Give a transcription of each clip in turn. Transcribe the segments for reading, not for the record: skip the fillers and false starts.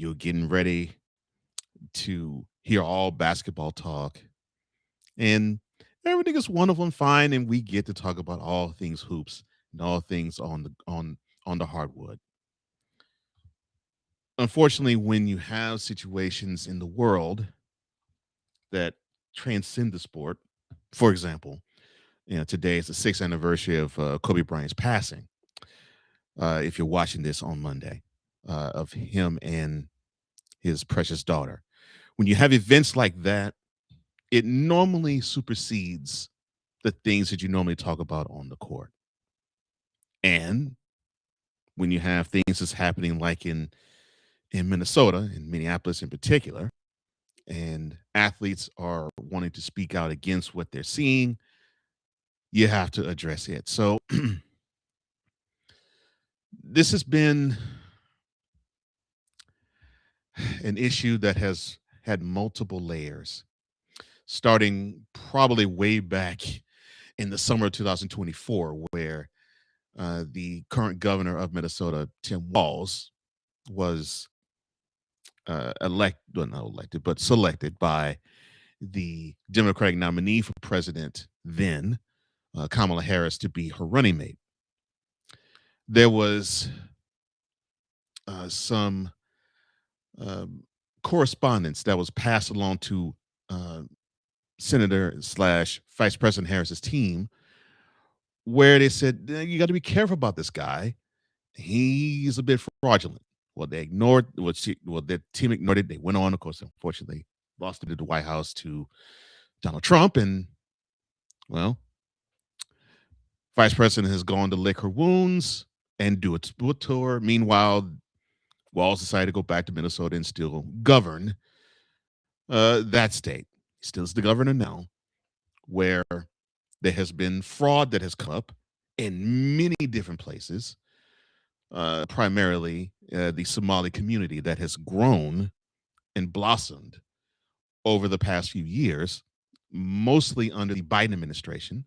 You're getting ready to hear all basketball talk, and everything is wonderful and fine, and we get to talk about all things hoops and all things on the hardwood. Unfortunately, when you have situations in the world that transcend the sport, for example, today is the sixth anniversary of Kobe Bryant's passing. If you're watching this on Monday, of him and his precious daughter, when you have events like that, it normally supersedes the things that you normally talk about on the court. And when you have things that's happening like in Minnesota, in Minneapolis in particular, and athletes are wanting to speak out against what they're seeing, you have to address it. So this has been an issue that has had multiple layers, starting probably way back in the summer of 2024, where the current governor of Minnesota, Tim Walz, was well, not elected, but selected by the Democratic nominee for president then, Kamala Harris, to be her running mate. There was some um correspondence that was passed along to uh, Senator slash Vice President Harris's team, where they said, You got to be careful about this guy. He's a bit fraudulent." Well, they ignored well, their team ignored it. They went on, of course, unfortunately, lost it to the White House to Donald Trump. And, well, Vice President has gone to lick her wounds and do a book tour. Meanwhile, Walls decided to go back to Minnesota and still govern that state. He still is the governor now, where there has been fraud that has come up in many different places, primarily the Somali community that has grown and blossomed over the past few years, mostly under the Biden administration,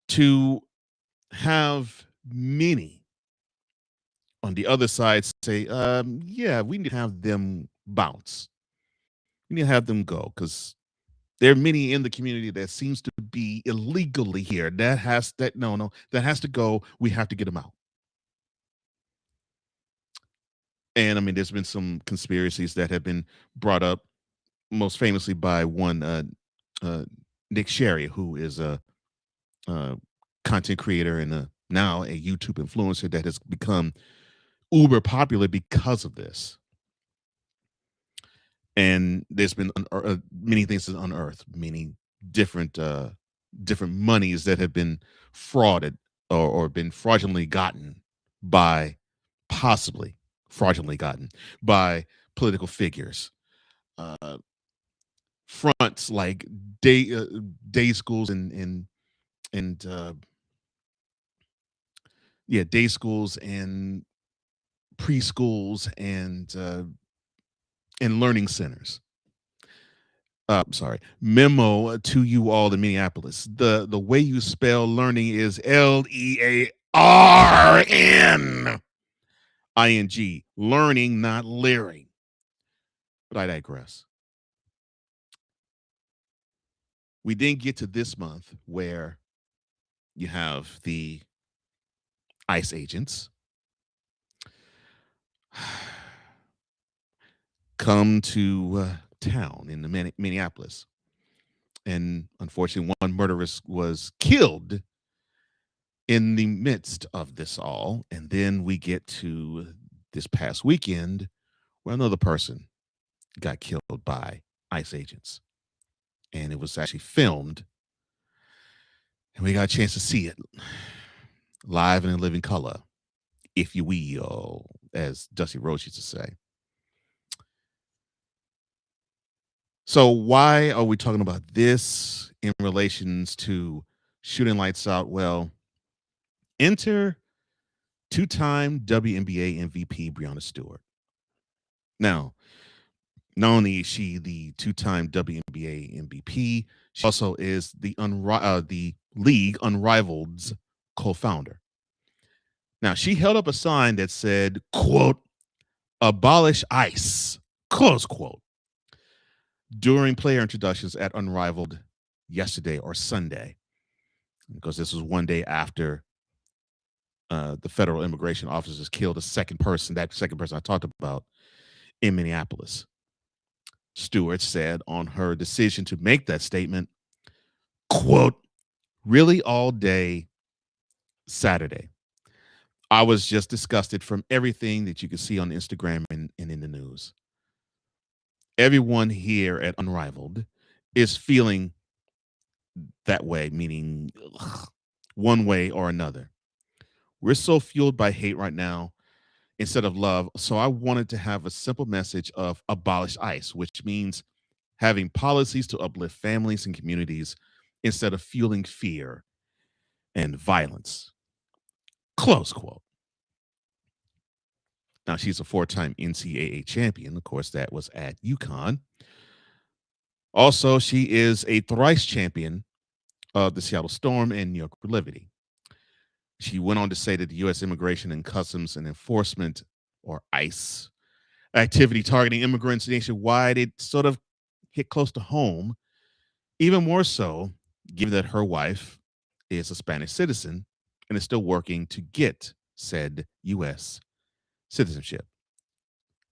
to have many on the other side say, yeah, we need to have them bounce. We need to have them go because there are many in the community that seems to be illegally here. That has to go. We have to get them out. And I mean, there's been some conspiracies that have been brought up, most famously by one uh, Nick Sherry, who is a content creator and now a YouTube influencer that has become uber popular because of this. And there's been many things to unearth, many different different monies that have been frauded or been fraudulently gotten by possibly fraudulently gotten by political figures, uh, fronts like day schools and yeah, day schools and preschools and learning centers. Sorry, memo to you all in Minneapolis. The way you spell learning is LEARNING, learning, not leering. But I digress. We then get to this month where you have the ICE agents come to town in the Minneapolis. And unfortunately, one murderess was killed in the midst of this all. And then we get to this past weekend where another person got killed by ICE agents. And it was actually filmed. And we got a chance to see it live and in living color, if you will, as Dusty Rhodes used to say. So why are we talking about this in relations to shooting lights out? Well, enter two-time WNBA MVP Breonna Stewart. Now, not only is she the two-time WNBA MVP, she also is the league Unrivaled's co-founder. Now, she held up a sign that said, quote, Abolish ICE, close quote, during player introductions at Unrivaled yesterday or Sunday, because this was one day after the federal immigration officers killed that second person I talked about in Minneapolis. Stewart said on her decision to make that statement, quote, really all day Saturday, I was just disgusted from everything that you could see on Instagram and in the news. Everyone here at Unrivaled is feeling that way, meaning one way or another. We're so fueled by hate right now instead of love. So I wanted to have a simple message of abolish ICE, which means having policies to uplift families and communities instead of fueling fear and violence. Close quote. Now, she's a four-time NCAA champion. Of course, that was at UConn. Also, she is a thrice champion of the Seattle Storm and New York Liberty. She went on to say that the U.S. Immigration and Customs and Enforcement, or ICE, activity targeting immigrants nationwide, it sort of hit close to home, even more so given that her wife is a Spanish citizen and is still working to get said U.S. citizenship.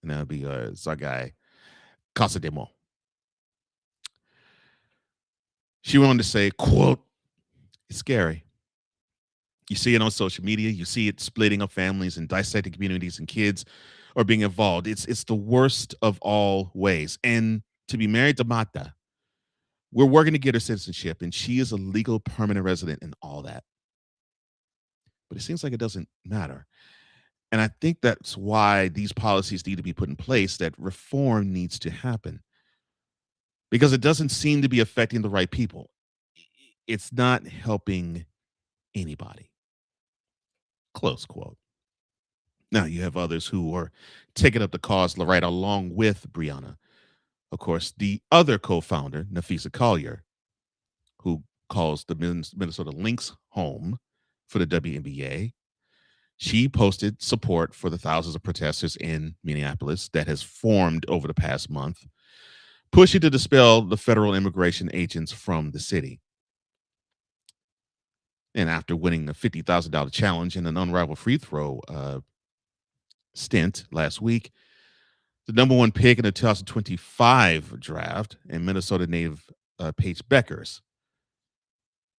And that'll be our guy, Casa de Mo. She went on to say, quote, it's scary. You see it on social media. You see it splitting up families and dissecting communities, and kids are being involved. It's the worst of all ways. And to be married to Mata, we're working to get her citizenship, and she is a legal permanent resident and all that. But it seems like it doesn't matter. And I think that's why these policies need to be put in place, that reform needs to happen, because it doesn't seem to be affecting the right people. It's not helping anybody. Close quote. Now, you have others who are taking up the cause right along with Brianna. Of course, the other co founder, Nafisa Collier, who calls the Minnesota Lynx home for the WNBA, she posted support for the thousands of protesters in Minneapolis that has formed over the past month, pushing to dispel the federal immigration agents from the city. And after winning the $50,000 challenge in an unrivaled free throw stint last week, the number one pick in the 2025 draft, and Minnesota native Paige Beckers,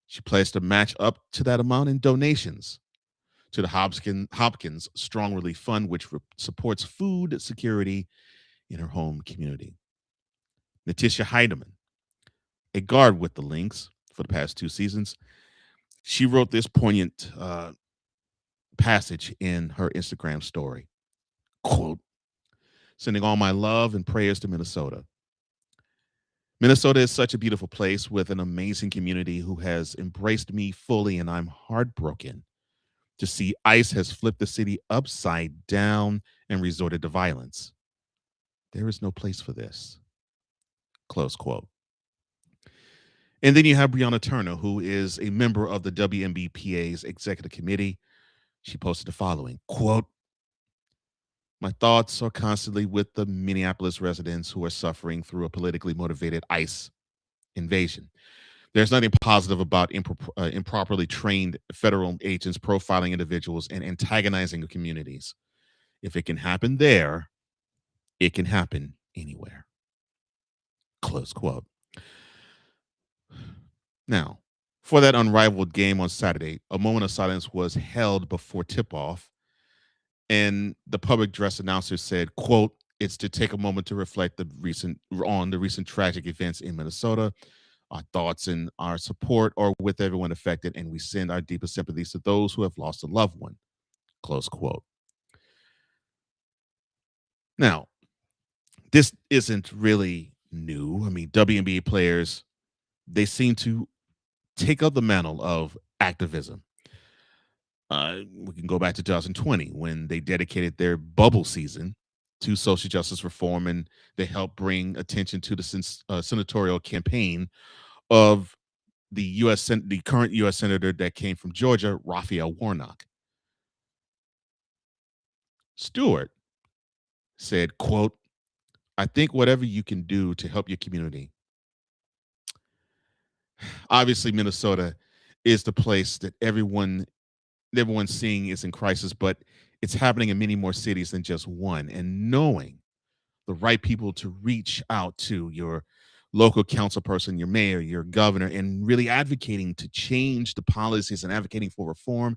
she pledged to match up to that amount in donations to the Hopkins Strong Relief Fund, which supports food security in her home community. Natisha Heidemann, a guard with the Lynx for the past 2 seasons, she wrote this poignant passage in her Instagram story. Quote, sending all my love and prayers to Minnesota. Minnesota is such a beautiful place with an amazing community who has embraced me fully, and I'm heartbroken to see ICE has flipped the city upside down and resorted to violence. There is no place for this. Close quote. And then you have Brianna Turner, who is a member of the WNBPA's executive committee. She posted the following, quote, my thoughts are constantly with the Minneapolis residents who are suffering through a politically motivated ICE invasion. There's nothing positive about improperly trained federal agents profiling individuals and antagonizing communities. If it can happen there, it can happen anywhere. Close quote. Now, for that unrivaled game on Saturday, a moment of silence was held before tip-off, and the public address announcer said, quote, it's to take a moment to reflect on the recent tragic events in Minnesota. Our thoughts and our support are with everyone affected, and we send our deepest sympathies to those who have lost a loved one. Close quote. Now, this isn't really new. I mean, WNBA players, they seem to take up the mantle of activism. We can go back to 2020 when they dedicated their bubble season to social justice reform, and they helped bring attention to the senatorial campaign of the current U.S. senator that came from Georgia, Raphael Warnock. Stewart said, quote, I think whatever you can do to help your community. Obviously, Minnesota is the place that everyone's seeing is in crisis, but it's happening in many more cities than just one. And knowing the right people to reach out to your local council person, your mayor, your governor, and really advocating to change the policies and advocating for reform,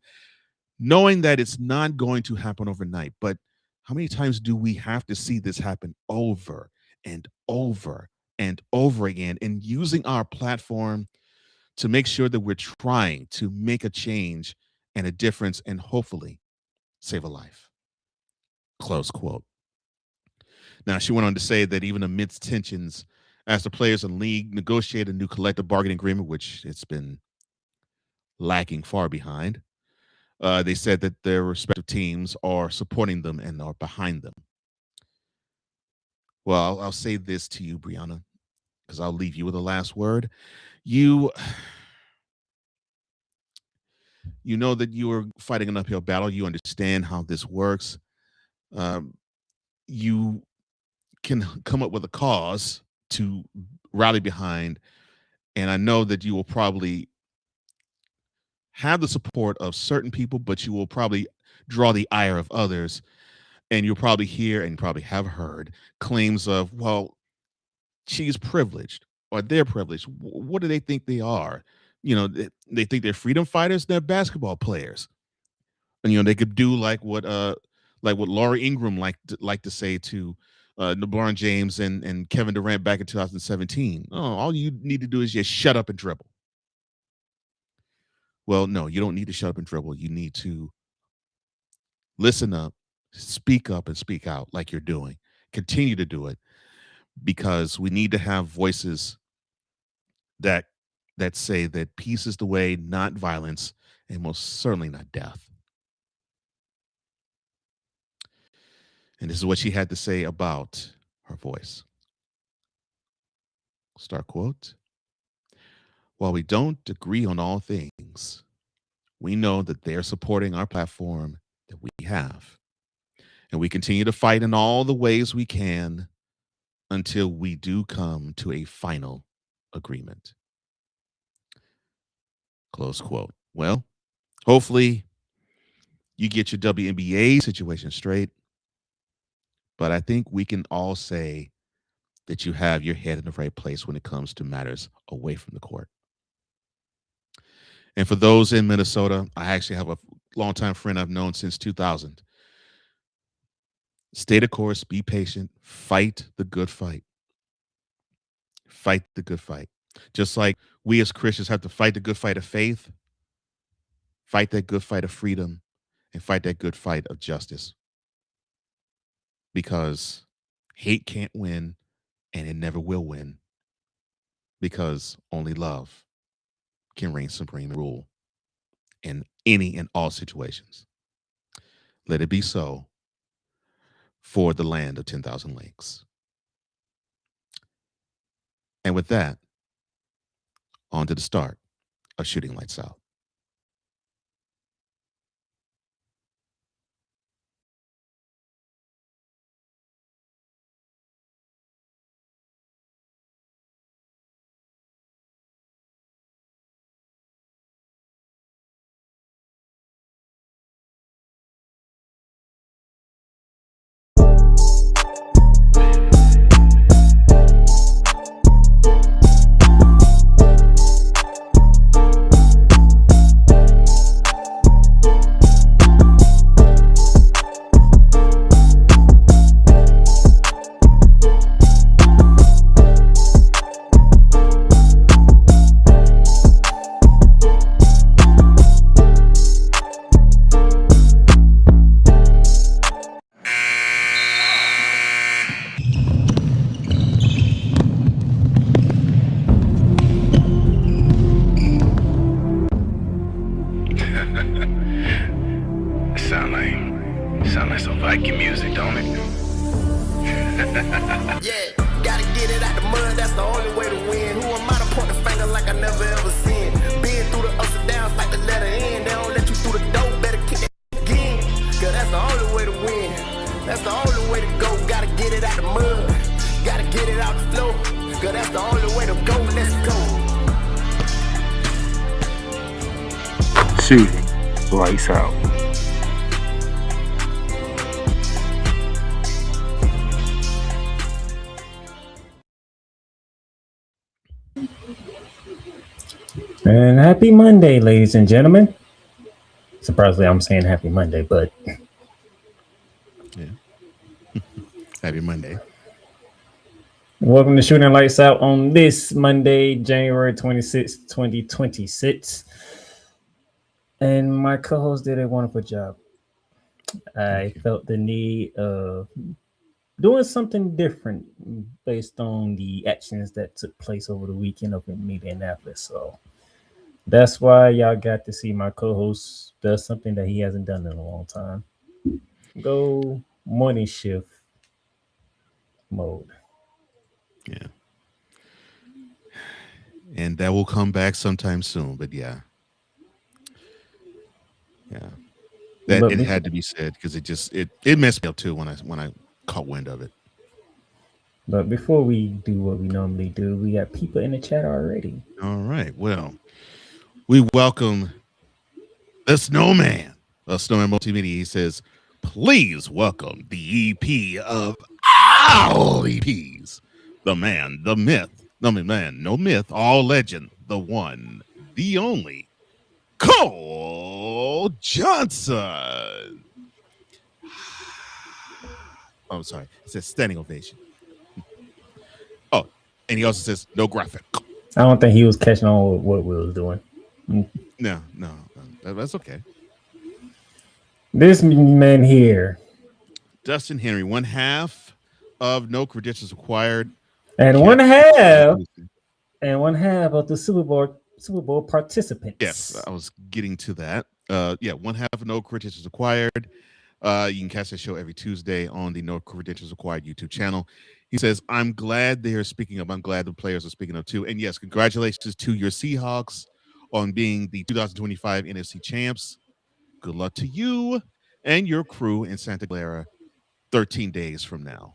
knowing that it's not going to happen overnight. But how many times do we have to see this happen over and over and over again, and using our platform to make sure that we're trying to make a change and a difference and hopefully save a life? Close quote. Now, she went on to say that even amidst tensions, as the players in the league negotiate a new collective bargaining agreement, which it's been lagging far behind, they said that their respective teams are supporting them and are behind them. Well, I'll say this to you, Brianna, because I'll leave you with the last word. You, you know that you are fighting an uphill battle. You understand how this works. Um, you can come up with a cause to rally behind, and I know that you will probably have the support of certain people, but you will probably draw the ire of others. And you'll probably hear and probably have heard claims of, well, she's privileged or they're privileged. What do they think they are? They think they're freedom fighters. They're basketball players, and they could do like what Laura Ingraham like to say to LeBron James and Kevin Durant back in 2017. Oh, all you need to do is just shut up and dribble. Well, no, you don't need to shut up and dribble. You need to listen up, speak up, and speak out like you're doing. Continue to do it, because we need to have voices that say that peace is the way, not violence, and most certainly not death. And this is what she had to say about her voice. Start quote. While we don't agree on all things, we know that they're supporting our platform that we have. And we continue to fight in all the ways we can until we do come to a final agreement. Close quote. Well, hopefully you get your WNBA situation straight. But I think we can all say that you have your head in the right place when it comes to matters away from the court. And for those in Minnesota, I actually have a longtime friend I've known since 2000. Stay the course, be patient, fight the good fight. Fight the good fight. Just like we as Christians have to fight the good fight of faith, fight that good fight of freedom, and fight that good fight of justice. Because hate can't win, and it never will win, because only love can reign supreme and rule in any and all situations. Let it be so for the land of 10,000 lakes. And with that, on to the start of Shooting Lights Out. Sound like some Viking music, don't it? Yeah, gotta get it out the mud, that's the only way to win. Who am I to point the finger like I never ever seen? Been through the ups and downs like the letter N. They don't let you through the door, better kick that again. Cause that's the only way to win. That's the only way to go. Gotta get it out the mud. Gotta get it out the flow. Cause that's the only way to go. Let's go. Shooting lights out. And happy Monday, ladies and gentlemen. Surprisingly, I'm saying happy Monday, but Yeah. Happy Monday. welcome to Shooting Lights Out on this Monday, January 26th, 2026. And my co-host did a wonderful job. I felt the need of doing something different based on the actions that took place over the weekend up in Indianapolis. So that's why y'all got to see my co-host does something that he hasn't done in a long time. Go morning shift mode. Yeah. And that will come back sometime soon. But yeah. That But it before- had to be said because it messed me up too when I caught wind of it. But before we do what we normally do, we got people in the chat already. All right. Well, we welcome the Snowman. Snowman Multimedia. He says, please welcome the EP of all EPs. The man, the myth, no man, no myth, all legend, the one, the only, Cole Johnson. Oh, I'm sorry. It says standing ovation. Oh, and he also says no graphic. I don't think he was catching on with what we was doing. No, that's okay. This man here Dustin Henry, one half of no credentials required, and one half of the Super Bowl participants. Yes, I was getting to that. One half of no credentials required. You can catch the show every Tuesday on the No Credentials Required YouTube channel. He says, I'm glad they are speaking up. I'm glad the players are speaking up too. And yes, congratulations to your Seahawks on being the 2025 NFC champs. Good luck to you and your crew in Santa Clara 13 days from now.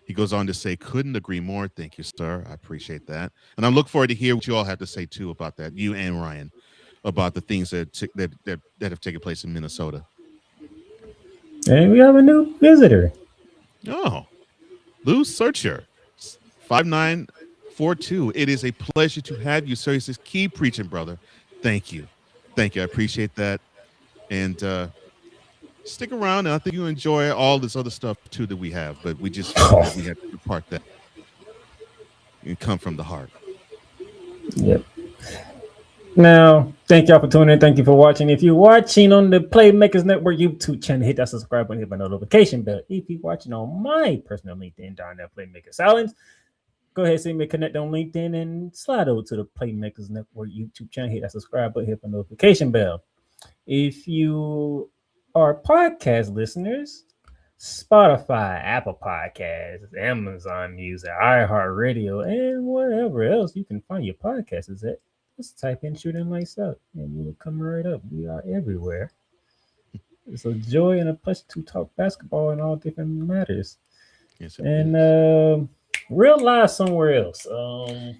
He goes on to say, couldn't agree more. Thank you, sir. I appreciate that. And I look forward to hear what you all have to say too about that, you and Ryan, about the things that have taken place in Minnesota. And we have a new visitor. Oh, Lou Searcher, 5942. It is a pleasure to have you, sir. He says, keep preaching, brother. Thank you. I appreciate that. And stick around. And I think you enjoy all this other stuff too that we have. But we just felt that we had to depart that and come from the heart. Yep. Now, thank y'all for tuning in. Thank you for watching. If you're watching on the Playmakerz Network YouTube channel, hit that subscribe button, hit my notification bell. If you're watching on my personal LinkedIn down there, Playmakerz Silence, go ahead and see me connect on LinkedIn and slide over to the Playmakerz Network YouTube channel, hit that subscribe button, hit my notification bell. If you are podcast listeners, Spotify, Apple Podcasts, Amazon Music, iHeartRadio, and whatever else you can find your podcasts at, just type in Shooting Lights Out and you will come right up. We are everywhere. It's a joy and a pleasure to talk basketball and all different matters. Yes, and real live somewhere else.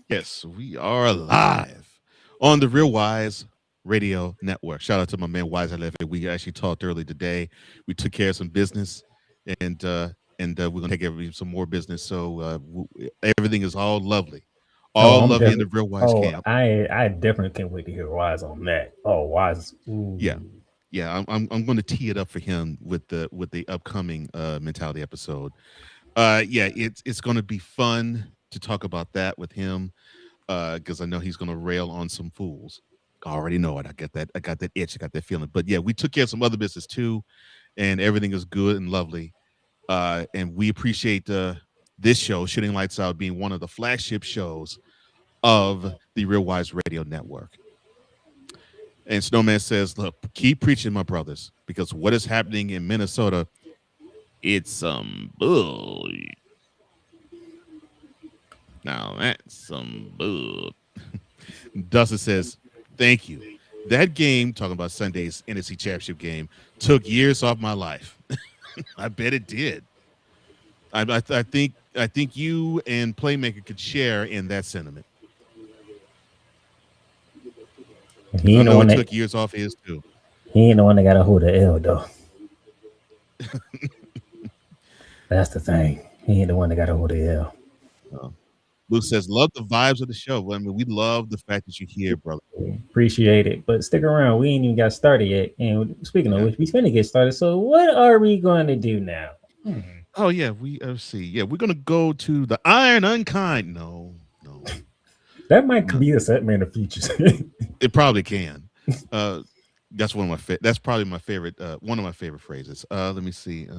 Yes, we are live on the Real Wise Radio Network. Shout out to my man Wise. We actually talked early today. We took care of some business, and we're gonna take care of some more business. So everything is all lovely. All lovely in the Real Wise camp. I definitely can't wait to hear Wise on that. Oh, Wise. Ooh. Yeah. I'm going to tee it up for him with the upcoming mentality episode. It's going to be fun to talk about that with him because I know he's going to rail on some fools. I already know it. I got that itch. I got that feeling. But yeah, we took care of some other business too, and everything is good and lovely. And we appreciate this show, Shooting Lights Out, being one of the flagship shows of the Real Wise Radio Network. And Snowman says, look, keep preaching, my brothers, because what is happening in Minnesota, it's some bull. Now that's some bull. Dustin says, thank you. That game, talking about Sunday's NFC Championship game, took years off my life. I bet it did. I think you and Playmaker could share in that sentiment. He I ain't the know one it that took years off his too. got a hold of L though. That's the thing. He ain't the one that got a hold of L. Luke says, "Love the vibes of the show." I mean, we love the fact that you're here, brother. Appreciate it, but stick around. We ain't even got started yet. And speaking of Yeah. which, we finna get started. So, what are we going to do now? Oh yeah, we see. Yeah, we're gonna go to the Iron Unkind. No. That might be a segment of features. It probably can. That's one of my that's probably my favorite. One of my favorite phrases. Let me see.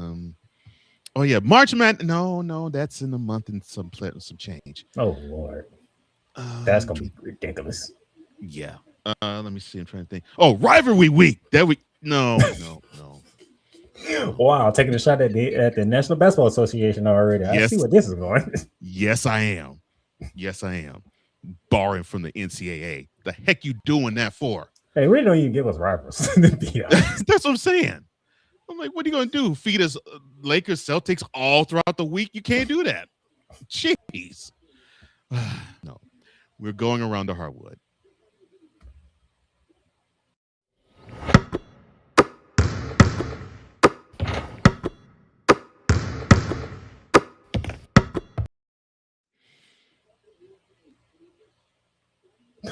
Oh yeah, March Madness. No, that's in a month and some change. Oh Lord, that's gonna be ridiculous. Yeah. Let me see. I'm trying to think. Oh, rivalry week. That week. No. Wow, taking a shot at the National Basketball Association already. I see where this is going. Yes, I am. Borrowing from the NCAA. The heck you doing that for? Hey, we don't even give us rivals. That's what I'm saying. I'm like, what are you going to do? Feed us Lakers, Celtics all throughout the week? You can't do that. Jeez. No, we're going around the hardwood.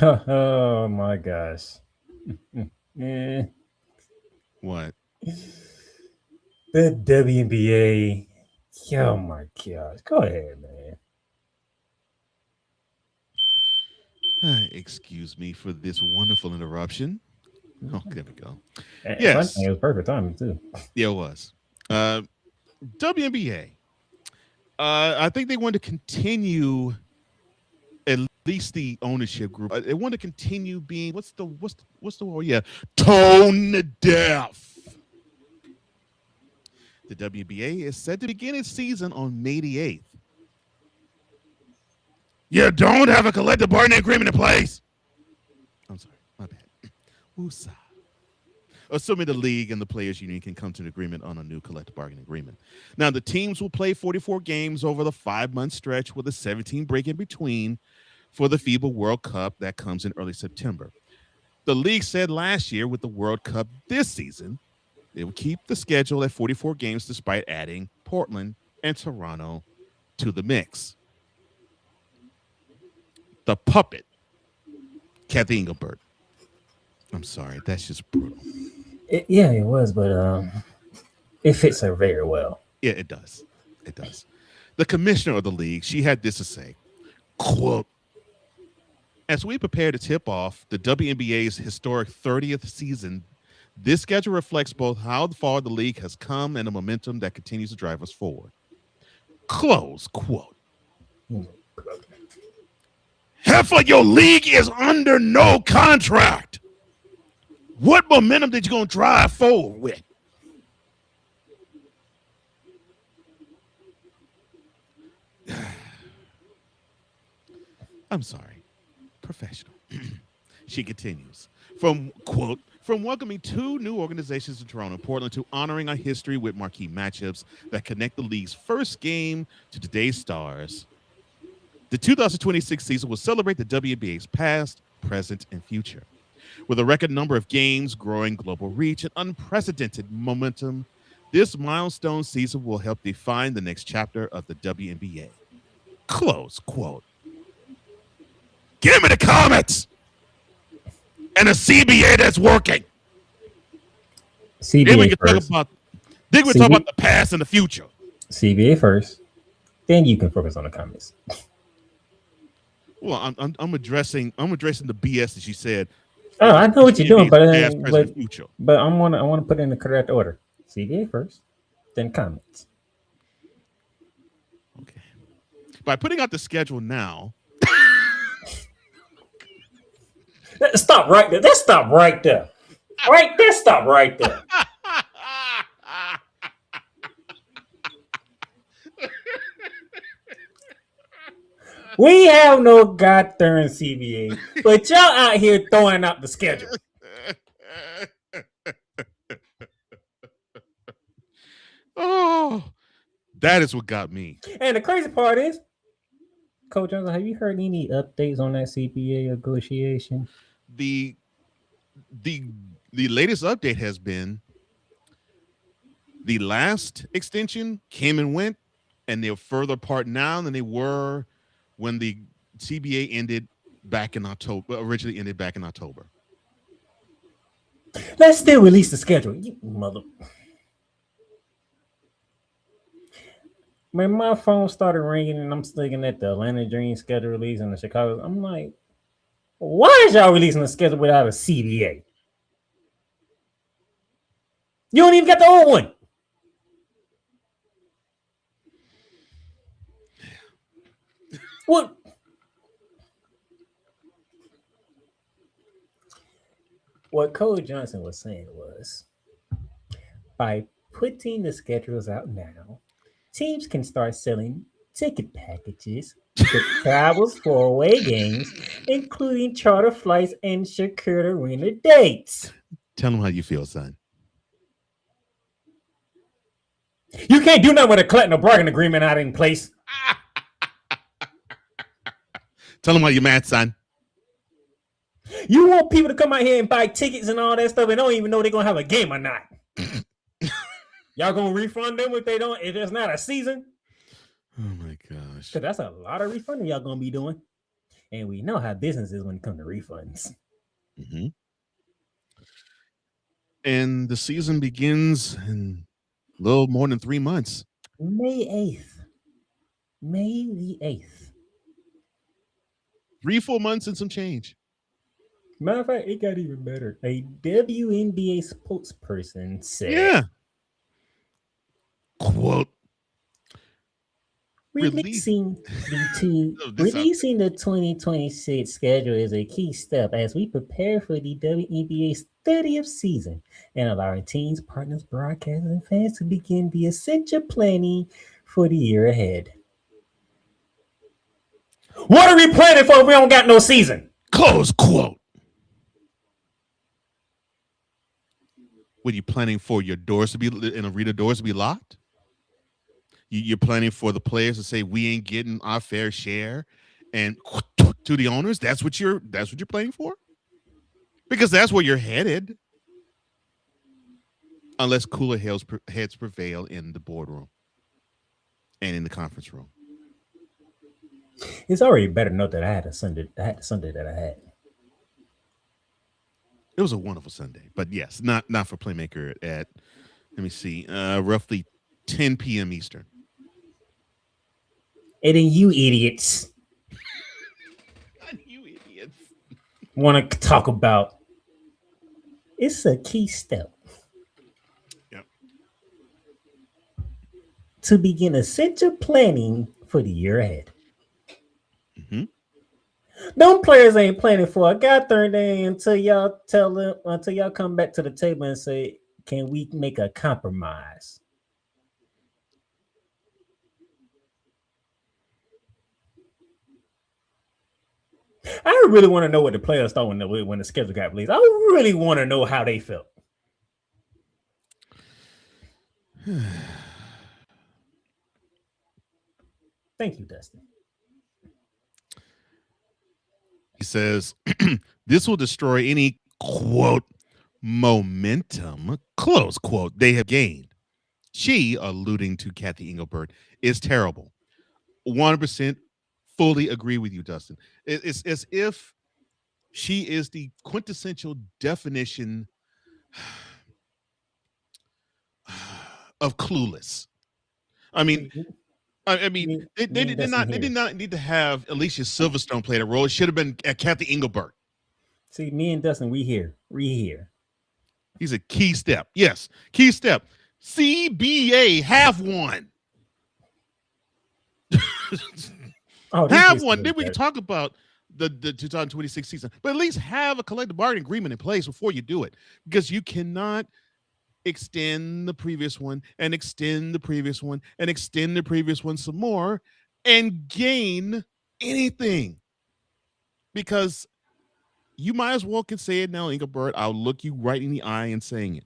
Oh my gosh. What? The WNBA. Oh my gosh. Go ahead, man. Excuse me for this wonderful interruption. Oh, there we go. Yes. It was perfect timing, too. Yeah, it was. WNBA. I think they want to continue at least the ownership group. They want to continue being what's the word? Yeah, tone deaf. The WNBA is set to begin its season on May the 8th. You don't have a collective bargaining agreement in place. I'm sorry, my bad. Woosah. Assuming the league and the players' union can come to an agreement on a new collective bargaining agreement. Now, the teams will play 44 games over the 5-month stretch with a 17 break in between for the FIBA World Cup that comes in early September. The league said last year with the World Cup this season, they will keep the schedule at 44 games despite adding Portland and Toronto to the mix. The puppet, Kathy Engelbert. I'm sorry, that's just brutal. It was, but it fits her very well. Yeah, it does. It does. The commissioner of the league, she had this to say, quote, "As we prepare to tip off the WNBA's historic 30th season, this schedule reflects both how far the league has come and the momentum that continues to drive us forward." Close quote. Heifer, your league is under no contract. What momentum did you going to drive forward with? I'm sorry. Professional. She continues. From welcoming 2 new organizations to Toronto and Portland to honoring our history with marquee matchups that connect the league's first game to today's stars, the 2026 season will celebrate the WNBA's past, present, and future. With a record number of games, growing global reach, and unprecedented momentum, this milestone season will help define the next chapter of the WNBA. Close quote. Give me the comments and a CBA that's working. CBA then we can first. talk about the past and the future. CBA first, then you can focus on the comments. Well, I'm addressing the BS that she said. Oh, I know what you're doing, but I want to put it in the correct order. CBA first, then comments. Okay. By putting out the schedule now. Stop right there. Let's stop right there. Right there. Stop right there. We have no goddamn CBA, but y'all out here throwing out the schedule. Oh That is what got me. And the crazy part is, Coach Johnson, have you heard any updates on that CBA negotiation? The the the latest update has been the last extension came and went, and they're further apart now than they were when the CBA ended back in October. Originally ended back in October. Let's still release the schedule. You mother. When my phone started ringing and I'm looking at the Atlanta Dream schedule release and the Chicago, I'm like, why is y'all releasing the schedule without a CBA? You don't even got the old one. What? What Coach Johnson was saying was, by putting the schedules out now, teams can start selling ticket packages that travels for away games, including charter flights and secured arena dates. Tell them how you feel, son. You can't do nothing with a collective bargaining agreement out in place. Tell them how you mad, son. You want people to come out here and buy tickets and all that stuff and don't even know they're gonna have a game or not. Y'all gonna refund them if it's not a season? Oh my gosh. Because that's a lot of refunding y'all gonna be doing. And we know how business is when it comes to refunds. Mm-hmm. And the season begins in a little more than 3 months. May 8th. May the 8th. 3 full months and some change. Matter of fact, it got even better. A WNBA spokesperson said, Yeah. Quote, releasing the 2026 schedule is a key step as we prepare for the WNBA's 30th season and allowing teams, partners, broadcasters, and fans to begin the essential planning for the year ahead. What are we planning for if we don't got no season? Close quote. What are you planning for? Your doors to be in arena doors to be locked? You're planning for the players to say we ain't getting our fair share, and to the owners, that's what you're planning for, because that's where you're headed. Unless cooler heads prevail in the boardroom and in the conference room. It's already better to note that I had the Sunday that I had. It was a wonderful Sunday, but yes, not for Playmaker at, let me see, roughly 10 p.m. Eastern. And then you idiots want to talk about it's a key step. Yep. To begin essential planning for the year ahead. Mm-hmm. Them players ain't planning for a goddamn day until y'all come back to the table and say, can we make a compromise? I really want to know what the players thought when the schedule got released. I really want to know how they felt. Thank you, Dustin. He says, this will destroy any, quote, momentum, close quote, they have gained. She, alluding to Kathy Engelbert, is terrible. 100% fully agree with you, Dustin. It's as if she is the quintessential definition of clueless. I mean, they did not need to have Alicia Silverstone play the role. It should have been Kathy Engelbert. See, me and Dustin, we here. He's a key step. Yes, key step. CBA have one. Have one. Then we can talk about the 2026 season, but at least have a collective bargaining agreement in place before you do it, because you cannot extend the previous one and extend the previous one and extend the previous one some more and gain anything, because you might as well can say it now, Engelbert. I'll look you right in the eye and saying it.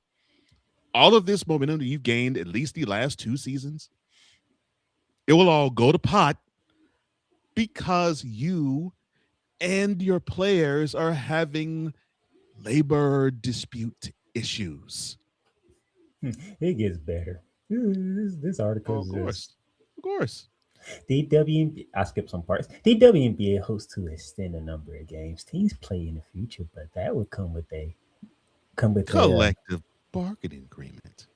All of this momentum that you've gained at least the last 2 seasons, It will all go to pot because you and your players are having labor dispute issues. It gets better. This article Oh, is of just course. Of course. the WNBA. I skipped some parts. The WNBA hopes to extend the number of games teams play in the future, but that would come with a Collective bargaining agreement.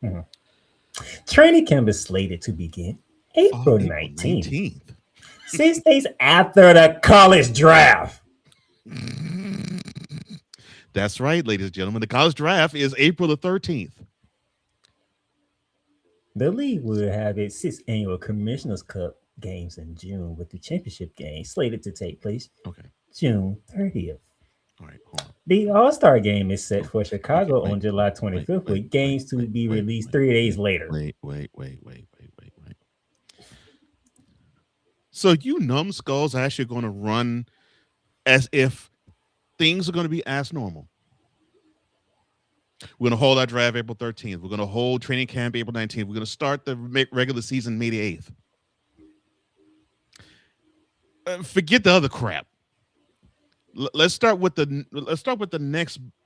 mhm. Training camp is slated to begin Oh, April April 19th, 19th. 6 days after the college draft. That's right, ladies and gentlemen. The college draft is April the 13th. The league will have its sixth annual Commissioner's Cup games in June, with the championship game slated to take place Okay. June 30th. All right. Hold on. The All-Star game is set for Okay, Chicago wait, on July 25th, with games to be released 3 days later. Wait. So you numbskulls are actually going to run as if things are going to be as normal. We're going to hold our draft April 13th. We're going to hold training camp April 19th. We're going to start the regular season May the 8th. Forget the other crap. Let's start with the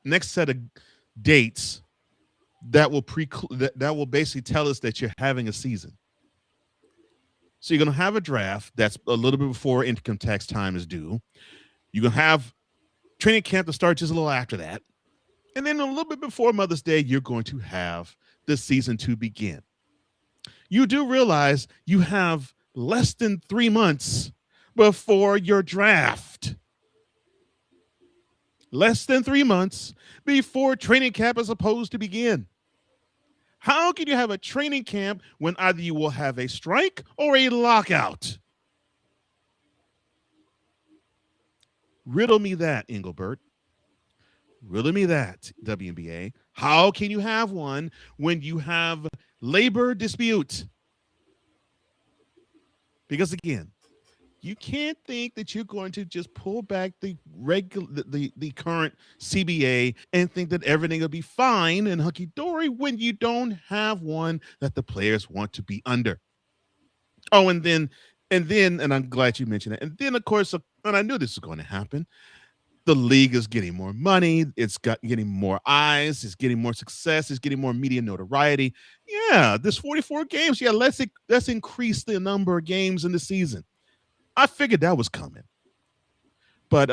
next set of dates that will basically tell us that you're having a season. So you're going to have a draft that's a little bit before income tax time is due. You're going to have training camp to start just a little after that. And then a little bit before Mother's Day, you're going to have the season to begin. You do realize you have less than 3 months before your draft. Less than 3 months before training camp is supposed to begin. How can you have a training camp when either you will have a strike or a lockout? Riddle me that, Engelbert. Riddle me that, WNBA. How can you have one when you have labor dispute? Because again, you can't think that you're going to just pull back the current CBA and think that everything will be fine and hunky-dory when you don't have one that the players want to be under. Oh, and I'm glad you mentioned it. And then, of course, and I knew this was going to happen, the league is getting more money. It's getting more eyes. It's getting more success. It's getting more media notoriety. Yeah, there's 44 games. Yeah, let's increase the number of games in the season. I figured that was coming. But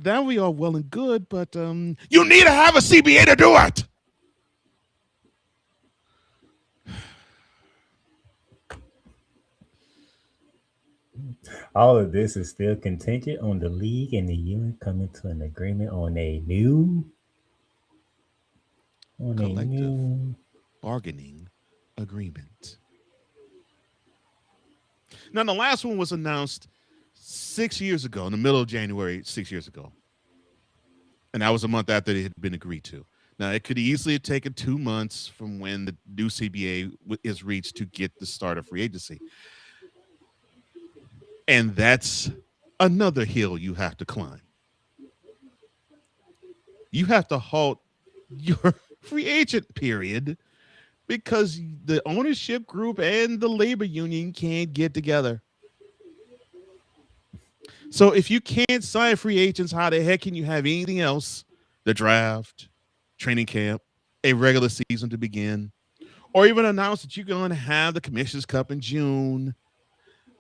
that we are well and good, but you need to have a CBA to do it. All of this is still contingent on the league and the union coming to an agreement on a new collective bargaining agreement. Now, the last one was announced 6 years ago, in the middle of January, 6 years ago. And that was a month after it had been agreed to. Now, it could easily have taken 2 months from when the new CBA is reached to get the start of free agency. And that's another hill you have to climb. You have to halt your free agent period because the ownership group and the labor union can't get together. So if you can't sign free agents, how the heck can you have anything else? The draft, training camp, a regular season to begin, or even announce that you're going to have the Commissioner's Cup in June,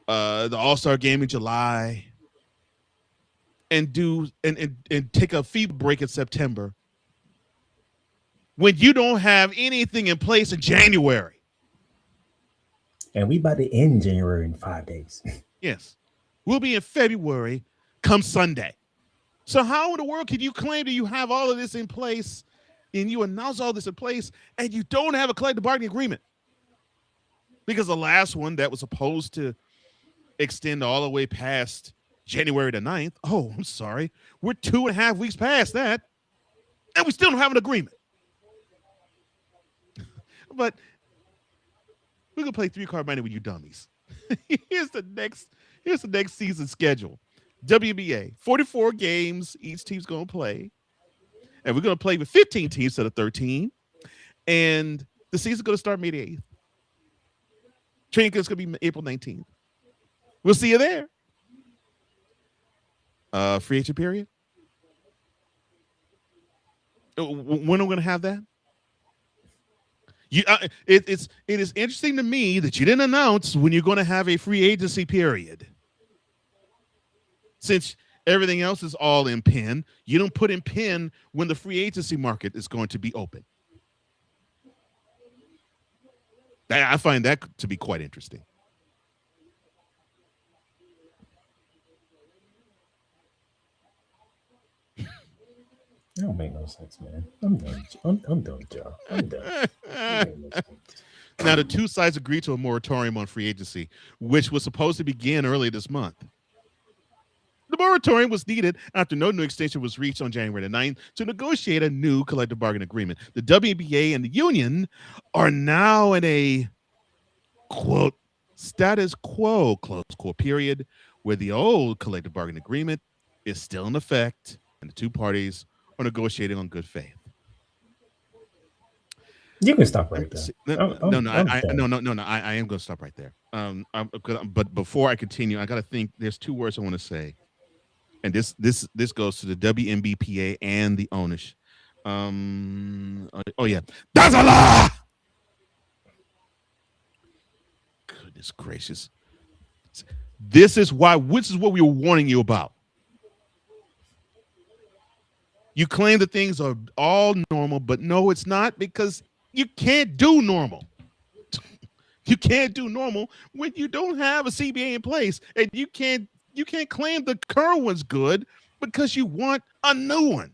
the All-Star game in July, and take a FIBA break in September when you don't have anything in place in January. And we about to end January in 5 days. Yes. We'll be in February come Sunday. So how in the world can you claim that you have all of this in place and you announce all this in place and you don't have a collective bargaining agreement? Because the last one that was supposed to extend all the way past January the 9th. Oh, I'm sorry. We're 2.5 weeks past that. And we still don't have an agreement. But we're going to play 3-card money with you dummies. Here's the next season schedule. WNBA, 44 games each team's going to play. And we're going to play with 15 teams instead of 13. And the season's going to start May the 8th. Training camp's going to be April 19th. We'll see you there. Free agent period. When are we going to have that? It is interesting to me that you didn't announce when you're going to have a free agency period. Since everything else is all in pen, you don't put in pen when the free agency market is going to be open. I find that to be quite interesting. That don't make no sense, man. I'm done. I'm done with y'all. I'm done. Now, the two sides agreed to a moratorium on free agency, which was supposed to begin early this month. The moratorium was needed after no new extension was reached on January the 9th to negotiate a new collective bargaining agreement. The WNBA and the union are now in a, quote, status quo, close quote, period, where the old collective bargaining agreement is still in effect and the two parties are negotiating on good faith. You can stop right there. I am going to stop right there. But before I continue, I got to think. There's two words I want to say, and this goes to the WNBPA and the owners. That's a lie. Goodness gracious! This is what we were warning you about. You claim that things are all normal, but no, it's not, because you can't do normal. You can't do normal when you don't have a CBA in place, and you can't claim the current one's good because you want a new one.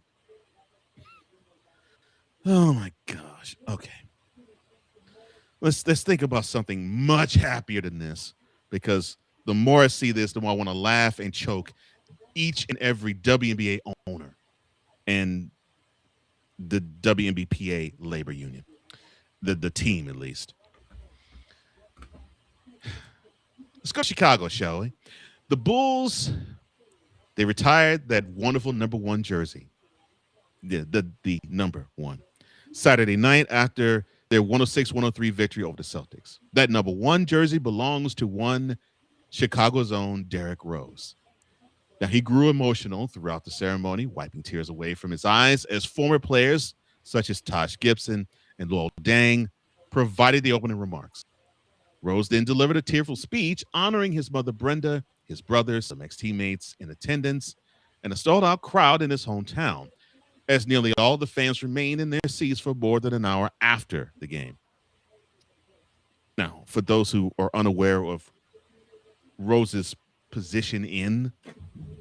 Oh my gosh. Okay. Let's think about something much happier than this, because the more I see this, the more I want to laugh and choke each and every WNBA owner and the WNBPA labor union, the team at least. Let's go to Chicago, shall we? The Bulls, they retired that wonderful number one jersey, the number one, Saturday night after their 106-103 victory over the Celtics. That number one jersey belongs to one Chicago's own Derrick Rose. Now, he grew emotional throughout the ceremony, wiping tears away from his eyes as former players such as Taj Gibson and Luol Deng provided the opening remarks. Rose then delivered a tearful speech honoring his mother Brenda, his brothers, some ex-teammates in attendance, and a sold-out crowd in his hometown, as nearly all the fans remained in their seats for more than an hour after the game. Now, for those who are unaware of Rose's position in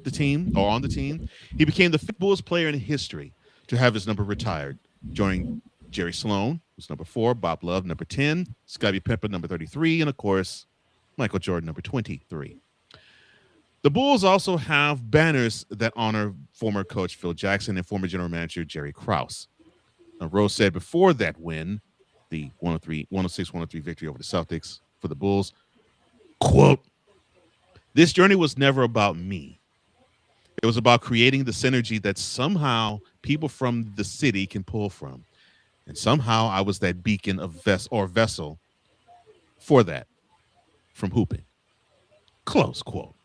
the team or on the team, he became the fifth Bulls player in history to have his number retired, joining Jerry Sloan, who's number 4, Bob Love, number 10, Scottie Pippen, number 33, and of course, Michael Jordan, number 23. The Bulls also have banners that honor former coach Phil Jackson and former general manager Jerry Krause. Now, Rose said before that win, the 106-103 victory over the Celtics for the Bulls, quote, "This journey was never about me. It was about creating the synergy that somehow people from the city can pull from. And somehow I was that beacon of vessel for that from hooping." Close quote.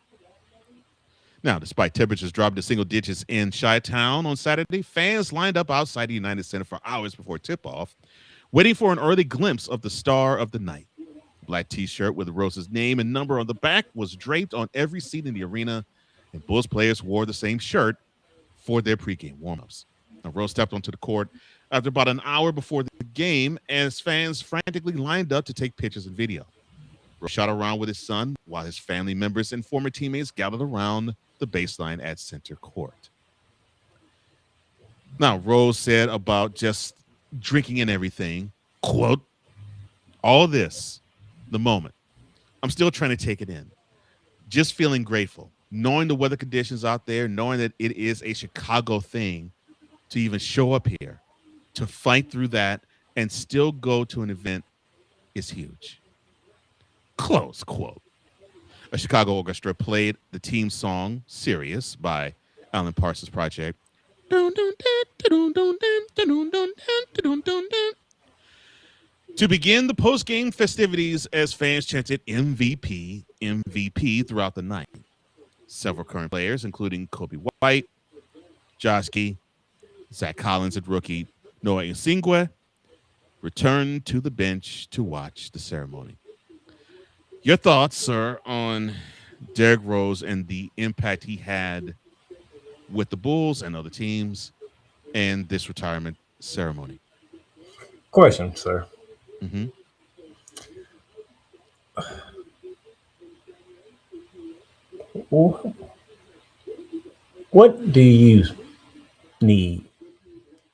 Now, despite temperatures dropping to single digits in Chi-Town on Saturday, fans lined up outside the United Center for hours before tip-off, waiting for an early glimpse of the star of the night. A black T-shirt with Rose's name and number on the back was draped on every seat in the arena, and Bulls players wore the same shirt for their pregame warm-ups. Now, Rose stepped onto the court after about an hour before the game as fans frantically lined up to take pictures and video. Rose shot around with his son while his family members and former teammates gathered around the baseline at center court. Now, Rose said about just drinking and everything, quote, "All this, the moment, I'm still trying to take it in. Just feeling grateful, knowing the weather conditions out there, knowing that it is a Chicago thing to even show up here, to fight through that and still go to an event is huge." Close quote. A Chicago orchestra played the team song "Serious" by Alan Parsons Project. To begin the post-game festivities as fans chanted MVP, MVP throughout the night. Several current players, including Kobe White, Josh Key, Zach Collins at rookie, Noah Nsingwe, returned to the bench to watch the ceremony. Your thoughts, sir, on Derrick Rose and the impact he had with the Bulls and other teams and this retirement ceremony? Question, sir. Mm-hmm. What do you need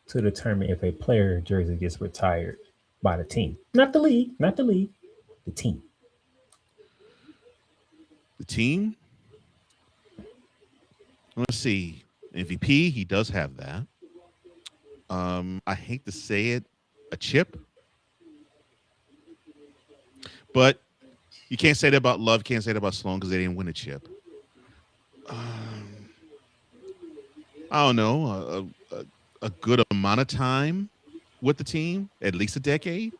to determine if a player jersey gets retired by the team? Not the league, the team. The team? Let's see. MVP, he does have that. I hate to say it, a chip. But you can't say that about Love, can't say that about Sloan because they didn't win a chip. I don't know, a good amount of time with the team, at least a decade.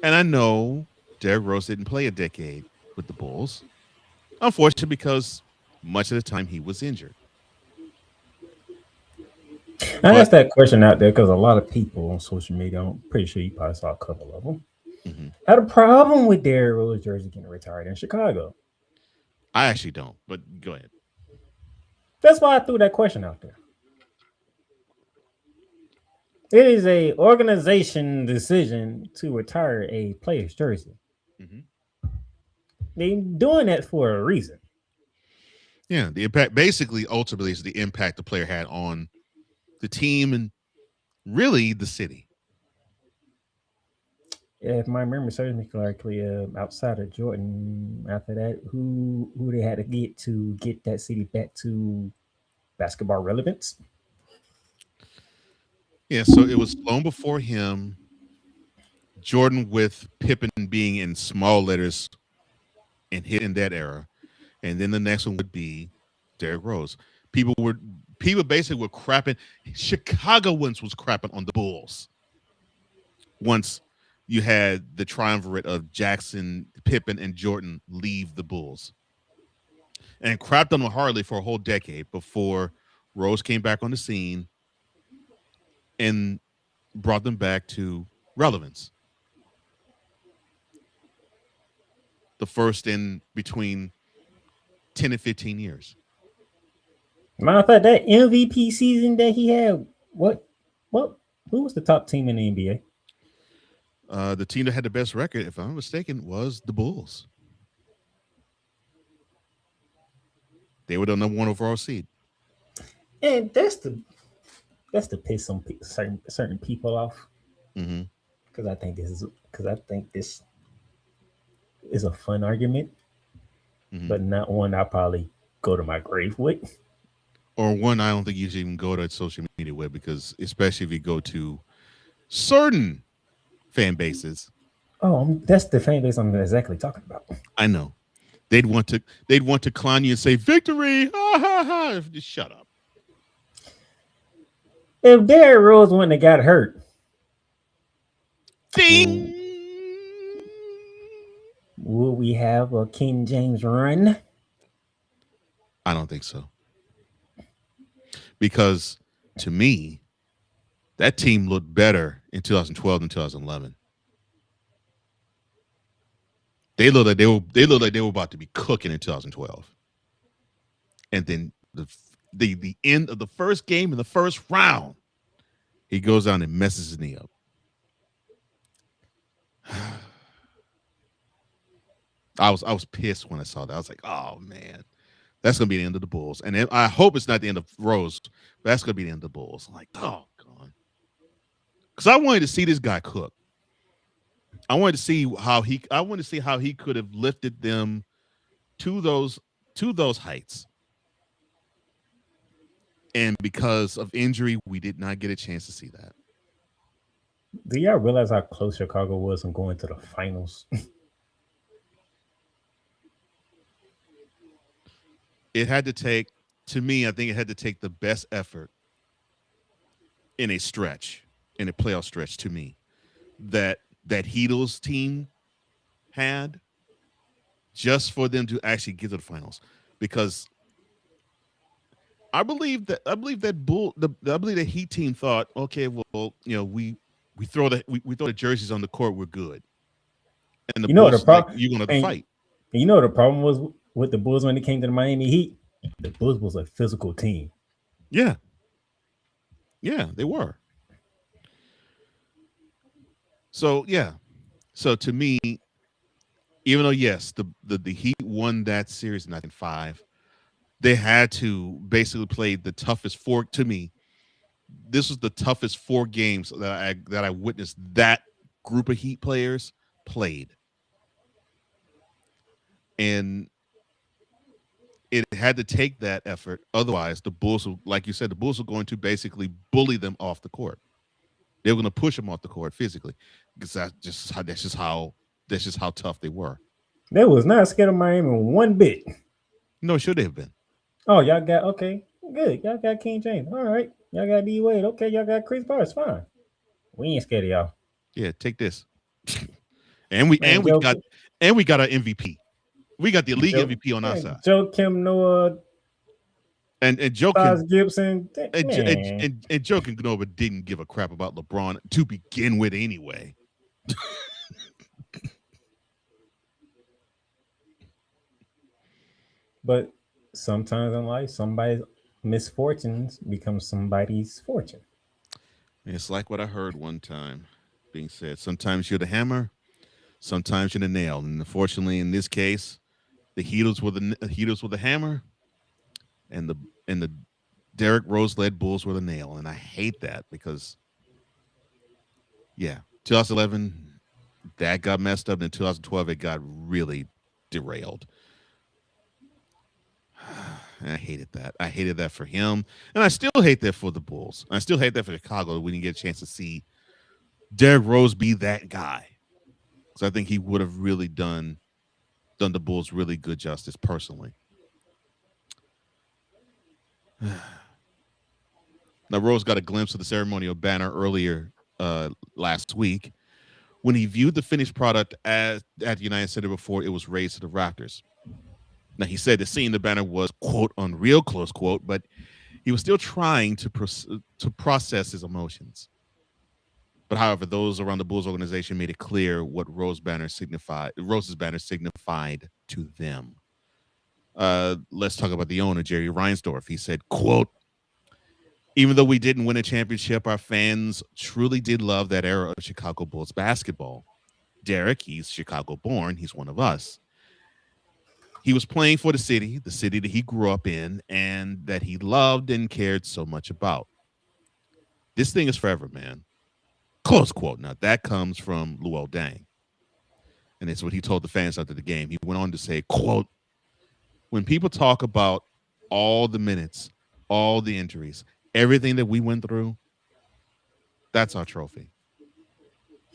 And I know Derrick Rose didn't play a decade with the Bulls, unfortunately, because much of the time he was injured. I asked that question out there because a lot of people on social media, I'm pretty sure you probably saw a couple of them, had a problem with Derrick Rose jersey getting retired in Chicago. I actually don't, but go ahead. That's why I threw that question out there. It is a organization decision to retire a player's jersey. They're doing that for a reason. Yeah, the impact basically ultimately is the impact the player had on the team and really the city. If my memory serves me correctly, outside of Jordan, after that, who they had to get that city back to basketball relevance? Yeah, so it was long before him. Jordan with Pippen being in small letters and hit in that era, and then the next one would be Derrick Rose. People basically were crapping. Chicagoans was crapping on the Bulls once you had the triumvirate of Jackson, Pippen, and Jordan leave the Bulls, and crapped on them hardly for a whole decade before Rose came back on the scene and brought them back to relevance. The first in between 10 and 15 years. Matter of fact, that MVP season that he had, who was the top team in the NBA? The team that had the best record, if I'm not mistaken, was the Bulls. They were the number one overall seed. And that's to piss some certain people off. Because I think this is a fun argument, but not one I'll probably go to my grave with. Or one I don't think you should even go to social media with, because especially if you go to certain fan bases. Oh, that's the fan base I'm exactly talking about. I know. They'd want to clown you and say victory. Ha ha ha. Just shut up. If Derrick Rose wouldn't have got hurt, ding, will we have a King James run? I don't think so. Because to me, that team looked better in 2012 than 2011. They looked like they were about to be cooking in 2012. And then the end of the first game in the first round, he goes down and messes his knee up. I was pissed when I saw that. I was like, oh man, that's gonna be the end of the Bulls. And I hope it's not the end of Rose, but that's gonna be the end of the Bulls. I'm like, oh god. Because I wanted to see this guy cook. I wanted to see how he could have lifted them to those heights. And because of injury, we did not get a chance to see that. Do y'all realize how close Chicago was in going to the finals? It had to take, to me, I think it had to take the best effort in a stretch in a playoff stretch to me that Heatles team had just for them to actually get to the finals. Because I believe that Heat team thought, okay, well, we throw we throw the jerseys on the court, we're good. And the You know what the Bulls is like, problem? you're gonna have to And fight. you know what the problem was with the Bulls when it came to the Miami Heat? The Bulls was a physical team. Yeah. Yeah, they were. So yeah. So to me, even though yes, the Heat won that series in 1905, they had to basically play the toughest four to me. This was the toughest 4 games that I witnessed that group of Heat players played. And it had to take that effort. Otherwise, the Bulls, like you said, the Bulls were going to basically bully them off the court. They were going to push them off the court physically because that's just how tough they were. They was not scared of Miami one bit. No, should they have been? Oh, y'all got okay, good. Y'all got King James. All right, y'all got D Wade. Okay, y'all got Chris Paul. It's fine. We ain't scared of y'all. Yeah, take this. and we Man, and we got and we got our MVP. We got the league MVP on our side. Joe Kim Noah And Joe Gibson. And Joe Nova didn't give a crap about LeBron to begin with anyway. But sometimes in life, somebody's misfortunes become somebody's fortune. It's like what I heard one time being said. Sometimes you're the hammer, sometimes you're the nail. And unfortunately, in this case, the Heatles were the hammer, and the Derrick Rose led Bulls were the nail. And I hate that because, yeah, 2011 that got messed up, and in 2012 it got really derailed. And I hated that. I hated that for him, and I still hate that for the Bulls. I still hate that for Chicago. We didn't get a chance to see Derrick Rose be that guy, because I think he would have really done the Bulls really good justice personally. Now, Rose got a glimpse of the ceremonial banner earlier last week when he viewed the finished product at the United Center before it was raised to the rafters. Now, he said that seeing the banner was, quote, unreal, close quote, but he was still trying to process his emotions. But however, those around the Bulls organization made it clear what Rose's banner signified to them. Let's talk about the owner, Jerry Reinsdorf. He said, quote, even though we didn't win a championship, our fans truly did love that era of Chicago Bulls basketball. Derek, he's Chicago born. He's one of us. He was playing for the city that he grew up in and that he loved and cared so much about. This thing is forever, man. Close quote. Now, that comes from Luol Deng. And it's what he told the fans after the game. He went on to say, quote, when people talk about all the minutes, all the injuries, everything that we went through, that's our trophy.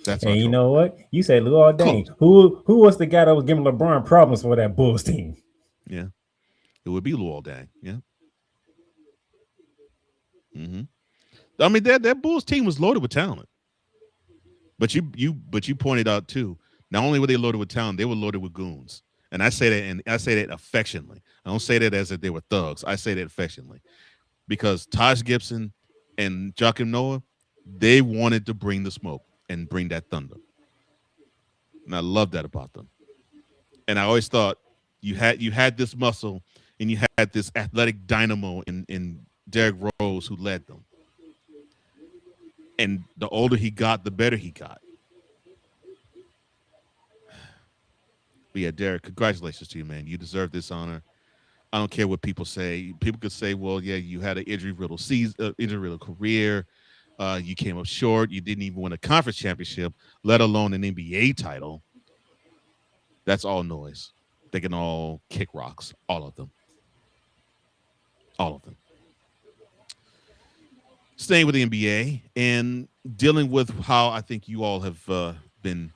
And you know what? You said Luol Deng. Who was the guy that was giving LeBron problems for that Bulls team? Yeah. It would be Luol Deng. Yeah. Mm-hmm. I mean, that Bulls team was loaded with talent. But you pointed out too, not only were they loaded with talent, they were loaded with goons. And I say that affectionately. I don't say that as if they were thugs. I say that affectionately. Because Taj Gibson and Joakim Noah, they wanted to bring the smoke and bring that thunder. And I love that about them. And I always thought you had this muscle and you had this athletic dynamo in Derrick Rose who led them. And the older he got, the better he got. But yeah, Derrick, congratulations to you, man. You deserve this honor. I don't care what people say. People could say, well, yeah, you had an injury-riddled season, injury-riddled career. You came up short. You didn't even win a conference championship, let alone an NBA title. That's all noise. They can all kick rocks, all of them. All of them. Staying with the NBA and dealing with how I think you all have been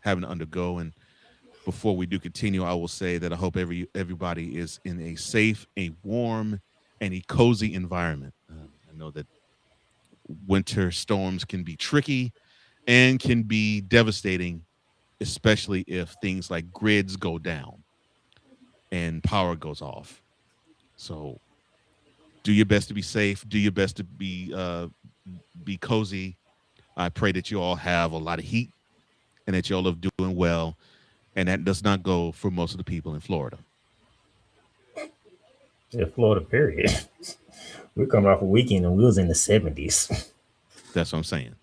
having to undergo. And before we do continue, I will say that I hope everybody is in a safe, a warm, and a cozy environment. I know that winter storms can be tricky and can be devastating, especially if things like grids go down and power goes off. So do your best to be safe. Do your best to be cozy. I pray that you all have a lot of heat and that you all are doing well. And that does not go for most of the people in Florida. Yeah, Florida, period. We're coming off a weekend and we was in the 70s. That's what I'm saying.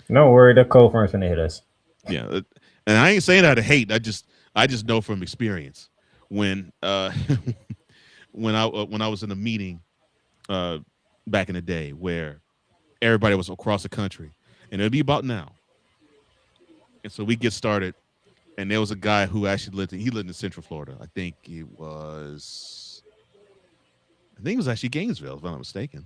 Don't worry, the cold front's gonna hit us. Yeah, and I ain't saying out of hate. I just know from experience when when I was in a meeting back in the day where everybody was across the country, and it'd be about now. And so we get started, and there was a guy who actually lived in Central Florida. I think it was actually Gainesville, if I'm not mistaken.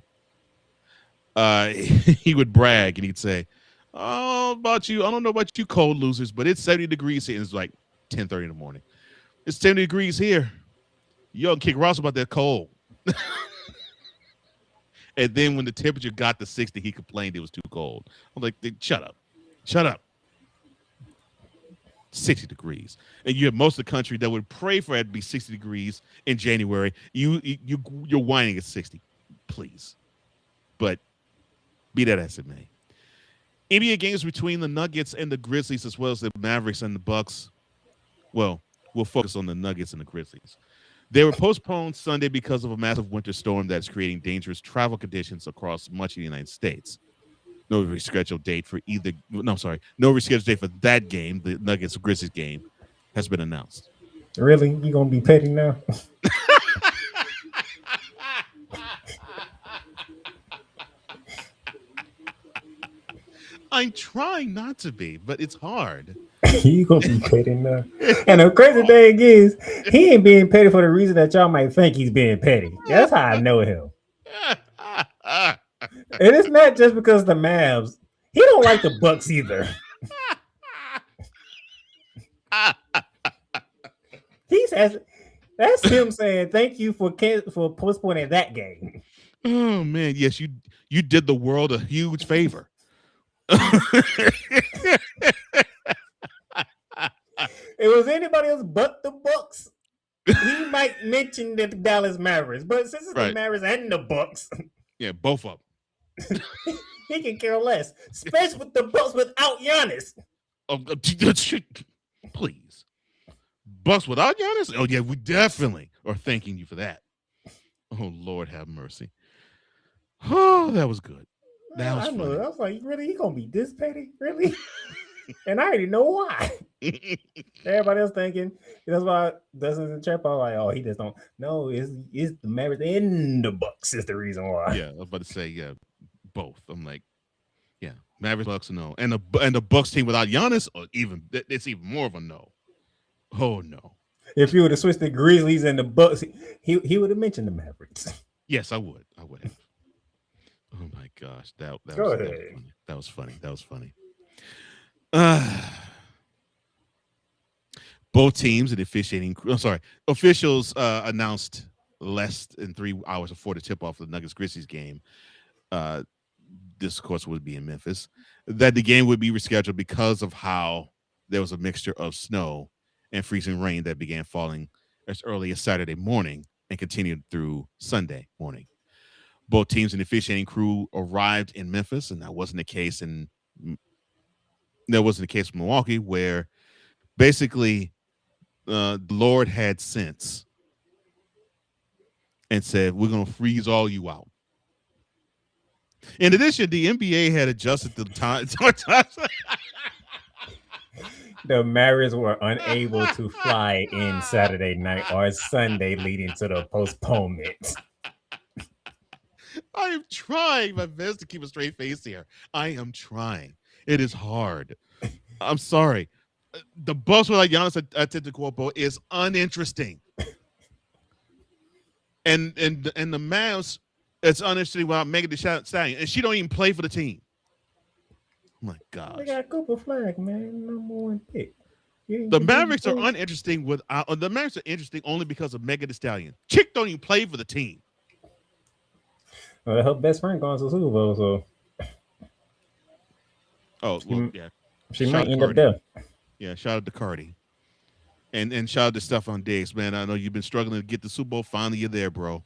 He would brag and he'd say, "Oh, about you, I don't know about you cold losers, but it's 70 degrees here." And it's like 10:30 in the morning. It's 70 degrees here. You don't kick rocks about that cold. And then when the temperature got to 60, he complained it was too cold. I'm like, shut up. Shut up. 60 degrees. And you have most of the country that would pray for it to be 60 degrees in January. You're whining at 60. Please. But be that as it may. NBA games between the Nuggets and the Grizzlies, as well as the Mavericks and the Bucks. Well, we'll focus on the Nuggets and the Grizzlies. They were postponed Sunday because of a massive winter storm that's creating dangerous travel conditions across much of the United States. No rescheduled date for no rescheduled date for that game, the Nuggets Grizzlies game, has been announced. Really? You gonna be petty now? I'm trying not to be, but it's hard. You gonna be petty now? And the crazy thing is, he ain't being petty for the reason that y'all might think he's being petty. That's how I know him. And it's not just because the Mavs. He don't like the Bucks either. He says that's him saying thank you for postponing that game. Oh man, yes, you did the world a huge favor. If it was anybody else but the Bucks, he might mention the Dallas Mavericks. But since it's the Mavericks and the Bucks, yeah, both of them. He can care less, especially with the Bucks without Giannis. Please, Bucks without Giannis? Oh yeah, we definitely are thanking you for that. Oh Lord, have mercy. Oh, that was good. That was funny. I was like, really? He gonna be this petty? Really? And I already know why. Everybody else thinking that's why Dustin's in chat. I'm like, oh, he just don't. No, it's the Mavericks and the Bucks is the reason why. Yeah, I was about to say both. I'm like, yeah, Mavericks, Bucks, no, and the Bucks team without Giannis, or it's even more of a no. Oh no. If you would have switched the Grizzlies and the Bucks, he would have mentioned the Mavericks. Yes, I would have. Oh my gosh, that was funny. Both teams and officials announced less than 3 hours before the tip-off of the Nuggets Grizzlies game. This, of course, would be in Memphis. That the game would be rescheduled because of how there was a mixture of snow and freezing rain that began falling as early as Saturday morning and continued through Sunday morning. Both teams and the officiating crew arrived in Memphis, and that wasn't the case in Milwaukee, where basically the Lord had sense and said, we're going to freeze all you out. In addition, the NBA had adjusted the time. The Mavericks were unable to fly in Saturday night or Sunday, leading to the postponement. I am trying my best to keep a straight face here. I am trying. It is hard. I'm sorry. The Bucks without Giannis Antetokounmpo is uninteresting. And the Mavs, it's uninteresting without Megan Thee Stallion, and she don't even play for the team. Oh my gosh. They got Cooper Flag, man. Number one pick. The Mavericks are uninteresting the Mavericks are interesting only because of Megan Thee Stallion. Chick don't even play for the team. Well, her best friend going to the Super Bowl, so Oh well, yeah. She Shout might out end to up Cardi. there. Yeah, shout out to Cardi. And shout out to Stephon Diggs, man. I know you've been struggling to get the Super Bowl. Finally, you're there, bro.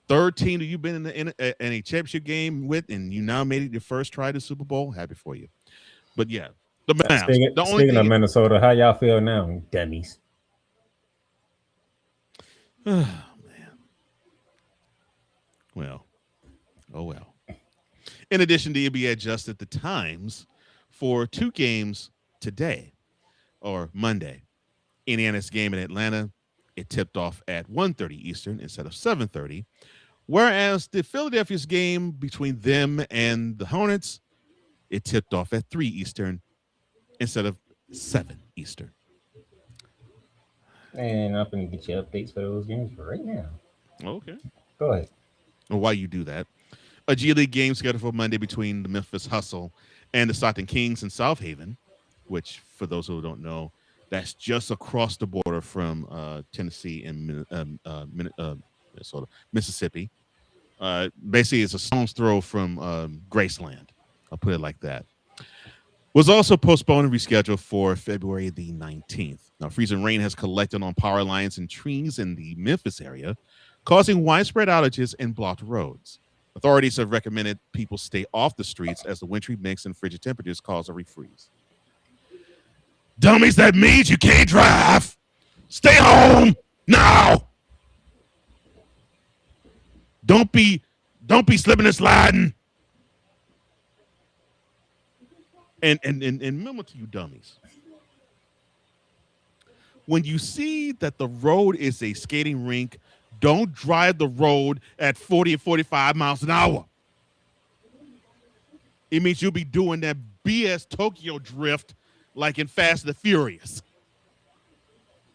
Third team that you've been in a championship game with, and you now made it your first try to Super Bowl. Happy for you. But yeah, the Mavs. The only Speaking of thing. Minnesota, how y'all feel now, dummies? Oh man. Well. Oh well. In addition, the NBA adjusted the times for 2 games today or Monday. Indiana's game in Atlanta, it tipped off at 1:30 Eastern instead of 7:30. Whereas the Philadelphia's game between them and the Hornets, it tipped off at 3 Eastern instead of 7 Eastern. And I'm going to get you updates for those games right now. Okay. Go ahead. And while you do that, a G League game scheduled for Monday between the Memphis Hustle and the Stockton Kings in South Haven, which, for those who don't know, that's just across the border from Tennessee and Minnesota, Mississippi. Basically, it's a stone's throw from Graceland. I'll put it like that. Was also postponed and rescheduled for February the 19th. Now, freezing rain has collected on power lines and trees in the Memphis area, causing widespread outages and blocked roads. Authorities have recommended people stay off the streets as the wintry mix and frigid temperatures cause a refreeze. Dummies, that means you can't drive. Stay home now. Don't be slipping and sliding. And remember to you dummies. When you see that the road is a skating rink, don't drive the road at 40 and 45 miles an hour. It means you'll be doing that BS Tokyo drift like in Fast and the Furious.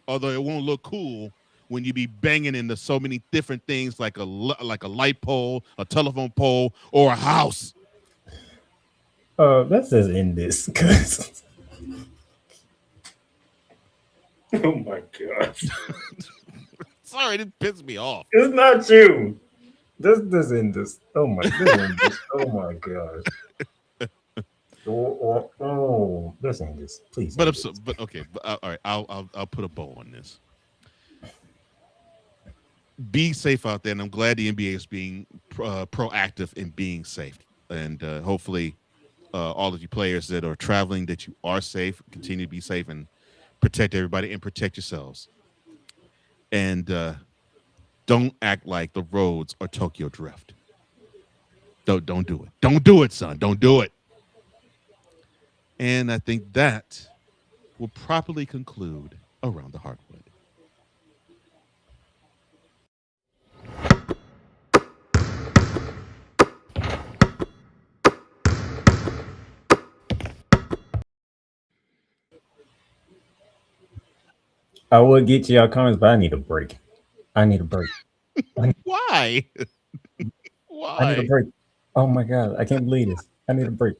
Although it won't look cool when you be banging into so many different things like a light pole, a telephone pole, or a house. Let's just end this. Oh my gosh. Sorry, it pissed me off. It's not you. This end this. Oh my goodness. Oh my gosh. This end this. Please. But okay. All right. I'll put a bow on this. Be safe out there, and I'm glad the NBA is being proactive in being safe, and hopefully, all of you players that are traveling, that you are safe, continue to be safe, and protect everybody and protect yourselves. And don't act like the roads are Tokyo Drift. Don't do it. Don't do it, son. Don't do it. And I think that will properly conclude Around the Hardwood. I will get to y'all comments, but I need a break. Why? Why? I need a break. Oh my God. I can't believe this. I need a break.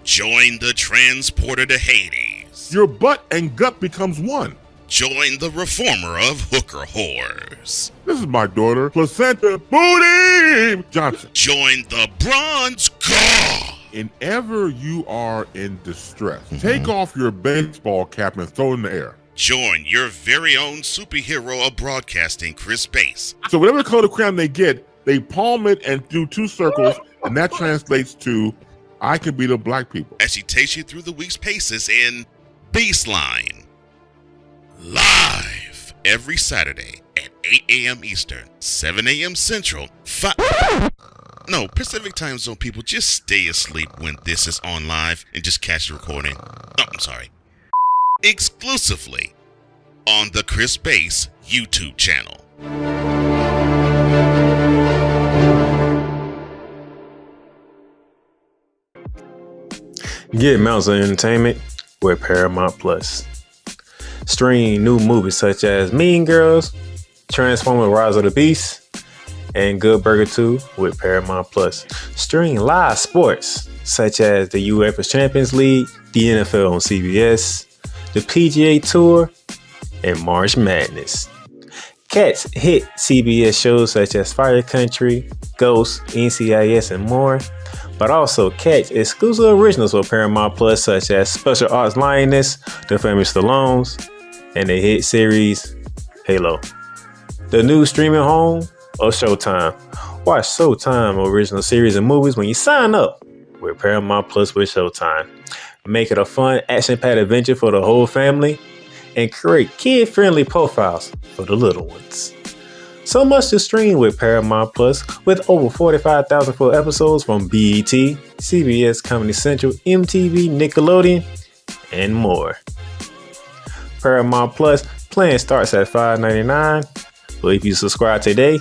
Join the transporter to Hades. Your butt and gut becomes one. Join the reformer of hooker whores. This is my daughter, Placenta Booty Johnson. Join the bronze god. Whenever you are in distress, take off your baseball cap and throw it in the air. Join your very own superhero of broadcasting, Chris Bass. So whatever color crayon they get, they palm it and do 2 circles, and that translates to, I can be the black people. As she takes you through the week's paces in Baseline. Live every Saturday at 8 a.m. Eastern, 7 a.m. Central, Pacific time zone people, just stay asleep when this is on live and just catch the recording. Oh, I'm sorry. Exclusively on the Chris Bass YouTube channel. Get mounts of entertainment with Paramount Plus. Stream new movies such as Mean Girls, Transformers: Rise of the Beast, and Good Burger 2 with Paramount Plus. Stream live sports such as the UEFA Champions League, the NFL on CBS, the PGA Tour, and March Madness. Catch hit CBS shows such as Fire Country, Ghost, NCIS, and more but also catch exclusive originals for Paramount Plus, such as Special Ops Lioness, The Famous Stallones, and the hit series Halo. The new streaming home of Showtime. Watch Showtime original series and movies when you sign up with Paramount Plus with Showtime. Make it a fun, action-packed adventure for the whole family and create kid-friendly profiles for the little ones. So much to stream with Paramount Plus, with over 45,000 full episodes from BET, CBS, Comedy Central, MTV, Nickelodeon, and more. Paramount Plus plan starts at $5.99, but if you subscribe today,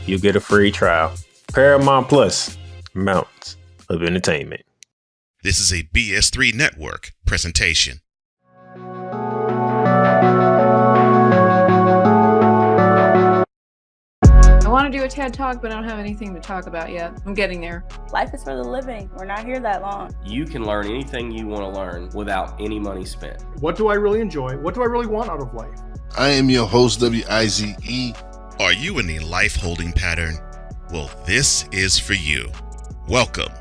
you get a free trial. Paramount Plus, mountains of entertainment. This is a BS3 Network presentation. I want to do a TED Talk, but I don't have anything to talk about yet. I'm getting there. Life is for the living. We're not here that long. You can learn anything you want to learn without any money spent. What do I really enjoy? What do I really want out of life? I am your host, WIZE. Are you in a life holding pattern? Well, this is for you. Welcome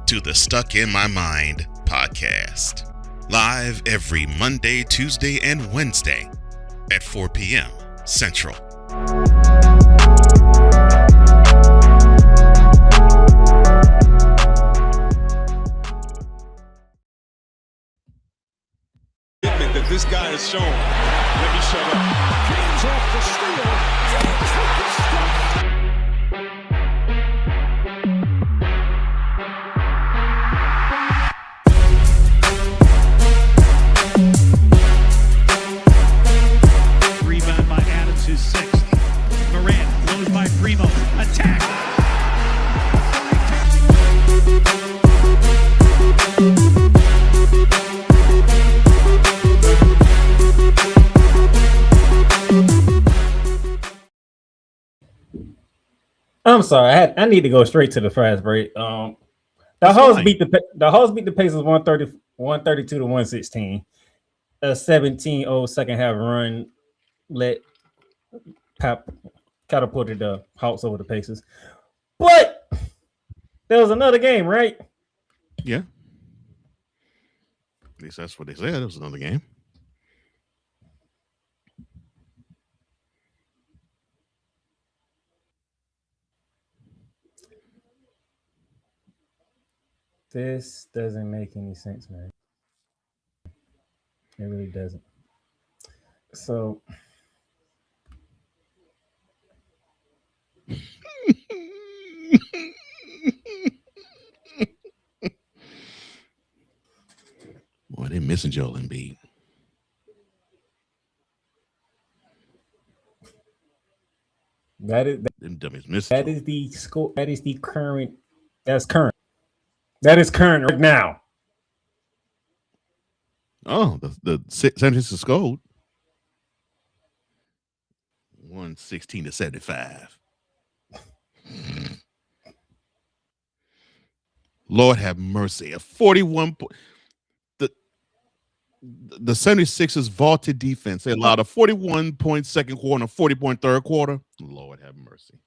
to the Stuck in My Mind podcast. Live every Monday, Tuesday, and Wednesday at 4 p.m. Central. That this guy has shown. Let me shut up. James off the steal. James with the stop. Rebound by Adams, his sixth. Morant blows by Primo. Attack. I'm sorry, I need to go straight to the fast break. The Hawks beat the Pacers 132 to 116. A 17-0 second half run catapulted the Hawks over the Pacers. But there was another game, right? Yeah. At least that's what they said. It was another game. This doesn't make any sense, man. It really doesn't. So boy, they missing Joel Embiid. Them dummies missing. That is the score. That is the current. That's current. That is current right now. Oh, the San Francisco scored 116 to 75. Lord have mercy. A 41 the 76ers vaulted defense. They allowed a 41-point second quarter and a 40-point third quarter. Lord have mercy.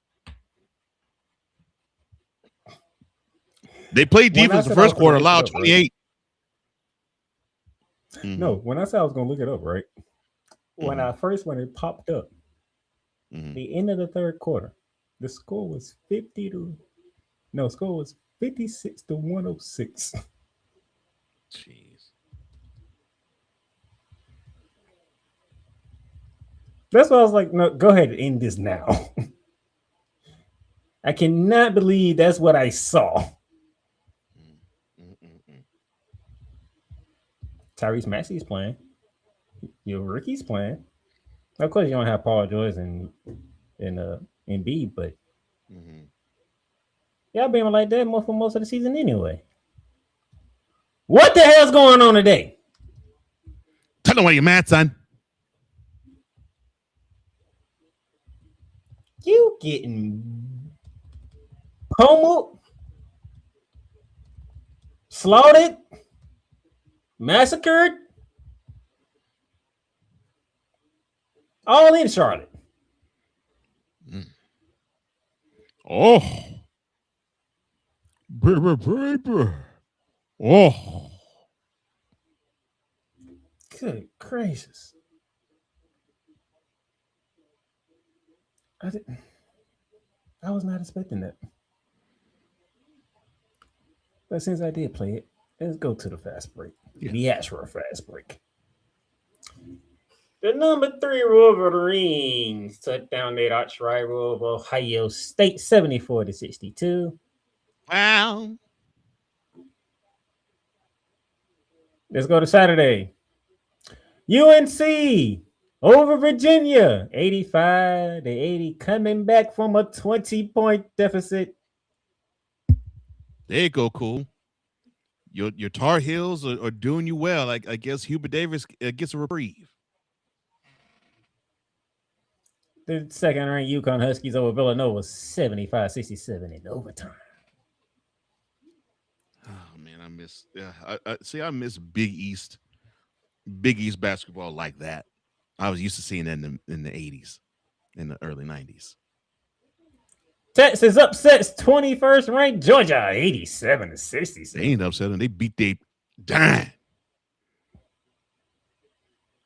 They played defense the first quarter, allowed 28. Right? No, when I said I was going to look it up, right? When it popped up, the end of the third quarter, the score was 56 to 106. Jeez. That's why I was like, no, go ahead and end this now. I cannot believe that's what I saw. Tyrese Maxey's playing. Your rookie's playing. Of course, you don't have Paul George and Embiid, but y'all been like that for most of the season anyway. What the hell's going on today? Tell them why you're mad, son. You getting pummeled, slaughtered, massacred, all in Charlotte. Oh, Good gracious. I was not expecting that. But since I did play it, let's go to the fast break. Yeah. The actual fast break. The number 3 Wolverines took down their arch rival of Ohio State 74-62. Wow. Let's go to Saturday. UNC over Virginia 85-80, coming back from a 20-point deficit. There you go, cool. Your Tar Heels are doing you well. I guess Hubert Davis gets a reprieve. The second-ranked UConn Huskies over Villanova 75-67 in overtime. Oh man, I miss. I miss Big East basketball like that. I was used to seeing that in the 80s, in the early 90s. Texas upsets 21st ranked Georgia 87-67. They ain't upsetting. They beat they dime.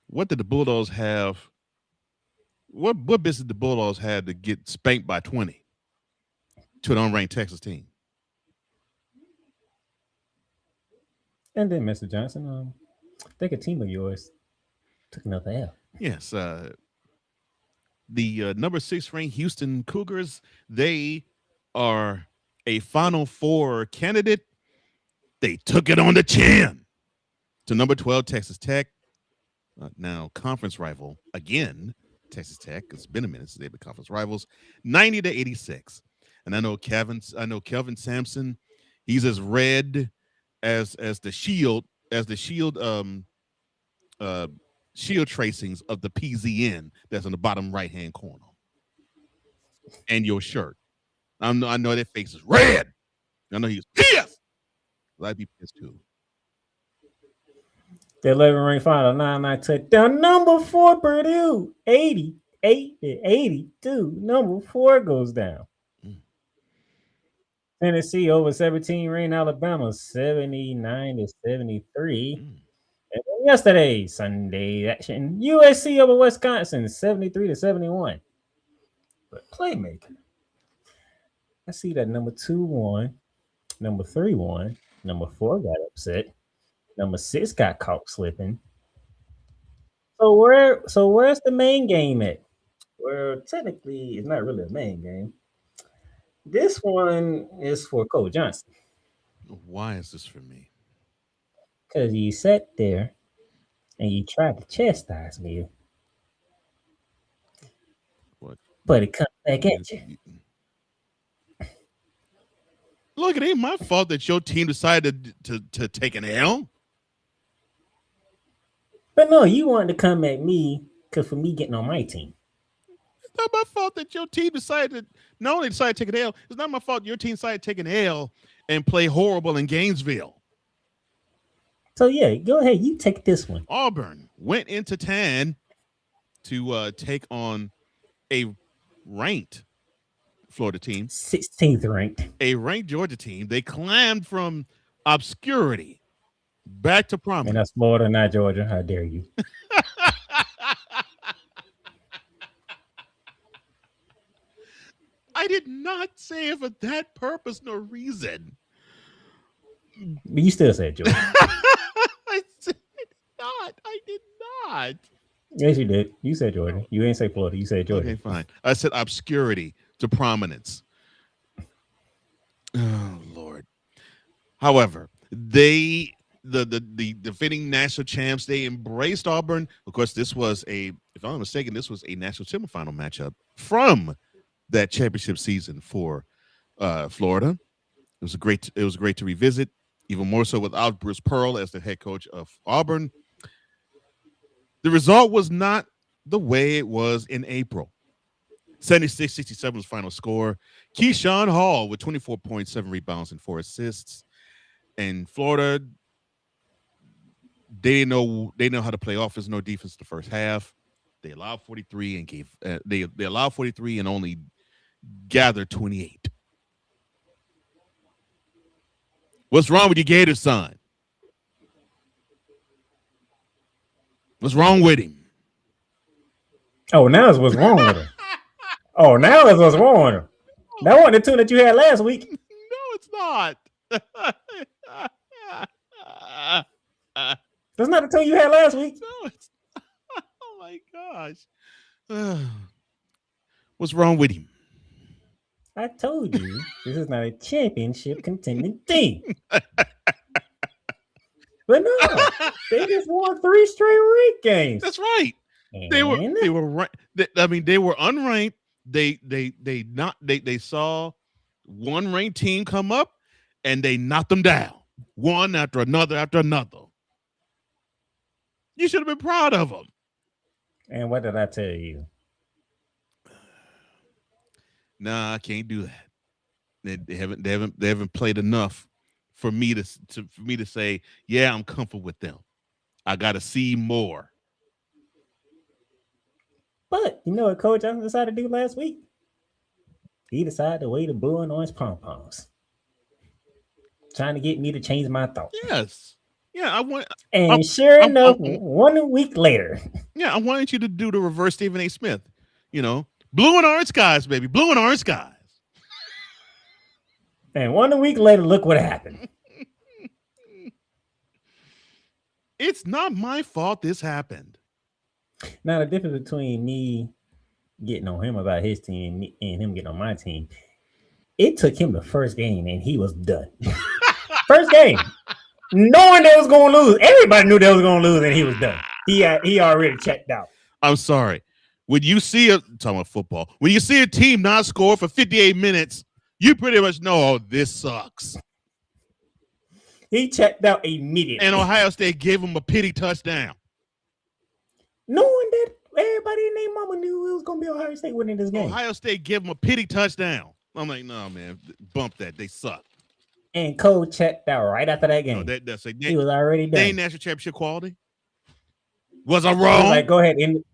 What did the Bulldogs have? What business did the Bulldogs had to get spanked by 20 to an unranked Texas team? And then, Mr. Johnson, I think a team of yours took another L. Yes. The number 6 ranked Houston Cougars, they are a Final Four candidate. They took it on the chin to number 12 Texas Tech. Now conference rival again, Texas Tech. It's been a minute since they've been conference rivals. 90-86. And I know Kelvin Sampson. He's as red as the shield shield tracings of the PZN that's in the bottom right hand corner. And your shirt. I know that face is red. I know he's pissed. I'd be pissed too. The 11-ranked final 9-9 touchdown. Number 4 Purdue 88-82. Number 4 goes down. Tennessee over 17-ranked Alabama 79-73. And then yesterday, Sunday action, USC over Wisconsin 73-71. But Playmaker, I see that number 2 won, number 3 won, number 4 got upset, number 6 got caught slipping. So where's the main game at? Well, technically, it's not really a main game. This one is for Coach Johnson. Why is this for me? Because you sat there and you tried to chastise me. What? But it comes back at you. Look, it ain't my fault that your team decided to take an L. But no, you wanted to come at me because for me getting on my team. It's not my fault that your team decided not only decided to take an L, it's not my fault your team decided to take an L and play horrible in Gainesville. So yeah, go ahead. You take this one. Auburn went into Tan to take on a ranked Florida team. 16th ranked. A ranked Georgia team. They climbed from obscurity back to prominence. And that's Florida, not Georgia. How dare you? I did not say it for that purpose nor reason. But you still said Georgia. I said not. I did not. Yes, you did. You said Georgia. You ain't say Florida. You said Georgia. Okay, fine. I said obscurity to prominence. Oh, Lord. However, the defending national champs, they embraced Auburn. Of course, this was if I'm not mistaken, this was a national semifinal matchup from that championship season for Florida. It was great to revisit, even more so without Bruce Pearl as the head coach of Auburn. The result was not the way it was in April. 76-67 was final score. Keyshawn Hall with 24 points, 7 rebounds, and 4 assists. And Florida, they know how to play offense, no defense the first half. They allowed 43 and gave they allowed 43 and only gathered 28. What's wrong with your Gator son? What's wrong with him? Oh, now it's what's wrong with him. Oh, now it's what's wrong with him. That wasn't the tune that you had last week. No, it's not. That's not the tune you had last week. No, it's not. Oh my gosh. What's wrong with him? I told you this is not a championship contending team. But no, they just won 3 straight ranked games. That's right. They were unranked. They saw one ranked team come up and they knocked them down one after another after another. You should have been proud of them. And what did I tell you? Nah, I can't do that. They haven't played enough for me to say, yeah, I'm comfortable with them. I got to see more. But you know what Coach Johnson decided to do last week? He decided to wave the blue and orange pom-poms, trying to get me to change my thoughts. Yes. Yeah, I want. And sure enough, 1 week later. Yeah, I wanted you to do the reverse Stephen A. Smith. You know, blue and orange skies, baby. Blue and orange skies. And 1 week later, look what happened. It's not my fault this happened. Now, the difference between me getting on him about his team and him getting on my team, it took him the first game and he was done. First game. Knowing they was going to lose. Everybody knew they was going to lose and he was done. He already checked out. I'm sorry. When you see talking about football, when you see a team not score for 58 minutes, you pretty much know, oh, this sucks. He checked out immediately. And Ohio State gave him a pity touchdown. Knowing that everybody in their mama knew it was going to be Ohio State winning this game. Ohio State gave him a pity touchdown. I'm like, no, man, bump that. They suck. And Cole checked out right after that game. No, he was already done. They ain't national championship quality. Was I wrong? Like, go ahead. And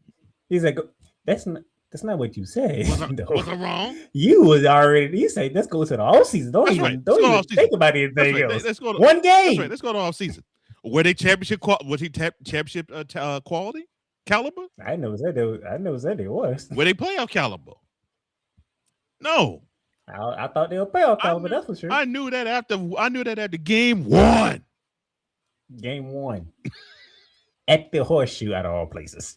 he's like, that's not what you said. Was I wrong? You was already. You say let's go to the off season. Don't even think about anything else. Let's go to one game. That's right. Let's go to off season. Were they championship? Was he championship quality caliber? I never said they was. Were they playoff caliber? No. I thought they were playoff caliber. That's for sure. I knew that after game 1. Game 1 at the Horseshoe, out of all places.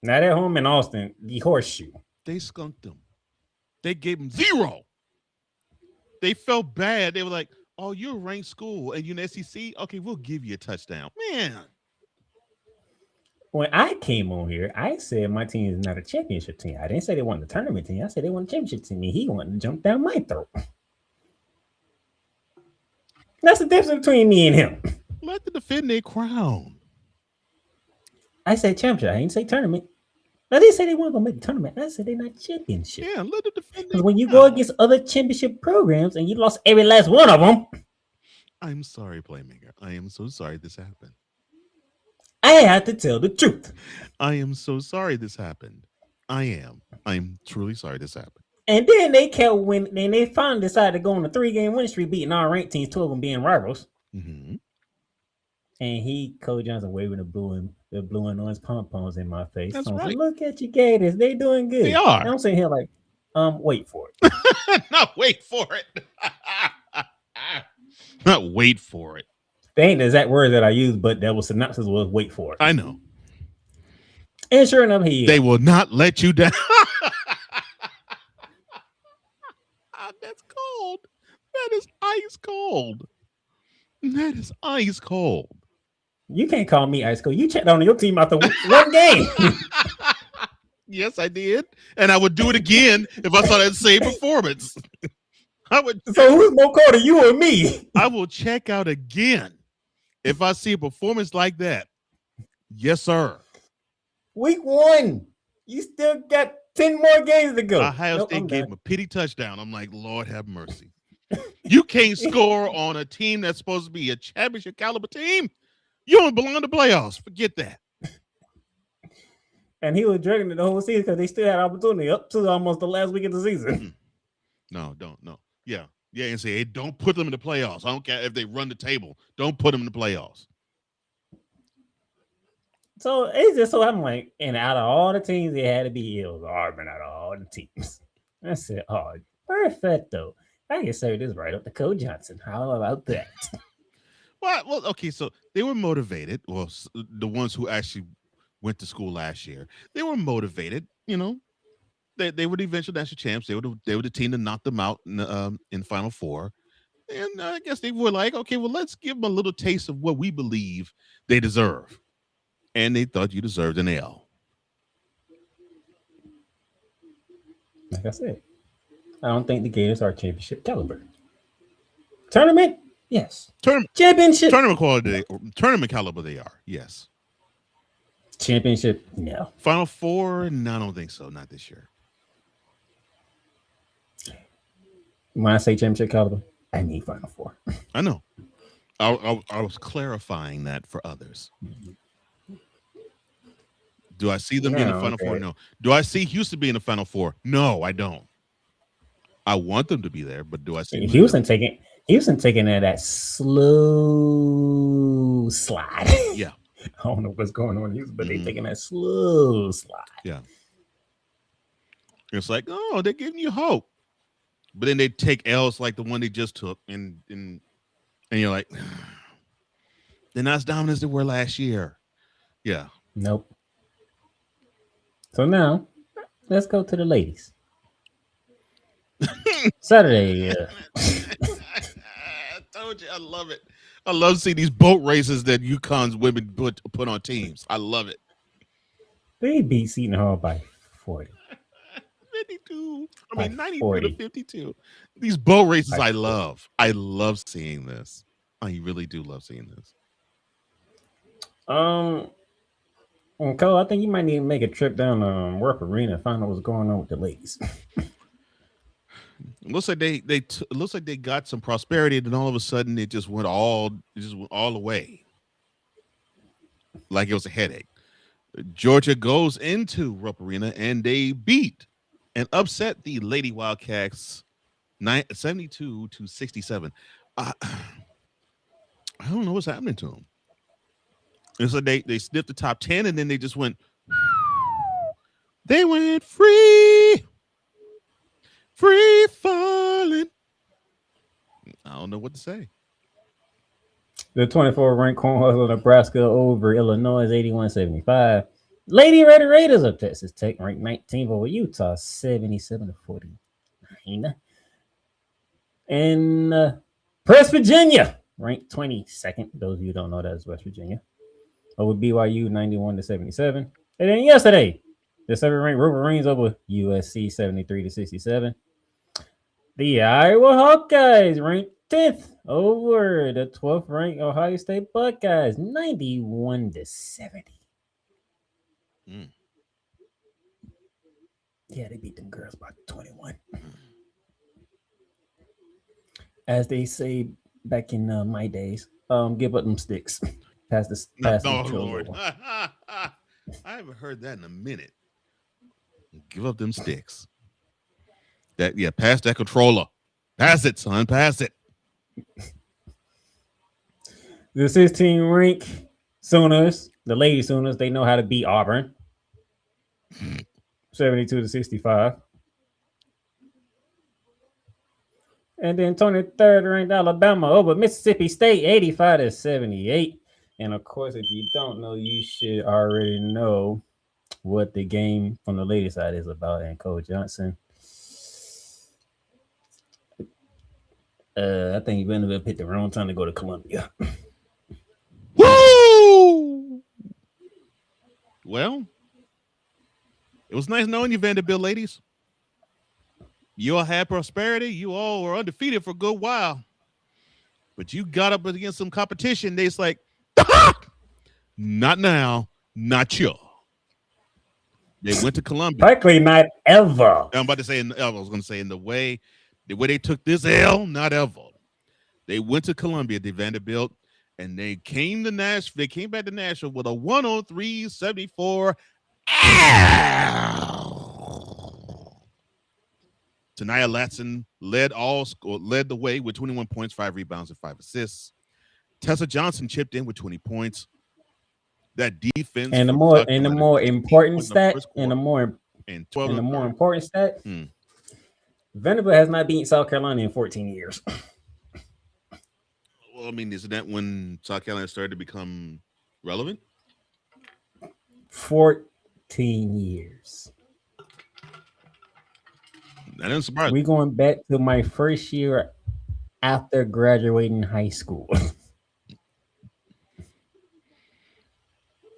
Not at home in Austin, the Horseshoe. They skunked them. They gave them 0. They felt bad. They were like, oh, you're a ranked school and you're in SEC? Okay, we'll give you a touchdown. Man. When I came on here, I said my team is not a championship team. I didn't say they want the tournament team. I said they want a championship team. And he wanted to jump down my throat. That's the difference between me and him. Let them defend their crown. I said championship. I didn't say tournament. I didn't say they weren't going to make the tournament. I said they're not championship. Yeah, let them defend. Because when you go against other championship programs and you lost every last one of them. I'm sorry, Playmaker. I am so sorry this happened. I had to tell the truth. I am so sorry this happened. I'm truly sorry this happened. And then they kept winning. And they finally decided to go on a 3-game win streak, beating our ranked teams, 2 of them being rivals. Mm-hmm. And Coach Johnson waving the blue and orange pom-poms in my face. That's right. right. Like, look at you Gators. They doing good. They are. And I'm sitting here like, wait for it. Not wait for it. Not wait for it. They ain't the exact word that I used, but that was synopsis was wait for it. I know. And sure enough, they will not let you down. That's cold. That is ice cold. That is ice cold. You can't call me ice cold. You checked on your team after one game. Yes, I did. And I would do it again if I saw that same performance. So who's more cold, you or me? I will check out again if I see a performance like that. Yes, sir. Week 1. You still got 10 more games to go. Ohio State gave him a pity touchdown. I'm like, Lord have mercy. You can't score on a team that's supposed to be a championship caliber team. You don't belong to playoffs. Forget that. And he was dragging it the whole season because they still had opportunity up to almost the last week of the season. No. Yeah. Yeah, and say, hey, don't put them in the playoffs. I don't care if they run the table. Don't put them in the playoffs. So it's just so I'm like, and out of all the teams, it had to be it was Auburn out of all the teams. I said, oh, perfecto. I can say this right up to Coach Johnson. How about that? Well, okay, so they were motivated. Well, the ones who actually went to school last year, they were motivated. You know, they were the eventual national champs. They were the team that knocked them out in Final Four, and I guess they were like, okay, well, let's give them a little taste of what we believe they deserve, and they thought you deserved an L. Like I said, I don't think the Gators are championship caliber. Tournament, yes. Championship, tournament quality, tournament caliber. They are, yes. Championship, no. Final Four, no, I don't think so. Not this year. When I say championship caliber, I mean Final Four. I know. I was clarifying that for others. Do I see them in the Final Four? No. Do I see Houston being in the Final Four? No, I don't. I want them to be there, but do I see Houston taking that slow slide? Yeah. I don't know what's going on in Houston, but they're taking that slow slide. Yeah. It's like, oh, they're giving you hope. But then they take L's like the one they just took, and you're like, they're not as dominant as they were last year. Yeah. Nope. So now, let's go to the ladies. Saturday. I told you, I love it. I love seeing these boat races that UConn's women put on teams. I love it. They beat Seton Hall by 40. 52. I mean, 92 to 52. These boat races I love. I love seeing this. I really do love seeing this. Cole, I think you might need to make a trip down to Rupp Arena and find out what's going on with the ladies. Looks like they looks like they got some prosperity, and then all of a sudden it just went all away, like it was a headache. Georgia goes into Rupp Arena and they beat and upset the Lady Wildcats 72 to 67. I don't know what's happening to them. It's like they sniffed the top 10 and then they just went. They went free falling. I don't know what to say. The 24 ranked Cornhusker Nebraska over Illinois 81-75. Lady Red Raiders of Texas Tech ranked 19th over Utah 77-49. And West Virginia ranked 22nd. Those of you who don't know, that is West Virginia. Over BYU 91-77. And then yesterday, the 7th-ranked Wolverines over USC 73-67. The Iowa Hawkeyes ranked 10th over the 12th-ranked Ohio State Buckeyes 91-70. Yeah, they beat them girls by 21. As they say back in my days, give up them sticks. Pass the Lord. I haven't heard that in a minute. Give up them sticks. Pass that controller. Pass it, son. Pass it. The 16th-ranked Sooners, the Lady Sooners, they know how to beat Auburn. 72-65. And then 23rd-ranked Alabama over Mississippi State 85-78. And of course, if you don't know, you should already know what the game from the lady side is about. And Coach Johnson, I think Vanderbilt picked the wrong time to go to Columbia. Woo! Well, it was nice knowing you, Vanderbilt ladies. You all had prosperity. You all were undefeated for a good while. But you got up against some competition. They's like, not now, not you. They went to Columbia. Likely not ever. I'm about to say, I was going to say, in the way they took this L, not ever. They went to Columbia, the Vanderbilt, and they came to Nashville. They came back to Nashville with a 103-74. Tanaya Latson led the way with 21 points, 5 rebounds, and 5 assists. Tessa Johnson chipped in with 20 points. That defense And the from more South and the Carolina, more 16 important points in the stat, first and quarter and 12 in the the more third. important stat, Vanderbilt has not beaten South Carolina in 14 years. Well, I mean, isn't that when South Carolina started to become relevant? 14 years. That doesn't surprise We me. going back to my first year after graduating high school.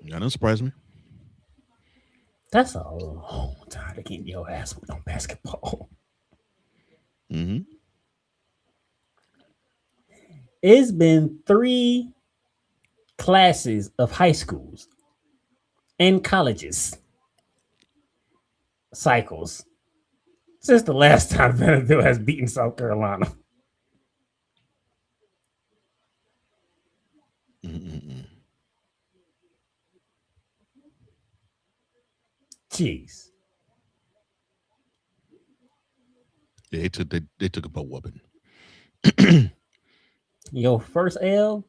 That doesn't surprise me. That's a long time to get your ass with on basketball. Mm-hmm. It's been 3 classes of high schools and colleges cycles since the last time Vanderbilt has beaten South Carolina. Jeez. Yeah, they took a butt whooping. Your first L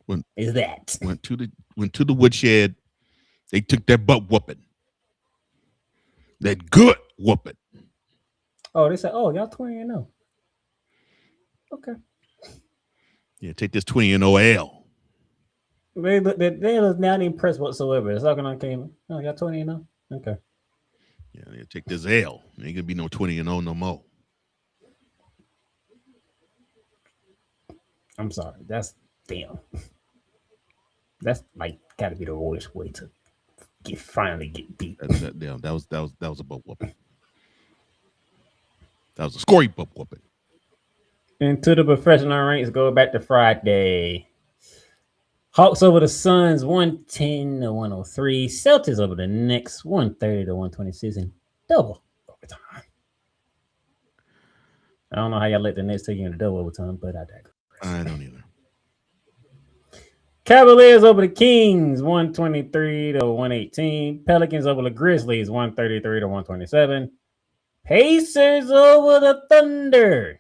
When is that. went to the woodshed, they took that butt whooping. That good whooping. Oh, they said, oh, y'all 20-0. Okay. Yeah, take this 20-0 L. They was not impressed whatsoever. South Carolina came. Oh, y'all 20-0. Okay. Yeah, they take this L. Ain't gonna be no 20-0 no more. I'm sorry. That's damn. That's like got to be the worst way to finally get beat. That was a butt whooping. That was a scoring butt whooping. Into the professional ranks, go back to Friday. Hawks over the Suns, 110-103. Celtics over the Knicks, 130-126. And double overtime. I don't know how y'all let the Knicks take you into double overtime, but I digress. I don't either. Cavaliers over the Kings, 123-118. Pelicans over the Grizzlies, 133-127. Pacers over the Thunder,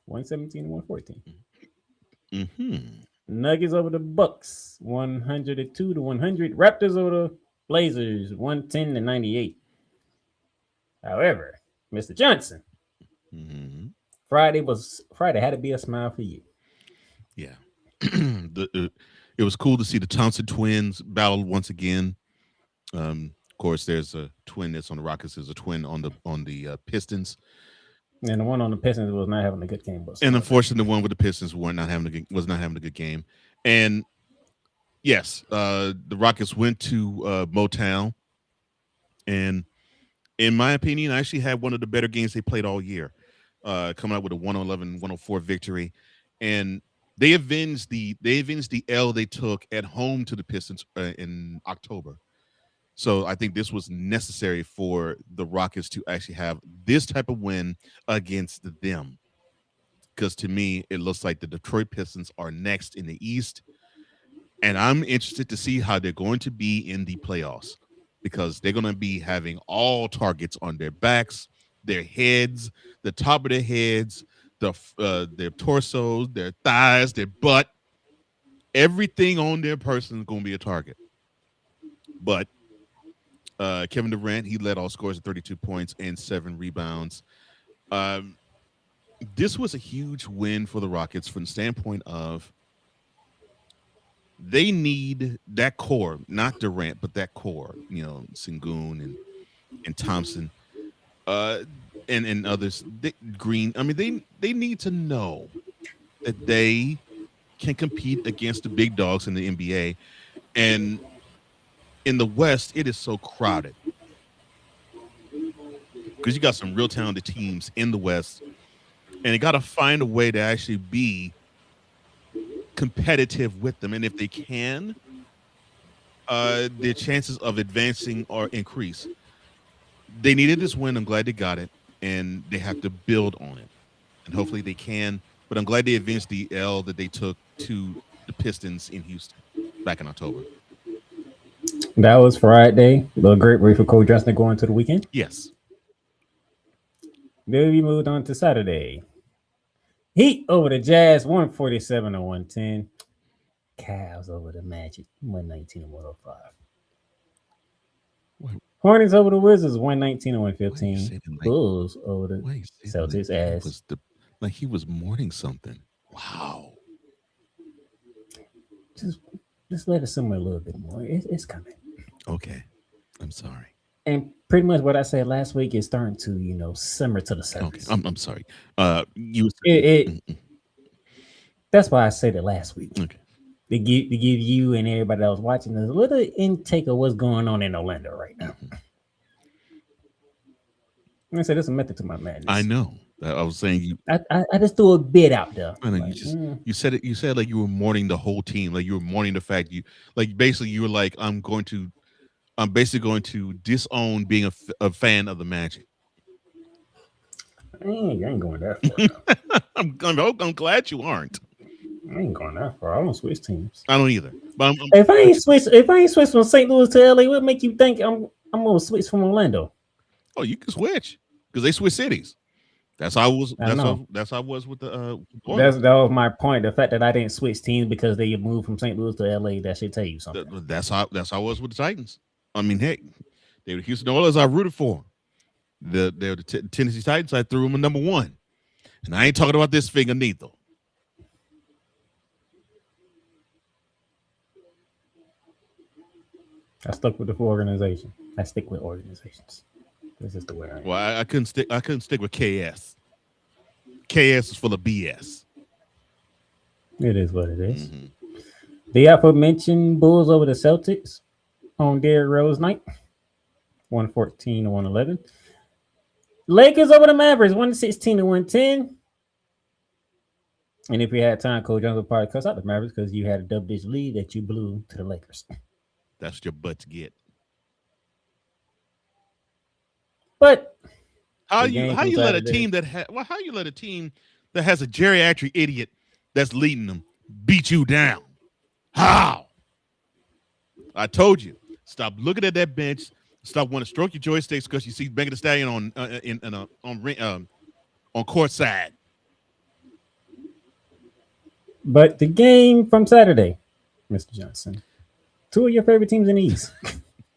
117-114. Nuggets over the Bucks, 102-100. Raptors over the Blazers, 110-98. However, Mr. Johnson, Friday had to be a smile for you. Yeah. It was cool to see the Thompson twins battle once again. Of course, there's a twin that's on the Rockets. There's a twin on the Pistons. And the one on the Pistons was not having a good game. And unfortunately, the one with the Pistons was not having a good game. And yes, the Rockets went to Motown, and in my opinion, I actually had one of the better games they played all year, coming out with a 111-104 victory. And they avenged the L they took at home to the Pistons in October. So I think this was necessary for the Rockets to actually have this type of win against them. Because to me, it looks like the Detroit Pistons are next in the East. And I'm interested to see how they're going to be in the playoffs, because they're going to be having all targets on their backs, their heads, the top of their heads, their torsos, their thighs, their butt. Everything on their person is going to be a target. But Kevin Durant, he led all scores at 32 points and 7 rebounds. This was a huge win for the Rockets from the standpoint of they need that core, not Durant, but that core, Sengun and Thompson, and others, Green. I mean, they need to know that they can compete against the big dogs in the NBA. And in the West, it is so crowded because you got some real talented teams in the West, and they got to find a way to actually be competitive with them. And if they can, their chances of advancing are increased. They needed this win. I'm glad they got it, and they have to build on it, and hopefully they can. But I'm glad they avenged the L that they took to the Pistons in Houston back in October. That was Friday. A great break for Cole Johnson going to the weekend. Yes. Then we moved on to Saturday. Heat over the Jazz, 147 to 110. Cavs over the Magic, 119 to 105. Hornets over the Wizards, 119 to 115. Bulls over the Celtics as like he was mourning something. Wow. Just let it simmer a little bit more. It's coming. Okay. I'm sorry. And pretty much what I said last week is starting to, simmer to the surface. Okay. I'm sorry. That's why I said it last week. Okay. To give you and everybody else watching a little intake of what's going on in Orlando right now. I said there's a method to my madness. I know. I was saying you. I just threw a bit out there. I know you said it. You said like you were mourning the whole team. Like you were mourning the fact you basically you were like I'm basically going to disown being a fan of the Magic. I ain't going that far. I'm glad you aren't. I ain't going that far. I don't switch teams. I don't either. But if I ain't switch from St. Louis to LA, what make you think I'm gonna switch from Orlando? Oh, you can switch because they switch cities. That's how I was. That's how I was with the. That was my point. The fact that I didn't switch teams because they moved from St. Louis to LA, that should tell you something. That's how I was with the Titans. I mean, heck, they were the Houston Oilers. I rooted for them. They're the Tennessee Titans. I threw them in number 1, and I ain't talking about this finger neither. I stuck with the organization. I stick with organizations. This is the way I am. Well, I couldn't stick with KS. KS is full of BS. It is what it is. Mm-hmm. The aforementioned Bulls over the Celtics on Derrick Rose night, 114 to 111. Lakers over the Mavericks, 116 to 110. And if we had time, Coach Jones would probably cuss out the Mavericks because you had a double-digit lead that you blew to the Lakers. That's what your butts get. But how you let a team that has a geriatric idiot that's leading them beat you down? How? I told you. Stop looking at that bench. Stop wanting to stroke your joysticks because you see Megan Thee Stallion on court side. But the game from Saturday, Mr. Johnson, 2 of your favorite teams in the East.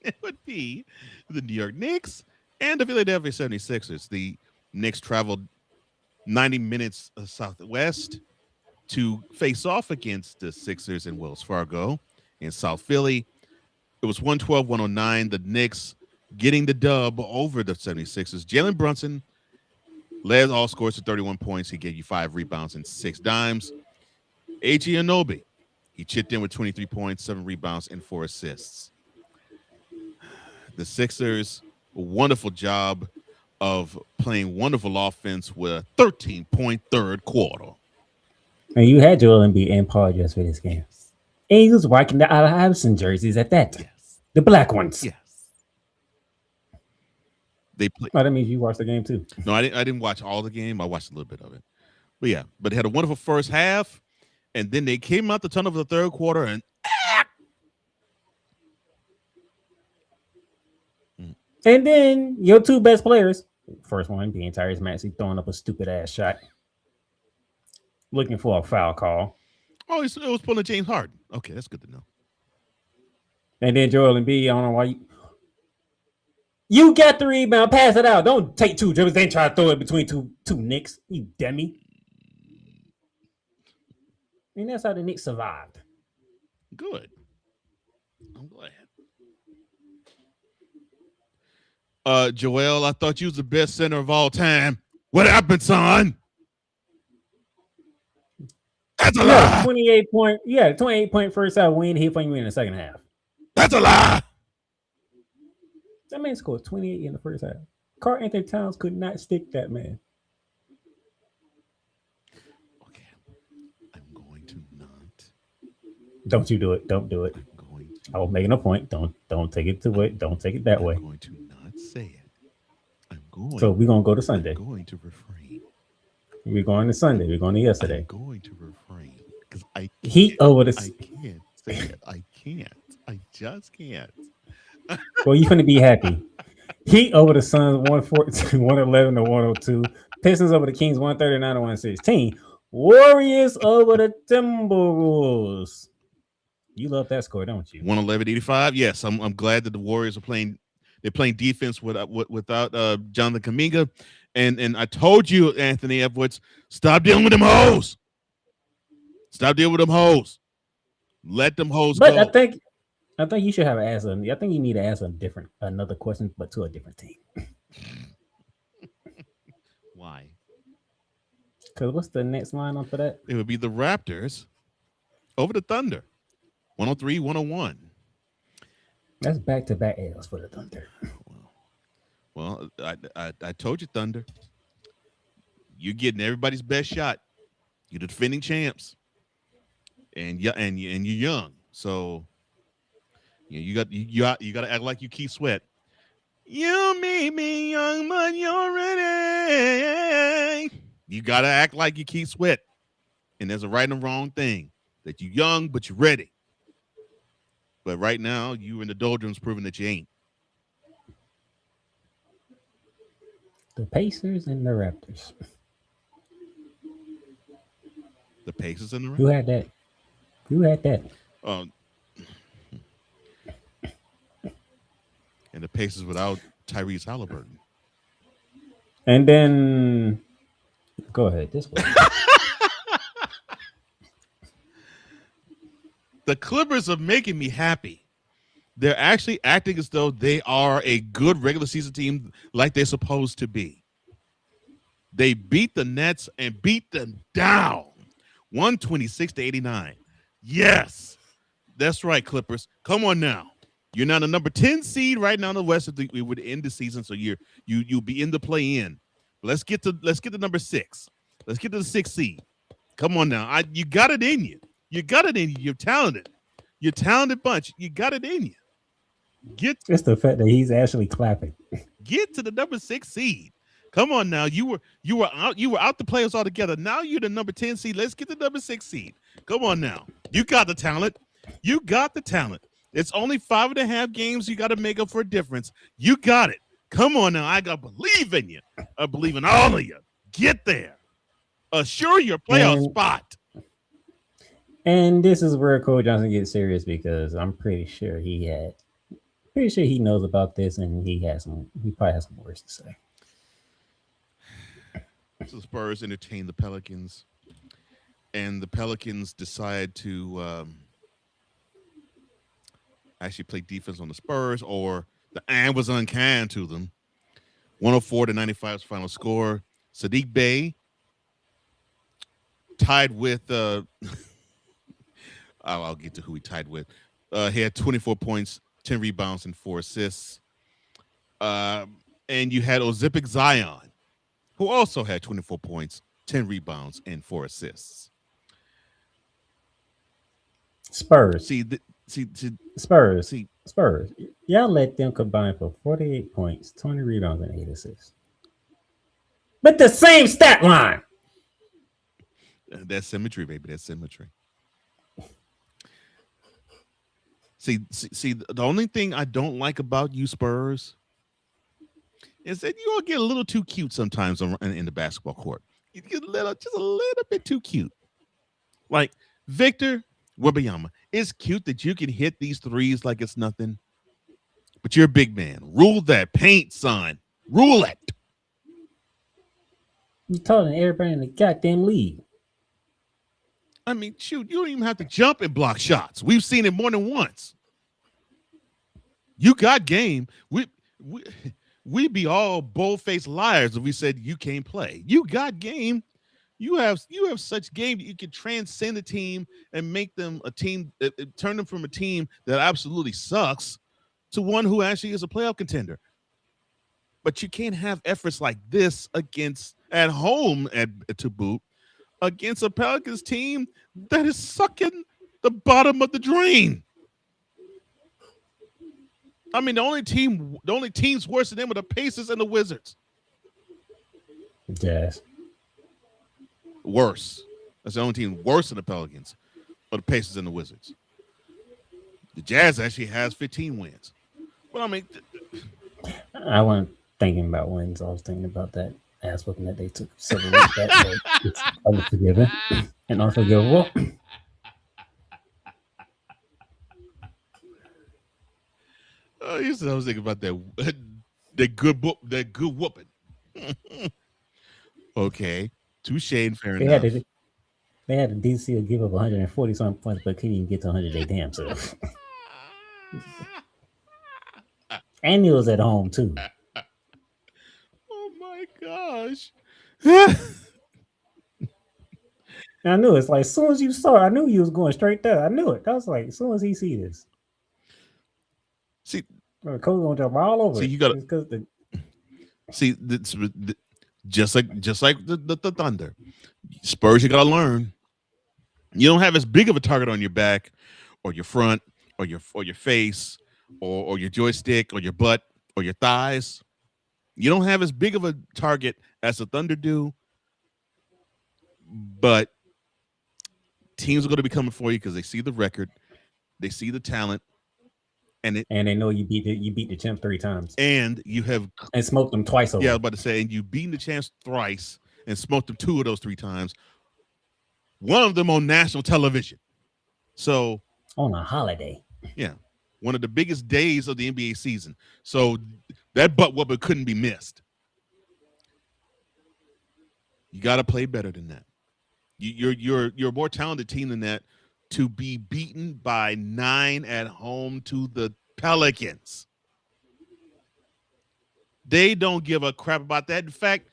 It would be the New York Knicks and the Philadelphia 76ers. The Knicks traveled 90 minutes southwest to face off against the Sixers in Wells Fargo in South Philly. It was 112-109. The Knicks getting the dub over the 76ers. Jalen Brunson led all scores to 31 points. He gave you 5 rebounds and 6 dimes. A.G. Anunoby, he chipped in with 23 points, 7 rebounds, and 4 assists. The Sixers, a wonderful job of playing wonderful offense with a 13-point third quarter. And you had Joel Embiid and Paul George for this game. And he was rocking the Allen Iverson jerseys at that time. Yes. The black ones. Yes. They played. Oh, that means you watched the game too. No, I didn't watch all the game. I watched a little bit of it. But yeah, but they had a wonderful first half. And then they came out the tunnel for the third quarter and then your 2 best players, first one being Tyrese Maxey throwing up a stupid ass shot, looking for a foul call. Oh, it was pulling James Harden. Okay, that's good to know. And then Joel Embiid, I don't know why you got the rebound, pass it out. Don't take 2 dribbles, then try to throw it between two Knicks, you dummy. And that's how the Knicks survived. Good. I'm glad. Joel, I thought you was the best center of all time. What happened, son? That's a lie. 28 point first half win. He playing you in the second half. That's a lie. That man scored 28 in the first half. Karl Anthony Towns could not stick that man. Don't you do it. Don't do it. I was making a point. Don't take it to it. Don't take it that way. I'm going to not say it. So we're going to go to Sunday. I'm going to refrain. We're going to Sunday. We're going to yesterday. I'm going to refrain because I Heat over the. I can't say it. I can't. I just can't. Well, you finna be happy. Heat over the Suns 114, 111 to 102. Pistons over the Kings 139 to 116. Warriors over the Timberwolves. You love that score, don't you? 111-85. Yes, I'm glad that the Warriors are playing. They're playing defense without Jonathan Kuminga, and I told you, Anthony Edwards, stop dealing with them hoes. Stop dealing with them hoes. Let them hoes But go. I think you should have asked them. I think you need to ask another question, but to a different team. Why? Because what's the next lineup for that? It would be the Raptors over the Thunder. 103-101. That's back-to-back L's for the Thunder. Well, I told you, Thunder. You're getting everybody's best shot. You're the defending champs, and you're young, so you got to act like you Keith Sweat. You made me young, but you're ready. You got to act like you Keith Sweat, and there's a right and a wrong thing. That you're young, but you're ready. But right now, you in the doldrums proving that you ain't. The Pacers and the Raptors. The Pacers and the Raptors? Who had that? Who had that? And the Pacers without Tyrese Halliburton. And then, go ahead. This way. The Clippers are making me happy. They're actually acting as though they are a good regular season team like they're supposed to be. They beat the Nets and beat them down 126-89. Yes, that's right, Clippers. Come on now. You're now the number 10 seed right now in the West. We would end the season, so you'll be in the play-in. Let's get to number 6. Let's get to the 6th seed. Come on now. You got it in you. You got it in you. You're talented. You're a talented bunch. You got it in you. It's the fact that he's actually clapping. Get to the number 6 seed. Come on now. You were out the playoffs altogether. Now you're the number 10 seed. Let's get the number 6 seed. Come on now. You got the talent. You got the talent. It's only 5.5 games you got to make up for a difference. You got it. Come on now. I got to believe in you. I believe in all of you. Get there. Assure your playoff spot. And this is where Cole Johnson gets serious because I'm pretty sure he knows about this and he probably has some words to say. So Spurs entertain the Pelicans, and the Pelicans decide to actually play defense on the Spurs, or the and was unkind to them. 104-95 is final score. Sadiq Bey tied with I'll get to who he tied with. He had 24 points, 10 rebounds, and 4 assists. And you had Ozipic Zion, who also had 24 points, 10 rebounds, and 4 assists. Spurs. Spurs. Spurs. Y'all let them combine for 48 points, 20 rebounds, and 8 assists. But the same stat line. That's symmetry, baby. That's symmetry. See, the only thing I don't like about you Spurs is that you all get a little too cute sometimes in the basketball court. You get just a little bit too cute. Like Victor Wembanyama, it's cute that you can hit these threes like it's nothing, but you're a big man. Rule that paint, son. Rule it. You telling everybody in the goddamn league. I mean, shoot, you don't even have to jump and block shots. We've seen it more than once. You got game. We'd be all bold-faced liars if we said you can't play. You got game. You have such game that you can transcend the team and make them a team, turn them from a team that absolutely sucks to one who actually is a playoff contender. But you can't have efforts like this at home to boot against a Pelicans team that is sucking the bottom of the drain. I mean, the only teams worse than them are the Pacers and the Wizards. Yes. Worse. That's the only team worse than the Pelicans are the Pacers and the Wizards. The Jazz actually has 15 wins. Well, I mean, I wasn't thinking about wins. I was thinking about that ass whooping that they took several weeks back. So it's unforgiven and unforgivable. oh, you said I was thinking about that good whooping. Okay, touche and fair They enough. had the DC give up 140 something points, but couldn't even get to 100 they damn self. And he was at home too. Oh my gosh. And I knew it's like as soon as you saw it, I knew you was going straight there. I knew it. I was like, as soon as he see this. See, the coach gonna jump all over. See, it. you gotta the see just like the Thunder. Spurs, you gotta learn. You don't have as big of a target on your back or your front or your face or your joystick or your butt or your thighs. You don't have as big of a target as the Thunder do, but teams are going to be coming for you because they see the record, they see the talent, and they know you beat the champ 3 times, and you have and smoked them twice over. Yeah, I was about to say, and you beaten the champs thrice and smoked them 2 of those 3 times. One of them on national television. So on a holiday. Yeah. One of the biggest days of the NBA season. So that butt whooping couldn't be missed. You got to play better than that. You're a more talented team than that to be beaten by 9 at home to the Pelicans. They don't give a crap about that. In fact,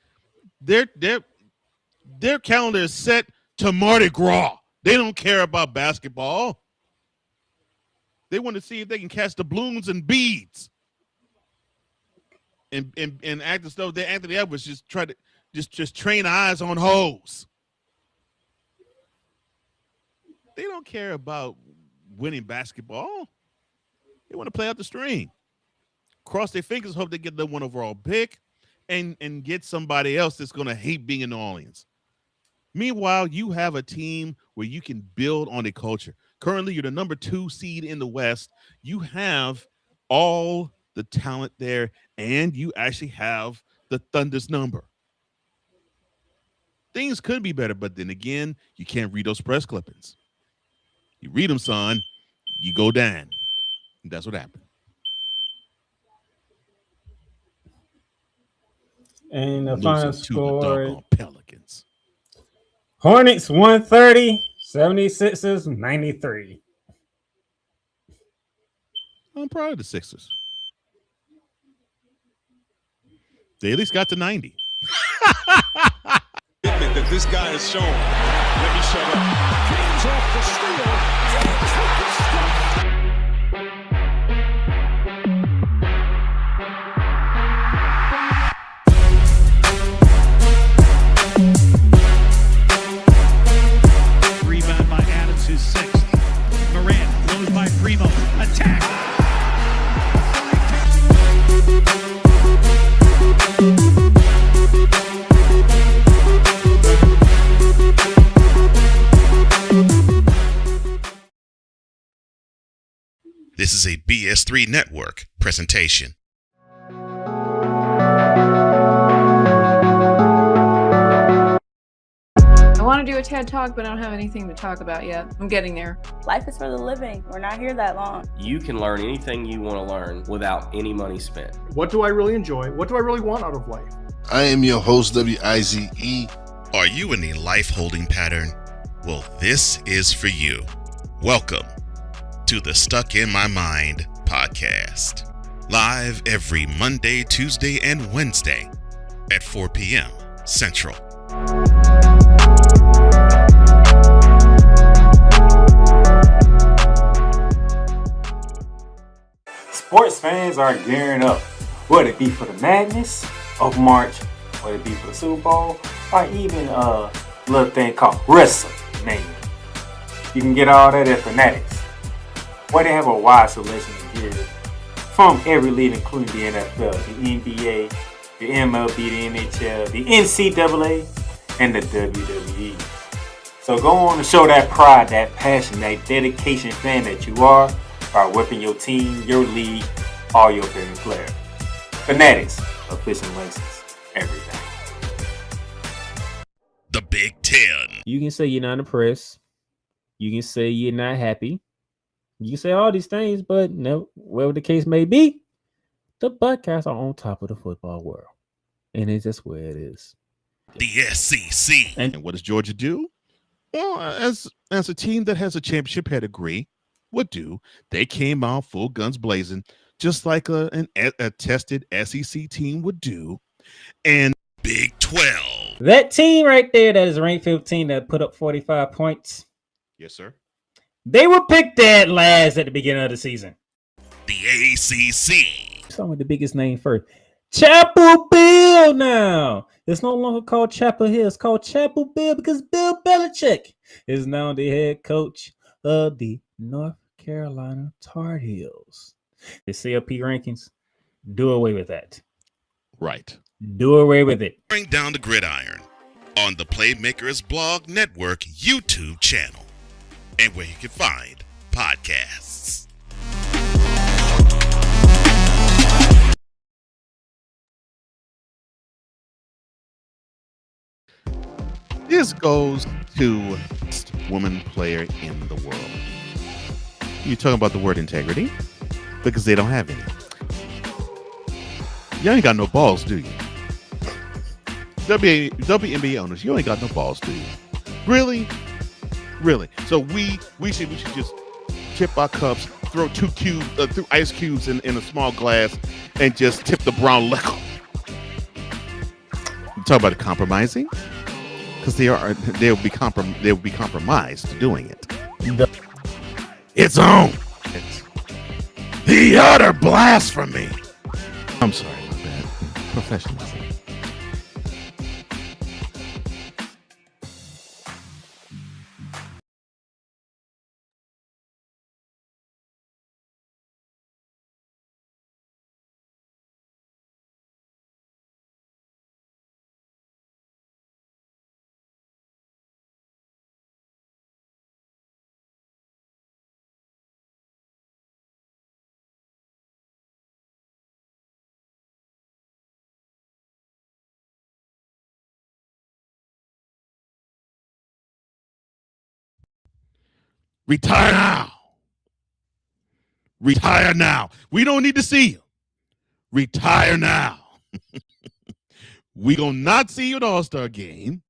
their calendar is set to Mardi Gras. They don't care about basketball. They want to see if they can catch the balloons and beads. And act as though Anthony Edwards just try to just train eyes on hoes. They don't care about winning basketball. They want to play out the string. Cross their fingers, hope they get the 1 overall pick and get somebody else that's going to hate being in New Orleans. Meanwhile, you have a team where you can build on a culture. Currently, you're the number 2 seed in the West. You have all the talent there, and you actually have the Thunder's number. Things could be better, but then again, you can't read those press clippings. You read them, son, you go down. And that's what happened. And the final score: Pelicans. Hornets 130, 76ers 93. I'm proud of the Sixers. They at least got to 90. That this guy has shown. Let me shut up. James off the steal. Rebound by Adams, his 6th. Morant blows by Primo. Attack. This is a BS3 Network presentation. I want to do a TED Talk, but I don't have anything to talk about yet. I'm getting there. Life is for the living. We're not here that long. You can learn anything you want to learn without any money spent. What do I really enjoy? What do I really want out of life? I am your host, WIZE. Are you in a life holding pattern? Well, this is for you. Welcome to the Stuck in My Mind podcast. Live every Monday, Tuesday, and Wednesday at 4 p.m. Central. Sports fans are gearing up, whether it be for the madness of March, whether it be for the Super Bowl, or even a little thing called WrestleMania. You can get all that at Fanatics, where they have a wide selection of gear from every league, including the NFL, the NBA, the MLB, the NHL, the NCAA, and the WWE. So go on and show that pride, that passion, that dedication fan that you are by whipping your team, your league, all your favorite players. Fanatics, official laces, everything. The Big Ten. You can say you're not impressed. You can say you're not happy. You can say all these things, but no, whatever the case may be, the Buckeyes are on top of the football world. And it's just where it is. The SEC. And what does Georgia do? Well, as a team that has a championship pedigree would do, they came out full guns blazing, just like a tested SEC team would do. And Big 12. That team right there that is ranked 15 that put up 45 points. Yes, sir. They were picked dead last at the beginning of the season. The ACC. Start with the biggest name first. Chapel Bill now. It's no longer called Chapel Hill. It's called Chapel Bill because Bill Belichick is now the head coach of the North Carolina Tar Heels. The CLP rankings, do away with that. Right. Do away with it. Bring down the gridiron on the Playmakers Blog Network YouTube channel and where you can find podcasts. This goes to best woman player in the world. You're talking about the word integrity? Because they don't have any. You ain't got no balls, do you? WNBA owners, you ain't got no balls, do you? Really? Really? So we should just tip our cups, throw through ice cubes in a small glass, and just tip the brown liquor. You talk about compromising? Because they'll be compromised doing it. It's on. It's the utter blasphemy. I'm sorry, my bad. Professionalism. Retire now. Retire now. We don't need to see you. Retire now. We gonna not see you at All-Star game.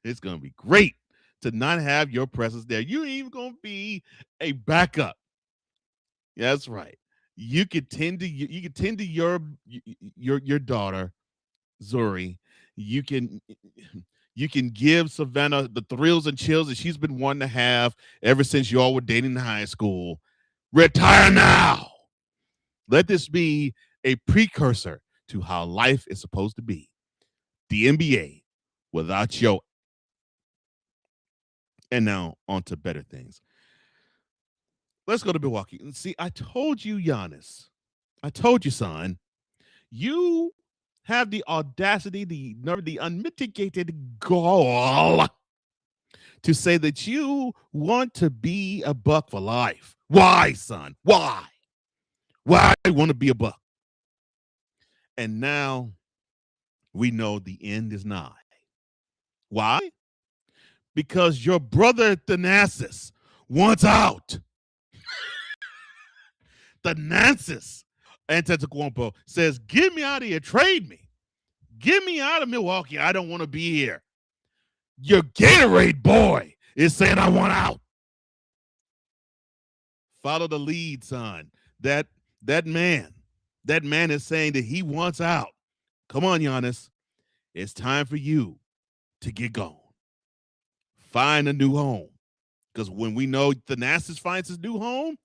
It's gonna be great to not have your presence there. You ain't even gonna be a backup. Yeah, that's right. You could tend to your daughter, Zuri. You can give Savannah the thrills and chills that she's been wanting to have ever since y'all were dating in high school. Retire now. Let this be a precursor to how life is supposed to be. The NBA without your. And now on to better things. Let's go to Milwaukee. See, I told you, Giannis. I told you, son. You have the audacity, the nerve, the unmitigated gall to say that you want to be a Buck for life. Why, son? Why? Why want to be a Buck? And now we know the end is nigh. Why? Because your brother Thanasis wants out. Thanasis Antetokounmpo says, get me out of here. Trade me. Get me out of Milwaukee. I don't want to be here. Your Gatorade boy is saying I want out. Follow the lead, son. That man is saying that he wants out. Come on, Giannis. It's time for you to get gone. Find a new home. Because when we know Thanasis finds his new home,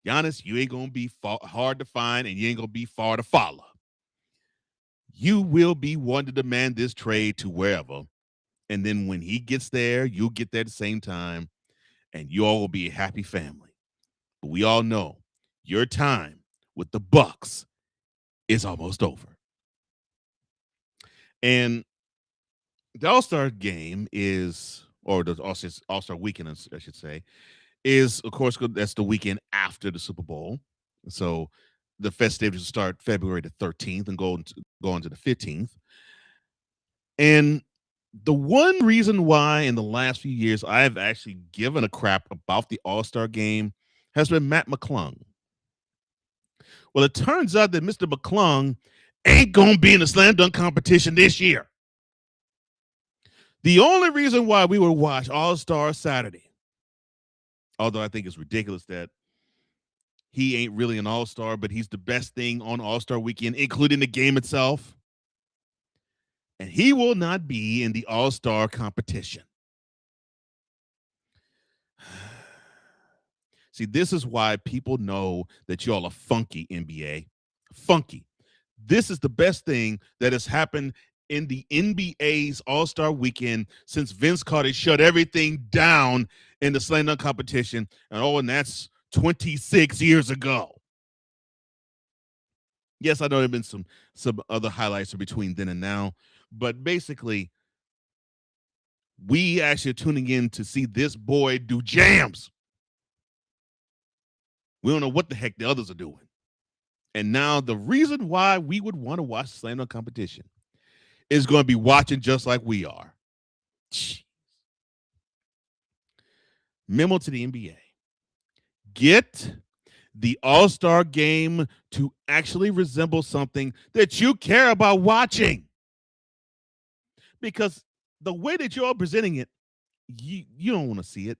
Giannis, you ain't going to be hard to find and you ain't going to be far to follow. You will be one to demand this trade to wherever. And then when he gets there, you'll get there at the same time. And you all will be a happy family. But we all know your time with the Bucks is almost over. And the All-Star game is, or the All-Star weekend, I should say, is, of course, that's the weekend after the Super Bowl. So the festivities start February the 13th and go on to the 15th. And the one reason why in the last few years I've actually given a crap about the All-Star game has been Matt McClung. Well, it turns out that Mr. McClung ain't going to be in the slam dunk competition this year. The only reason why we would watch All-Star Saturday, although I think it's ridiculous that he ain't really an All-Star, but he's the best thing on All-Star weekend, including the game itself. And he will not be in the All-Star competition. See, this is why people know that y'all are funky, NBA. Funky. This is the best thing that has happened in the NBA's All-Star weekend since Vince Carter shut everything down in the slam dunk competition. And that's 26 years ago. Yes, I know there have been some other highlights between then and now, but basically, we actually are tuning in to see this boy do jams. We don't know what the heck the others are doing. And now the reason why we would want to watch the slam dunk competition is going to be watching just like we are. Jeez. Memo to the NBA. Get the All-Star game to actually resemble something that you care about watching. Because the way that you're presenting it, you don't want to see it.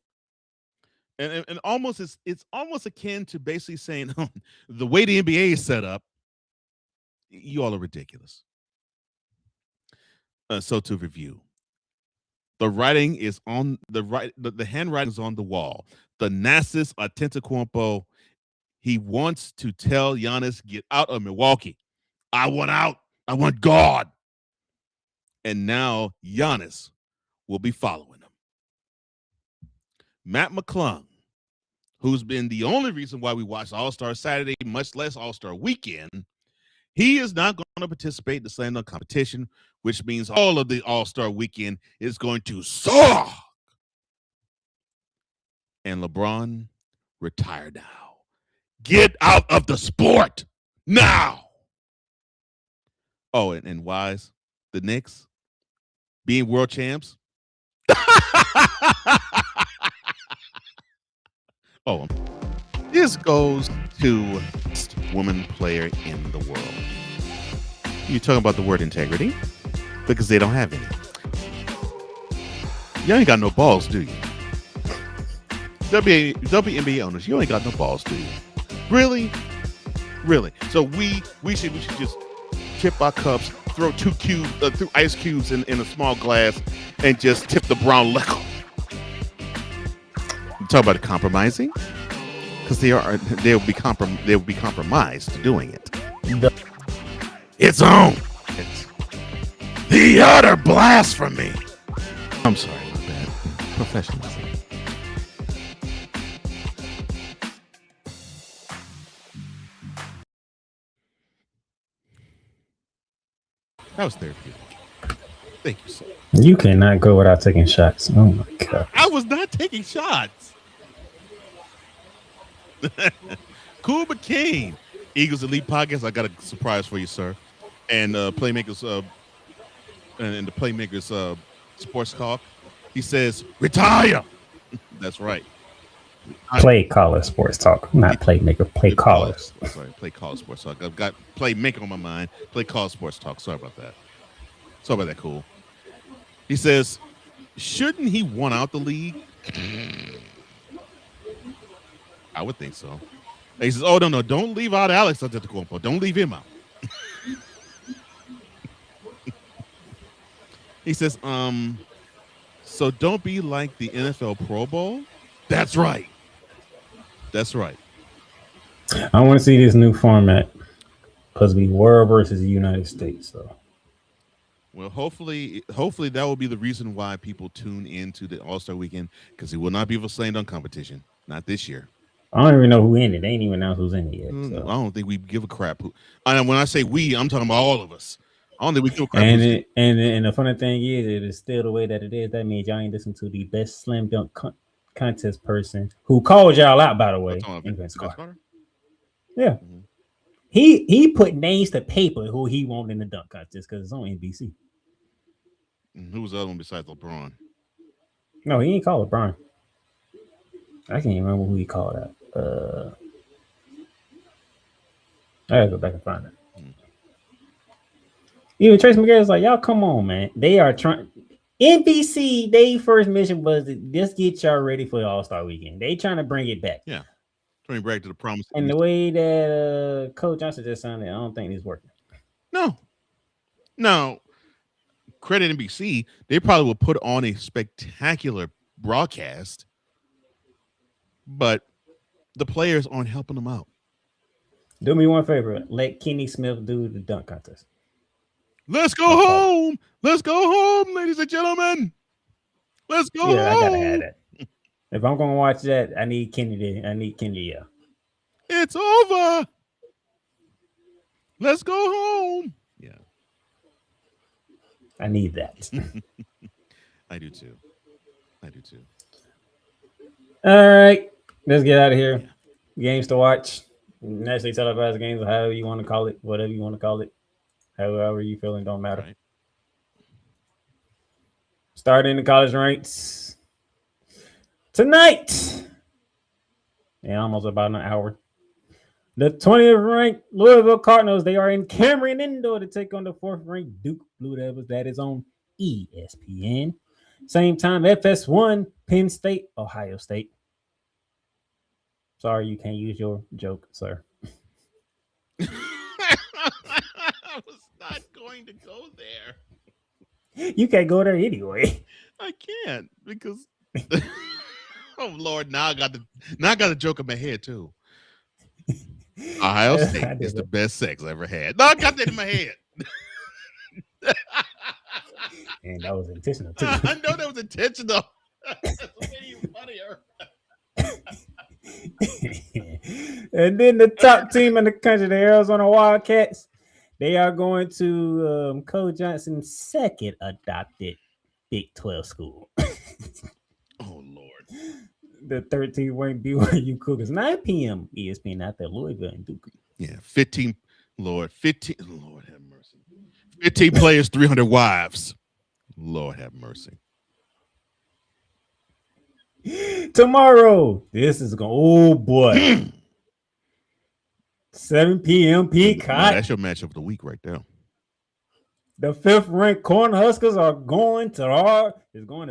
And almost it's almost akin to basically saying the way the NBA is set up, you all are ridiculous. So to review, the writing is on the handwriting is on the wall. The Thanasis Antetokounmpo, he wants to tell Giannis, get out of Milwaukee. I want out. I want God. And now Giannis will be following him. Matt McClung, who's been the only reason why we watch All-Star Saturday, much less All-Star Weekend, he is not going to participate in the slam dunk competition, which means all of the All-Star Weekend is going to suck. And LeBron, retire now. Get out of the sport now. Oh, and Wise, the Knicks being world champs. Oh, this goes to best woman player in the world. You're talking about the word integrity? Because they don't have any. You ain't got no balls, do you? WNBA owners, you ain't got no balls, do you? Really? Really? So we should just tip our cups, throw through ice cubes in a small glass, and just tip the brown liquor. You talk about compromising? Because they'll be compromised doing it. It's on. It's the utter blasphemy. I'm sorry, my bad. Professionalism. That was therapeutic. Thank you, sir. You cannot go without taking shots. Oh my God. I was not taking shots. Cool McCain, Eagles Elite Podcast. I got a surprise for you, sir. And Playmakerz and the Playmakerz Sports Talk. He says, retire. That's right. Play caller sports talk, not Playmaker. Play callers. Sorry, Play caller sports talk. I've got Playmaker on my mind. Play caller sports talk. Sorry about that. Sorry about that. Cool. He says, shouldn't he want out the league? I would think so. And he says, oh, no, don't leave out Alex Antetokounmpo. Don't leave him out. He says, so don't be like the NFL Pro Bowl. That's right. That's right. I want to see this new format because we world versus the United States. So, well, hopefully that will be the reason why people tune into the All-Star Weekend, because it will not be a slam dunk competition. Not this year. I don't even know who in it. They ain't even announced who's in it yet. So. I don't think we give a crap. And when I say we, I'm talking about all of us. I don't think we give a crap. And the funny thing is, it is still the way that it is. That means y'all ain't listen to the best slam dunk contest person who called y'all out, by the way. Vince Carter. Yeah. Mm-hmm. He put names to paper who he wanted in the dunk contest because it's on NBC. And who was the other one besides LeBron? No, he ain't called LeBron. I can't even remember who he called out. I gotta go back and find it. Even Trace McGrady's like, y'all, come on, man. They are trying. NBC, their first mission was to just get y'all ready for the All-Star weekend. They trying to bring it back. Yeah. Bring back to the promise. And the way that Coach Johnson just sounded, I don't think it's working. No. Credit NBC, they probably will put on a spectacular broadcast, but the players aren't helping them out. Do me one favor. Let Kenny Smith do the dunk contest. Let's go home. Let's go home, ladies and gentlemen. Let's go home. I gotta have that. If I'm gonna watch that, I need Kenny. Yeah. It's over. Let's go home. Yeah. I need that. I do too. All right. Let's get out of here. Games to watch. Nationally televised games, or however you want to call it, whatever you want to call it. However you feeling, don't matter. Right. Starting the college ranks tonight. Yeah, almost about an hour. The 20th ranked Louisville Cardinals, they are in Cameron Indoor to take on the 4th ranked Duke Blue Devils. That is on ESPN. Same time, FS1, Penn State, Ohio State. Sorry, you can't use your joke, sir. I was not going to go there. You can't go there anyway. I can't because oh Lord, now I got the joke in my head too. Ohio State is the best sex I ever had. No, I got that in my head. And that was intentional too. I know that was intentional. That's even funnier. And then the top team in the country, the Arizona Wildcats, they are going to Coach Johnson's second adopted Big 12 school. Oh, Lord. The 13th ranked BYU Cougars, 9 p.m. ESPN out there, Louisville and Duke. Yeah, 15. Lord have mercy. 15 players, 300 wives. Lord have mercy. Tomorrow, this is going. Oh boy, 7 p.m. Peacock. That's your matchup of the week right there. The 5th ranked Cornhuskers are going to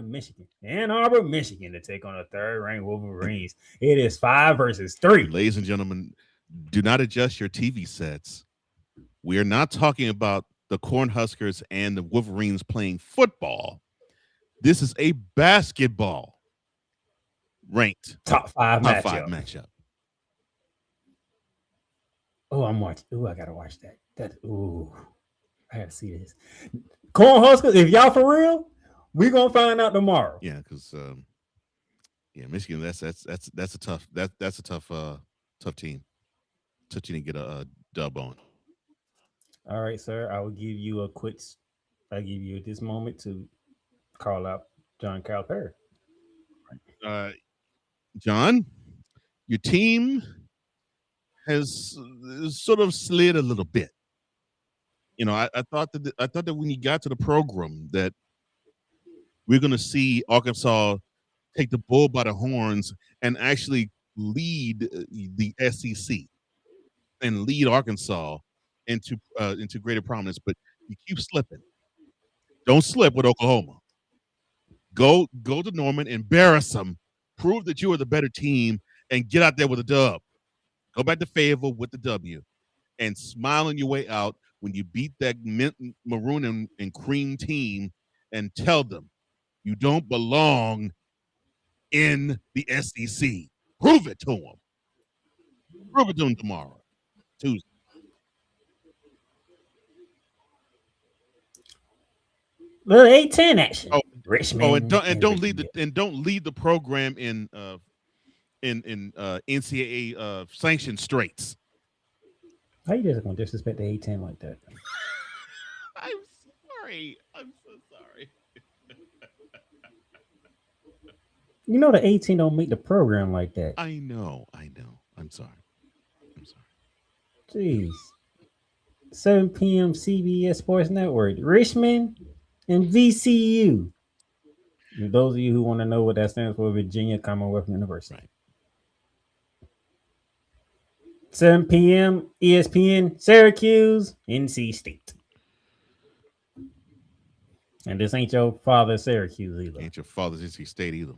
Michigan, Ann Arbor, Michigan, to take on the 3rd ranked Wolverines. It is 5 versus 3. Ladies and gentlemen, do not adjust your TV sets. We are not talking about the Cornhuskers and the Wolverines playing football. This is a basketball ranked top 5 matchup. Oh, I'm watching. Oh, I gotta watch that. I gotta see this. Cornhuskers, if y'all for real, we're gonna find out tomorrow. Yeah, because Michigan, that's a tough tough team. Tough team to get a dub on. All right, sir. I will give you this moment to call out John Calipari. John, your team has sort of slid a little bit. You know, I thought that when you got to the program that we're going to see Arkansas take the bull by the horns and actually lead the SEC and lead Arkansas into greater prominence. But you keep slipping. Don't slip with Oklahoma. Go to Norman, embarrass them, prove that you are the better team, and get out there with a dub. Go back to Fayetteville with the W and smile on your way out when you beat that maroon and cream team and tell them you don't belong in the SEC. Prove it to them. Prove it to them tomorrow, Tuesday. Little A10 action. Richmond. Don't lead the program in NCAA sanctioned straits. How you just gonna disrespect the A10 like that? I'm sorry. I'm so sorry. You know the A10 don't make the program like that. I know. I'm sorry. Jeez. 7 p.m. CBS Sports Network. Richmond and VCU. And those of you who want to know what that stands for, Virginia Commonwealth University. Right. 7 p.m. ESPN, Syracuse, NC State. And this ain't your father's Syracuse either. Ain't your father's NC State either.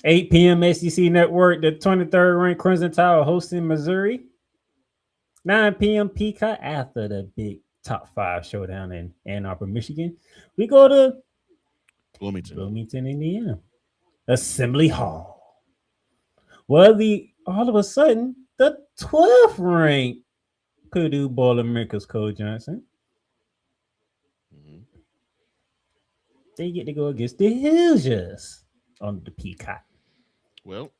8 p.m. SEC Network, the 23rd ranked Crimson Tide hosting Missouri. 9 p.m. Peacock after the big top 5 showdown in Ann Arbor, Michigan. We go to Bloomington, Indiana. Assembly Hall. Well, all of a sudden, the 12th ranked Purdue Boilermakers Cole Johnson. They get to go against the Hoosiers on the Peacock. Well,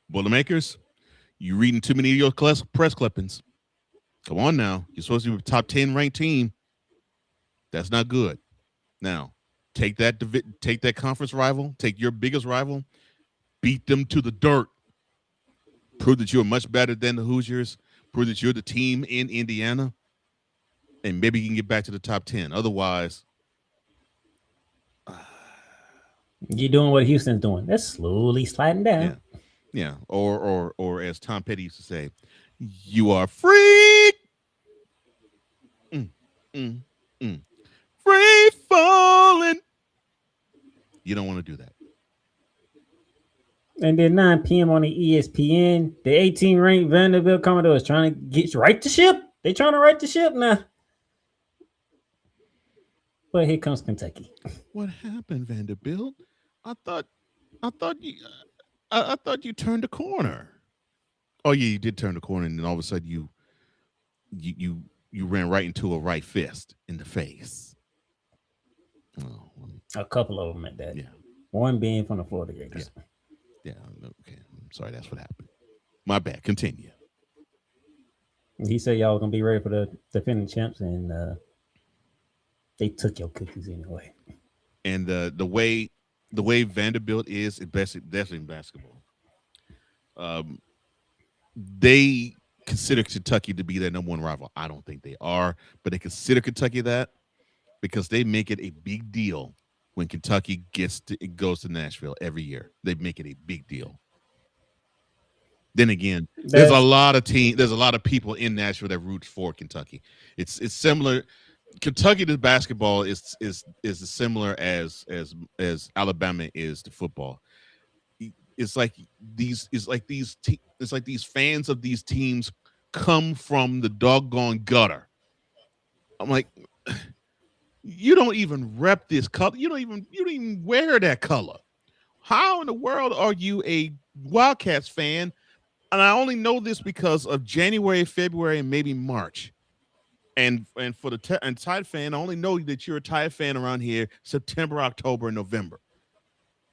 Boilermakers, you reading too many of your press clippings. Come on now. You're supposed to be a top 10 ranked team. That's not good. Now, take that conference rival, take your biggest rival, beat them to the dirt. Prove that you're much better than the Hoosiers. Prove that you're the team in Indiana. And maybe you can get back to the top 10. Otherwise, you're doing what Houston's doing. They're slowly sliding down. Yeah. Or as Tom Petty used to say, you are free. Free falling. You don't want to do that. And then 9 p.m. on the ESPN, the 18 ranked Vanderbilt Commodores trying to right the ship. They trying to right the ship now. But here comes Kentucky. What happened, Vanderbilt? I thought you turned the corner. Oh yeah, you did turn the corner, and then all of a sudden you ran right into a right fist in the face. Oh, a couple of them at that. Yeah. One being from the Florida Gators. Yeah. Okay. I'm sorry, that's what happened. My bad. Continue. He said y'all were gonna be ready for the defending champs, and they took your cookies anyway. And the way Vanderbilt is, definitely in basketball. They consider Kentucky to be their number one rival. I don't think they are, but they consider Kentucky that because they make it a big deal when Kentucky goes to Nashville every year. They make it a big deal. Then again, there's a lot of people in Nashville that root for Kentucky. It's similar. Kentucky to basketball is as similar as Alabama is to football. It's like these fans of these teams come from the doggone gutter. I'm like, you don't even rep this color. You don't even wear that color. How in the world are you a Wildcats fan? And I only know this because of January, February, and maybe March. And for the Tide fan, I only know that you're a Tide fan around here September, October, and November.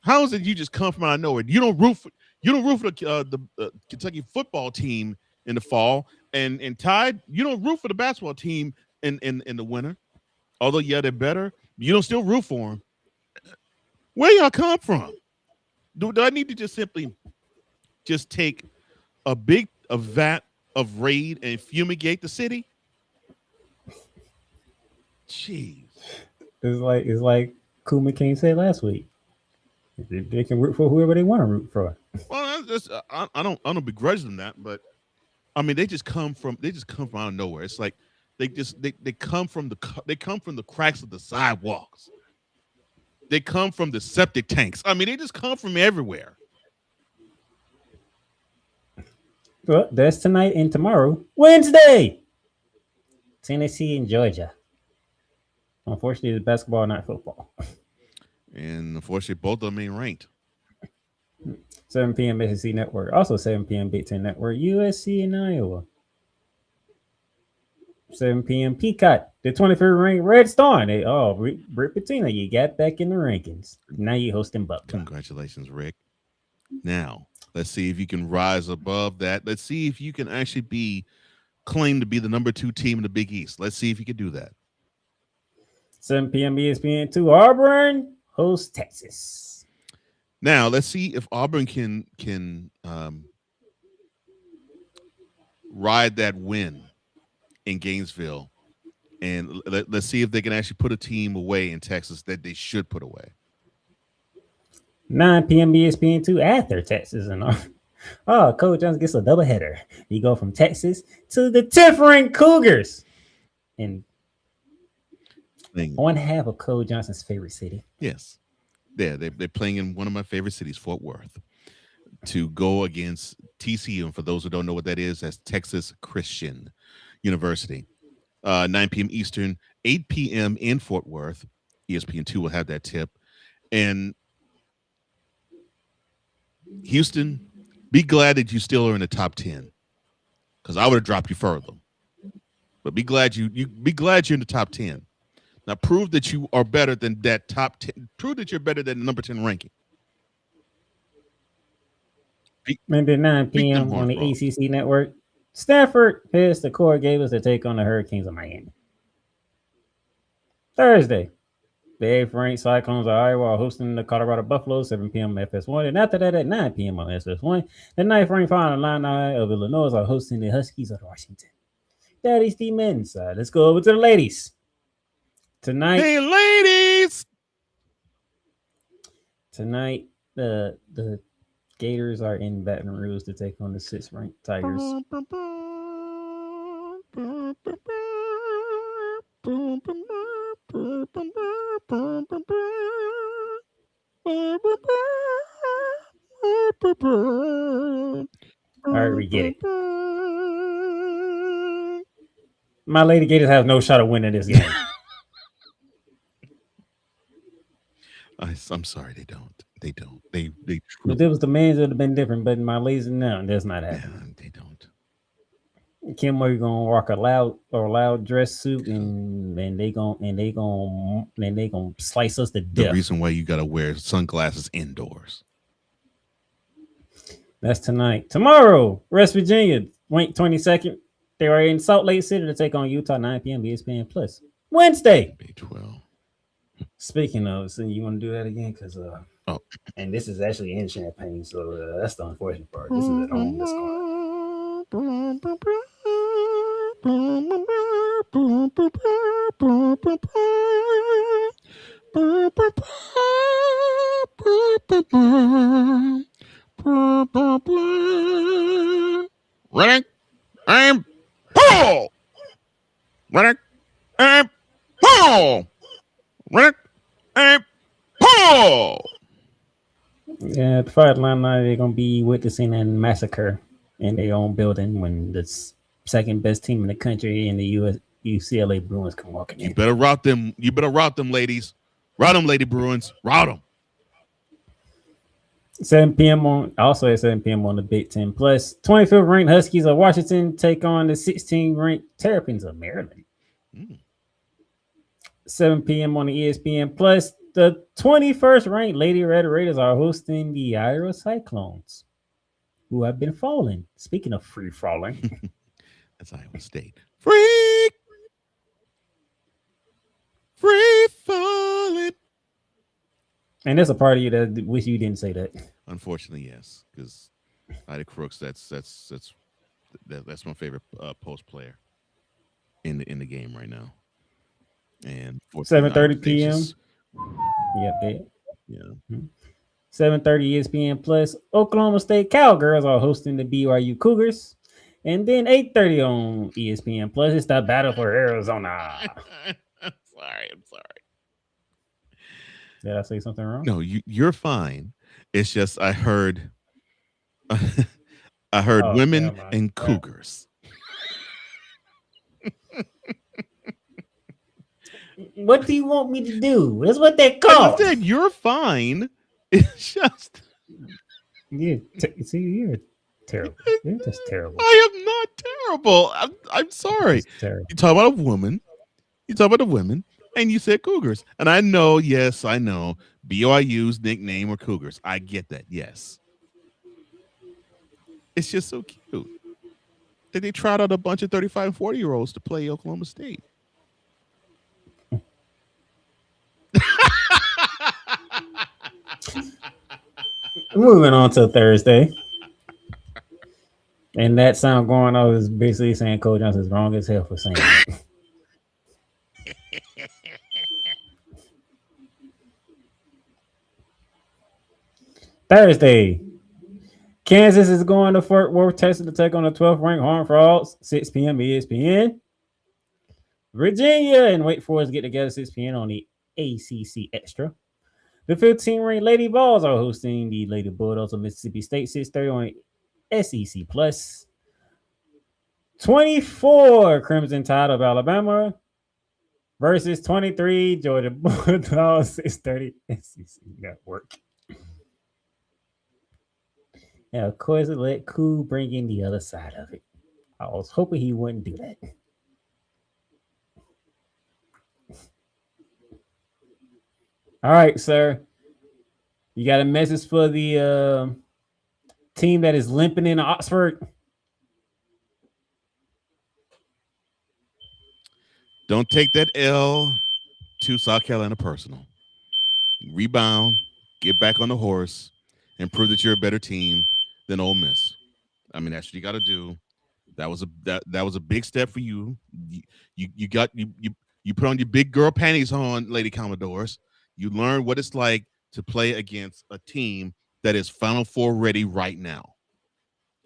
How is it you just come from out of nowhere? You don't root for the Kentucky football team in the fall, and Tide, you don't root for the basketball team in the winter. Although they're better, you don't still root for them. Where y'all come from? Do I need to just simply just take a vat of Raid and fumigate the city? Jeez. It's like Kuma King said last week. They can root for whoever they want to root for. Well, I don't begrudge them that, but I mean they just come from out of nowhere. It's like they come from the cracks of the sidewalks. They come from the septic tanks. I mean, they just come from everywhere. Well, that's tonight and tomorrow. Wednesday, Tennessee and Georgia. Unfortunately, it's basketball, not football. And unfortunately, both of them ain't ranked. 7 p.m. SEC Network. Also 7 p.m. Big Ten Network. USC and Iowa. 7 p.m. Peacock. The 23rd ranked Red Storm. Rick Pitino, you got back in the rankings. Now you're hosting Buck. Congratulations, Rick. Now, let's see if you can rise above that. Let's see if you can actually claimed to be the number 2 team in the Big East. Let's see if you can do that. 7 p.m. ESPN2. Auburn hosts Texas. Now let's see if Auburn can ride that win in Gainesville, and let's see if they can actually put a team away in Texas that they should put away. 9 p.m. ESPN2 after Texas and Coach Johnson gets a doubleheader. You go from Texas to the 10th ranked Cougars, and one half of Coach Johnson's favorite city. Yes, they're playing in one of my favorite cities, Fort Worth, to go against TCU. And for those who don't know what that is, that's Texas Christian University. 9 p.m. Eastern, 8 p.m. in Fort Worth. ESPN2 will have that tip. And Houston, be glad that you still are in the top 10, because I would have dropped you further. But be glad you're in the top 10. Now prove that you are better than that top 10. Prove that you're better than the number 10 ranking. And at 9 p.m. on the ACC network, Stanford heads to Corey Gables to take on the Hurricanes of Miami. Thursday, the 8th ranked Cyclones of Iowa are hosting the Colorado Buffaloes, 7 p.m. FS1. And after that, at 9 p.m. on SS1, the 9th ranked Illini of Illinois are hosting the Huskies of Washington. That is the men's side. Let's go over to the ladies. Tonight, hey, ladies! Tonight, the Gators are in Baton Rouge to take on the 6th ranked Tigers. All right, we get it. My Lady Gators have no shot of winning this game. I'm sorry, they don't. They don't. They If it was the men's, it would have been different. But my ladies, no, that's not happening. They don't. Kim Murray gonna rock a loud dress suit, and they gonna slice us to death. The reason why you gotta wear sunglasses indoors. That's tonight. Tomorrow, West Virginia, ranked 22nd. They are in Salt Lake City to take on Utah, 9 p.m. ESPN Plus. Wednesday. B12. Speaking of, so you want to do that again? Because and this is actually in Champaign, so that's the unfortunate part. This is at home. This Running, aim, pull. Running, aim, pull. Running, aim, pull. Yeah, the Fire Limelight, they're gonna be witnessing a massacre in their own building when the second best team in the country in the UCLA Bruins come walking in. You better rout them. You better rout them, ladies. Rout them, Lady Bruins. Rout them. 7 p.m. at 7 p.m. on the Big Ten Plus. 25th ranked Huskies of Washington take on the 16th ranked Terrapins of Maryland. 7 p.m. on the ESPN Plus. The 21st ranked Lady Red Raiders are hosting the Iowa Cyclones, who have been falling. Speaking of free falling, that's Iowa State. Free falling. And there's a part of you that wish you didn't say that. Unfortunately, yes, because Ida Crooks, that's my favorite post player in the game right now. And 7:30 p.m. Yep. Yeah. 7:30 ESPN Plus. Oklahoma State Cowgirls are hosting the BYU Cougars. And then 8:30 on ESPN Plus. It's the battle for Arizona. I'm sorry. Did I say something wrong? No, you're fine. It's just I heard women and Cougars. What do you want me to do? That's what they call. I said you're fine. It's just you're terrible. You're just terrible. I am not terrible. I'm sorry. You talk about a woman. You talk about the women. And you said Cougars. And I know, yes, I know. BYU's nickname were Cougars. I get that, yes. It's just so cute that they tried out a bunch of 35 and 40-year-olds to play Oklahoma State. Moving on to Thursday. And that sound going on is basically saying Cole Johnson's wrong as hell for saying it. Thursday. Kansas is going to Fort Worth, Texas to take on the 12th ranked Horned Frogs, 6 p.m. ESPN. Virginia and Wake Forest get together 6 p.m. on the ACC Extra. The 15th ranked Lady Vols are hosting the Lady Bulldogs of Mississippi State 6:30 on SEC Plus. 24 Crimson Tide of Alabama versus 23 Georgia Bulldogs 6:30 SEC Network. And of course, let Cool bring in the other side of it. I was hoping he wouldn't do that. All right, sir. You got a message for the team that is limping in Oxford? Don't take that L to South Carolina personal. Rebound, get back on the horse, and prove that you're a better team than Ole Miss. I mean, that's what you got to do. That was a big step for you. You put on your big girl panties on, Lady Commodores. You learn what it's like to play against a team that is Final Four ready right now.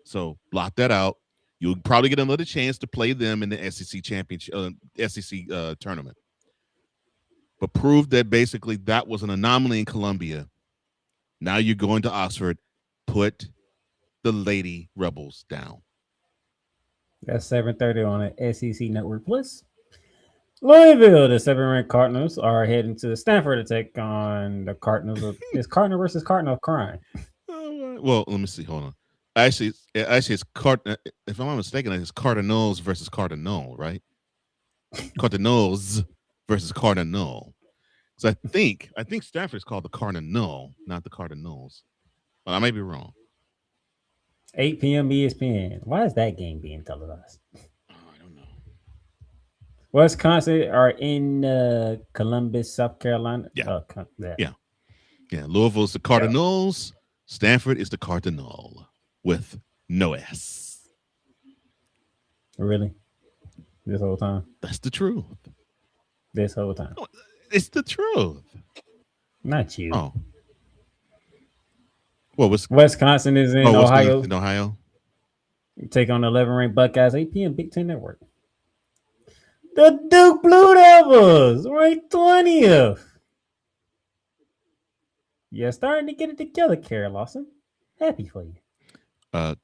So block that out. You'll probably get another chance to play them in the SEC championship, SEC tournament. But prove that basically that was an anomaly in Columbia. Now you're going to Oxford. Put the Lady Rebels down. That's 7:30 on the SEC Network Plus. Louisville, the 7th-ranked Cardinals are heading to Stanford to take on the Cardinals. It's Cardinal versus Cardinal crime. Well, let me see. Hold on. Actually, it's if I'm not mistaken, it's Cardinals versus Cardinal, right? Cardinals versus Cardinal. So I think Stanford is called the Cardinal, not the Cardinals. But I may be wrong. 8 p.m. ESPN. Why is that game being televised? I don't know. Wisconsin are in Columbus, South Carolina. Yeah. Yeah. Louisville is the Cardinals. Yeah. Stanford is the Cardinal with no S. Really? This whole time? That's the truth. This whole time? No, it's the truth. Not you. Oh. Well, Wisconsin is in Ohio. In Ohio. Take on the 11th-ranked Buckeyes, 8 p.m. Big Ten Network. The Duke Blue Devils, ranked 20th. You're starting to get it together, Kara Lawson. Happy for you.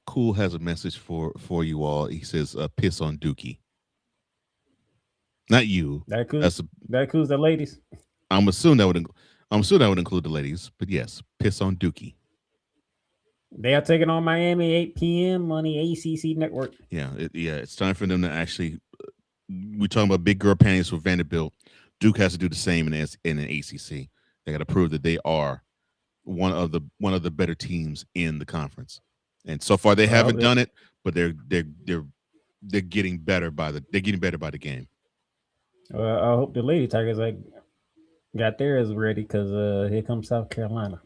Cool has a message for you all. He says, "Piss on Dookie." Not you. That includes the ladies. I'm assuming that would include the ladies, but yes, piss on Dookie. They are taking on Miami 8 p.m. on the ACC Network. Yeah, it's time for them to actually. We're talking about big girl panties for Vanderbilt. Duke has to do the same in the ACC. They got to prove that they are one of the better teams in the conference. And so far they haven't done it, but they're getting better by the game. Well, I hope the Lady Tigers got theirs ready because here comes South Carolina.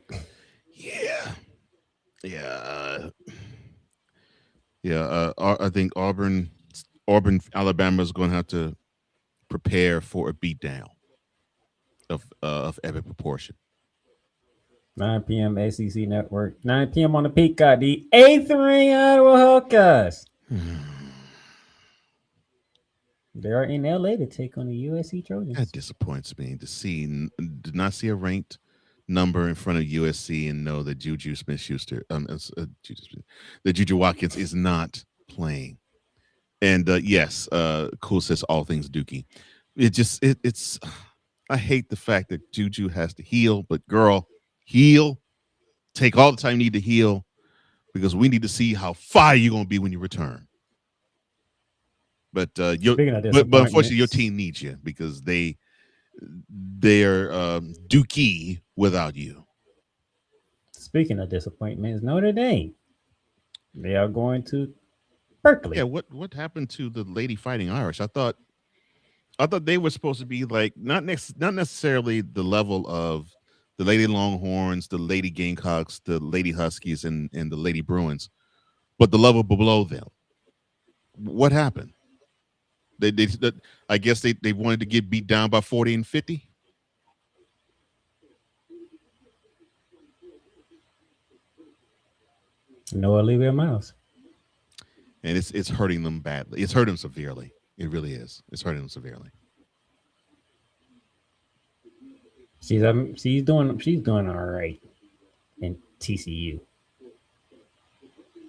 I think Auburn, Alabama is going to have to prepare for a beatdown of epic proportion. 9 p.m. SEC Network. 9 p.m. on the Peacock. The 8th-ranked Iowa Hawkeyes. They are in LA to take on the USC Trojans. That disappoints me to not see a ranked number in front of USC and know that Juju Smith-Schuster, that Juju Watkins is not playing. And yes, Cool says all things Dookie. It's. I hate the fact that Juju has to heal, but girl, heal. Take all the time you need to heal, because we need to see how fire you're going to be when you return. But unfortunately, your team needs you because they are Dookie without you. Speaking of disappointments, Notre Dame, they are going to Berkeley. Yeah, what happened to the Lady Fighting Irish? I thought they were supposed to be like not necessarily the level of the Lady Longhorns, the Lady Gamecocks, the Lady Huskies, and the Lady Bruins, but the level below them. What happened? I guess they wanted to get beat down by 40 and 50. No Olivia Miles. And it's hurting them badly. It's hurting them severely. It really is. It's hurting them severely. She's doing all right in TCU.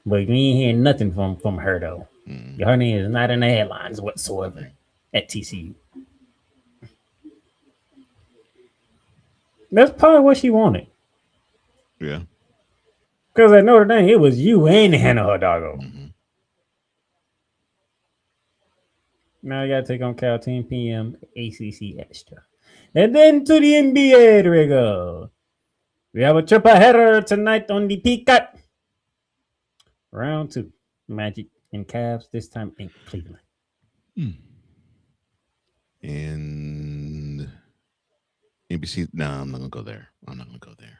But you ain't hearing nothing from her though. Her name is not in the headlines whatsoever at TCU. That's probably what she wanted. Yeah. Because at Notre Dame, it was you and Hannah Hidalgo. Now you got to take on Cal 10 p.m. ACC Extra. And then to the NBA, there we go. We have a triple header tonight on the Peacock. Round 2. Magic and Cavs, this time in Cleveland. And NBC, no, I'm not going to go there. I'm not going to go there.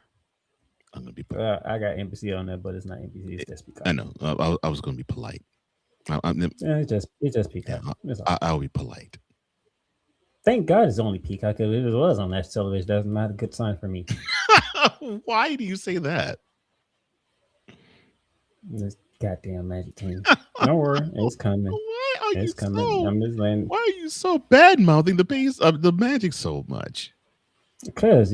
I'm going to be I got NBC on there, but it's not NBC. It's just Peacock. I know. I was going to be polite. It's just Peacock. Yeah, I'll be polite. Thank God it's only Peacock. If it was on that television, that's not a good sign for me. Why do you say that? This goddamn Magic team. Don't worry, it's coming. Why are it's you coming. so? I'm just letting. Why are you so bad mouthing the base of the Magic so much? Because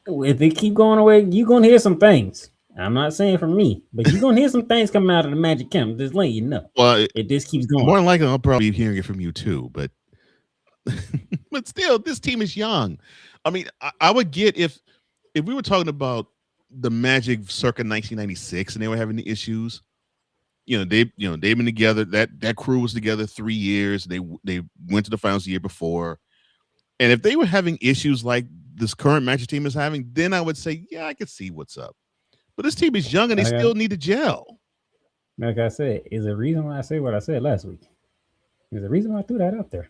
if they keep going away, you're gonna hear some things. I'm not saying for me, but you're gonna hear some things coming out of the Magic camp. Just letting you know. Well, it just keeps going. More than likely, I'll probably be hearing it from you too. But but still, this team is young. I mean, I would get if we were talking about the Magic circa 1996 and they were having the issues. They've been together. That crew was together 3 years. They went to the finals the year before. And if they were having issues like this current Magic team is having, then I would say, yeah, I could see what's up. But this team is young and they still need to gel. Like I said, is a reason why I say what I said last week. There's a reason why I threw that out there.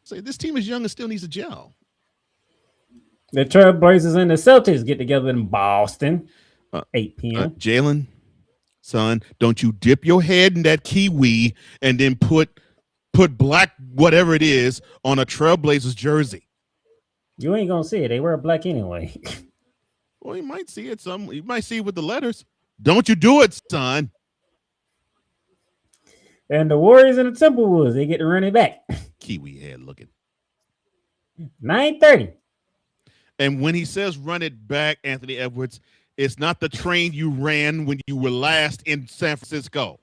Say this team is young and still needs to gel. The Trailblazers and the Celtics get together in Boston, 8 p.m. Jalen, son, don't you dip your head in that kiwi and then put black whatever it is on a Trailblazers jersey. You ain't gonna see it. They wear black anyway. Well, you might see it. You might see it with the letters. Don't you do it, son. And the Warriors and the Timberwolves, they get to run it back. Kiwi head looking. 9:30. And when he says run it back, Anthony Edwards, it's not the train you ran when you were last in San Francisco.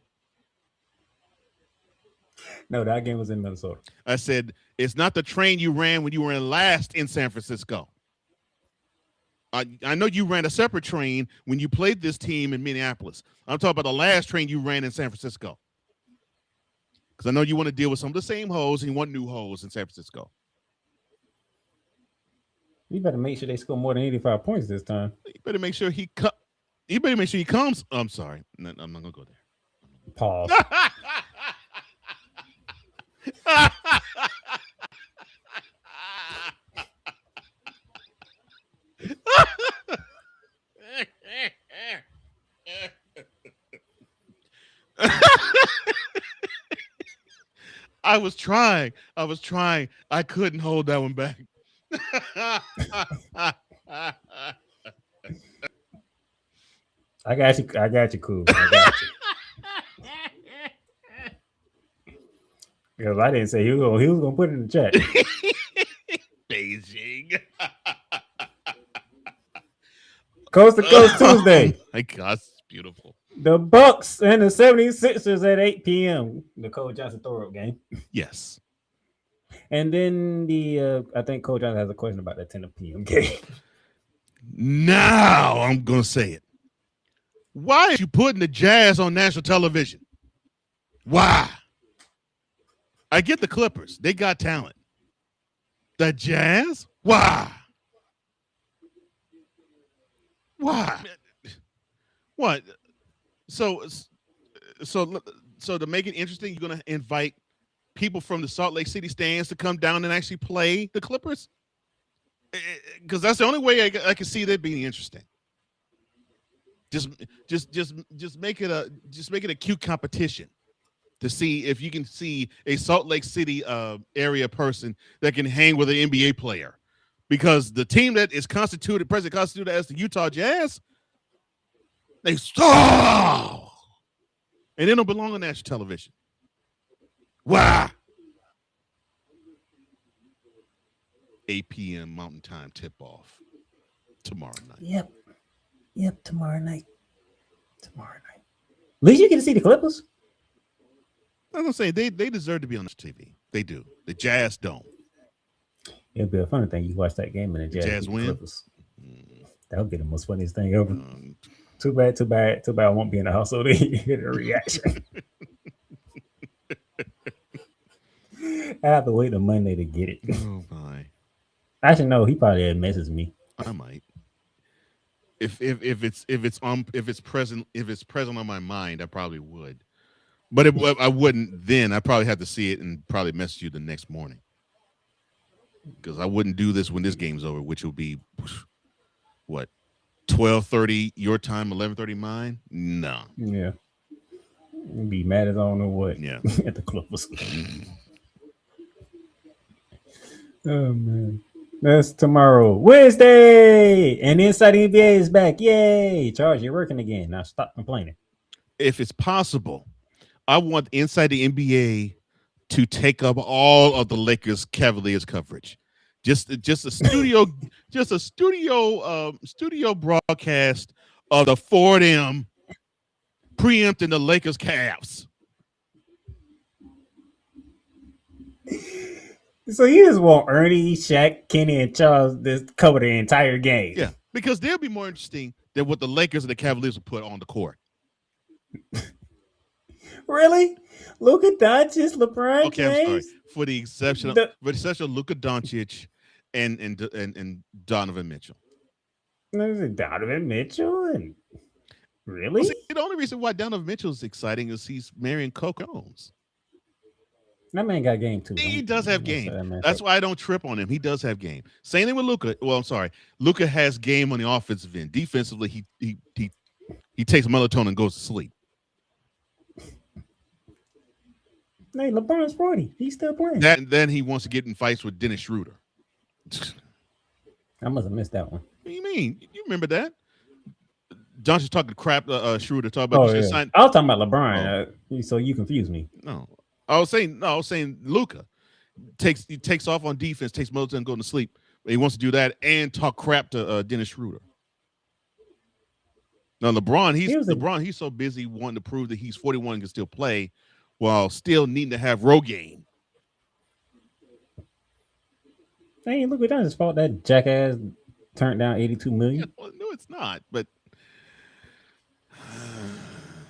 No, that game was in Minnesota. I said, it's not the train you ran when you were last in San Francisco. I know you ran a separate train when you played this team in Minneapolis. I'm talking about the last train you ran in San Francisco. Because I know you want to deal with some of the same hoes and you want new hoes in San Francisco. You better make sure they score more than 85 points this time. You better make sure he comes. I'm sorry. No, I'm not going to go there. Pause. I was trying. I couldn't hold that one back. I got you, cool. I got you. Because I didn't say he was gonna put it in the chat. Beijing. Coast to Coast Tuesday. Oh my gosh, it's beautiful. The Bucks and the 76ers at 8 p.m. The Cole Johnson throw-up game. Yes. And then I think Cole Johnson has a question about the 10 p.m. game. Now I'm gonna say it. Why are you putting the Jazz on national television? Why? I get the Clippers. They got talent. The Jazz? Why? Why? What? So to make it interesting, you're going to invite people from the Salt Lake City stands to come down and actually play the Clippers? because that's the only way I can see that being interesting. Just make it a cute competition to see if you can see a Salt Lake City area person that can hang with an NBA player, because the team that is presently constituted as the Utah Jazz, they and they don't belong on national television. Wow. 8 p.m. Mountain Time tip-off tomorrow night. Yep, tomorrow night. At least you get to see the Clippers. I'm gonna say they deserve to be on the TV. They do. The Jazz don't. It'll be a funny thing. You watch that game and the Jazz win. Clippers. That'll be the most funniest thing ever. Too bad. I won't be in the house so they hear the reaction. I have to wait till Monday to get it. Oh my! Actually, no. He probably messages me. I might. If it's present on my mind, I probably would. But I wouldn't then. I probably have to see it and probably message you the next morning, because I wouldn't do this when this game's over, which will be what, 12:30 your time, 11:30 mine. No. Yeah. You'd be mad as I don't know what. Yeah. At the Clippers. Oh man. That's tomorrow, Wednesday, and Inside the NBA is back. Yay! Charles, you're working again. Now stop complaining. If it's possible, I want Inside the NBA to take up all of the Lakers Cavaliers coverage. Just a studio, studio broadcast of the 4 of them preempting the Lakers Cavs. So you just want Ernie, Shaq, Kenny, and Charles to cover the entire game? Yeah, because they'll be more interesting than what the Lakers and the Cavaliers will put on the court. Really? Luka Doncic, LeBron James? I'm sorry. For the exception of Luka Doncic and Donovan Mitchell. Donovan Mitchell? And really? Well, see, the only reason why Donovan Mitchell is exciting is he's marrying Coco Jones. That man got game too. He does have game. That's why I don't trip on him. He does have game. Same thing with Luka. Well, I'm sorry. Luka has game on the offensive end. Defensively, he takes melatonin and goes to sleep. Hey, LeBron's 40. He's still playing. And then he wants to get in fights with Dennis Schroeder. I must have missed that one. What do you mean? You remember that? Johnson's talking crap. Schroeder talking about. I was talking about LeBron. So you confused me. No, I was saying Luka takes off on defense, takes melatonin, and going to sleep. He wants to do that and talk crap to Dennis Schroeder. Now LeBron, he's so busy wanting to prove that he's 41 and can still play, while still needing to have Rogaine. Hey, look at that. His fault that jackass turned down $82 million. Yeah, well, no, it's not. But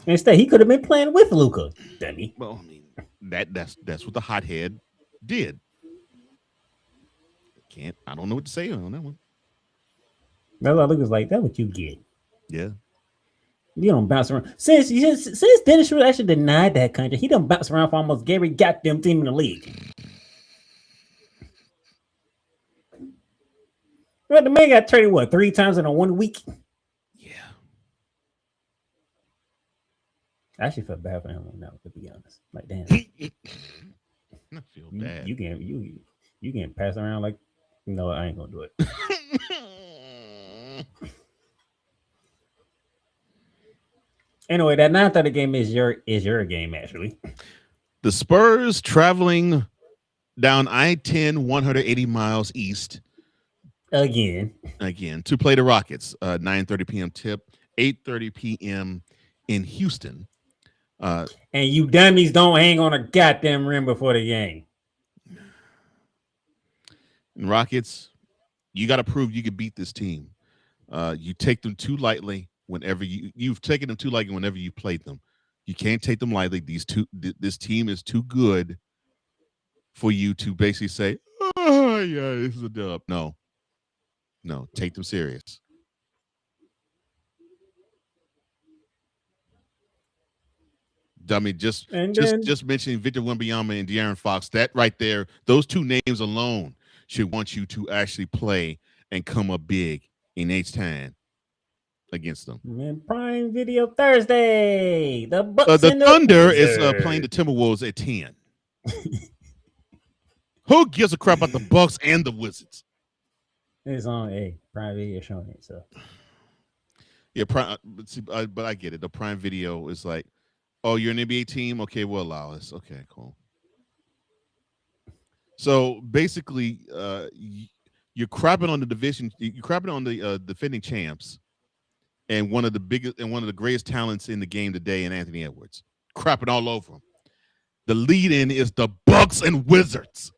instead, he could have been playing with Luka, dummy. Well, I mean, that's what the hothead did. I don't know what to say on that one. That's why Luka's like, that's what you get. Yeah. You don't bounce around. Since Dennis Schroeder actually denied that contract, he done bounce around for almost every goddamn team in the league. Well, the man got traded 3 times in a 1 week? Yeah. I actually felt bad for him now, to be honest. Like, damn. I feel bad. You can pass around like, no, I ain't gonna do it. Anyway, that 9:30 game is your game, actually. The Spurs traveling down I-10 180 miles east. Again, to play the Rockets. 9:30 p.m. tip, 8:30 p.m. in Houston. And you dummies don't hang on a goddamn rim before the game. And Rockets, you got to prove you can beat this team. You take them too lightly whenever you've taken them too lightly whenever you played them. You can't take them lightly. This team is too good for you to basically say, "Oh yeah, this is a dub." No, take them serious. Dummy, just mentioning Victor Wembanyama and De'Aaron Fox, that right there, those two names alone should want you to actually play and come up big in H-Time against them. Man, Prime Video Thursday. The Bucks The and Thunder Wizards. is playing the Timberwolves at 10. Who gives a crap about the Bucks and the Wizards? It's on Prime Video showing it. So yeah, but I get it. The Prime Video is like, oh, you're an NBA team? Okay, we'll allow us. Okay, cool. So basically, you're crapping on the division. You're crapping on the defending champs, and one of the biggest and one of the greatest talents in the game today, in Anthony Edwards. Crapping all over him. The lead-in is the Bucks and Wizards.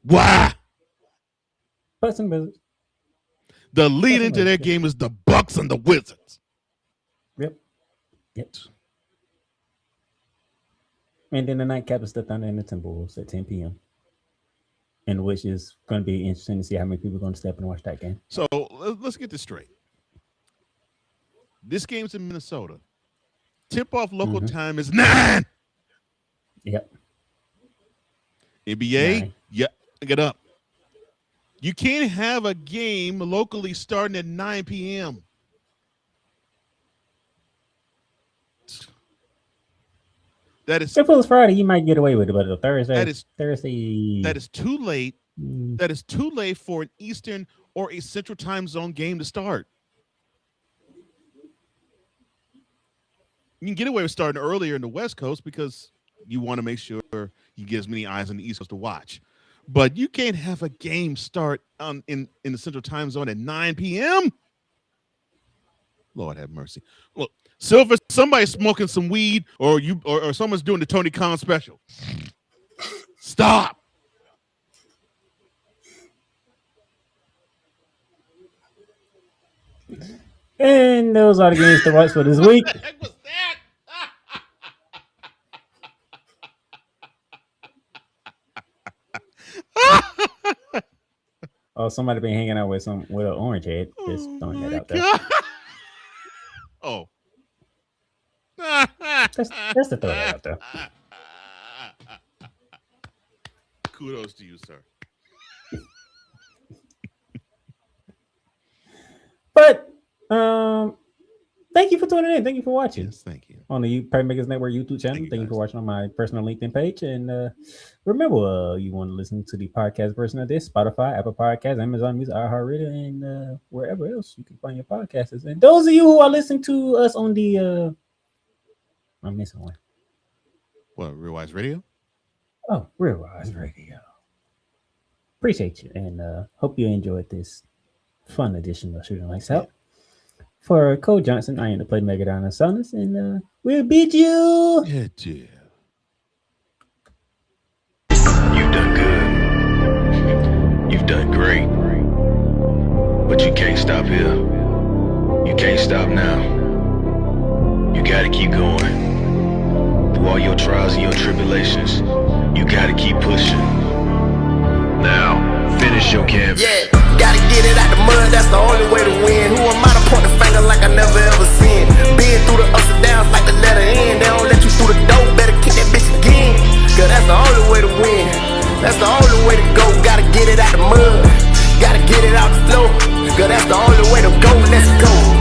Why? Bucks and Wizards. The lead-in to their game is the Bucks and the Wizards. Yep. And then the nightcap is the Thunder and the Timberwolves at 10 p.m. And which is going to be interesting to see how many people are going to step in and watch that game. So let's get this straight. This game's in Minnesota. Tip-off local time is 9. Yep. NBA, 9. Yep. Get up. You can't have a game locally starting at 9 p.m. That is, if it was Friday, you might get away with it, but Thursday, Thursday. That is too late. That is too late for an Eastern or a Central Time Zone game to start. You can get away with starting earlier in the West Coast because you want to make sure you get as many eyes on the East Coast to watch. But you can't have a game start in the Central Time Zone at 9 p.m. Lord have mercy. Look, Silver, somebody's smoking some weed, or someone's doing the Tony Khan special. Stop. And those are the games to watch for this week. What the heck was that? Oh, somebody been hanging out with an orange head. Just throwing that out there. Oh. Just to throw that out there. Kudos to you, sir. But thank you for tuning in. Thank you for watching. Yes, thank you. On the Playmakerz Network YouTube channel. Thank you for watching on my personal LinkedIn page. And remember, you want to listen to the podcast version of this, Spotify, Apple Podcasts, Amazon Music, iHeartRadio, and wherever else you can find your podcasts. And those of you who are listening to us on the I'm missing one. What, Real Wise Radio? Oh, Real Wise Radio. Appreciate you, and hope you enjoyed this fun edition of Shooting Lights Out. For Cole Johnson, I am the Playmaker down in Sunners, and we'll beat you. Yeah, dear. You've done good. You've done great. But you can't stop here. You can't stop now. You gotta keep going. Through all your trials and your tribulations, you gotta keep pushing. Now, finish your canvas. Yeah, gotta get it out the mud, that's the only way to win. Who am I to point the finger like I never ever seen? Been through the ups and downs like the letter N. They don't let you through the door, better kick that bitch again. Cause that's the only way to win. That's the only way to go. Gotta get it out the mud, gotta get it out the flow. Cause that's the only way to go. Let's go.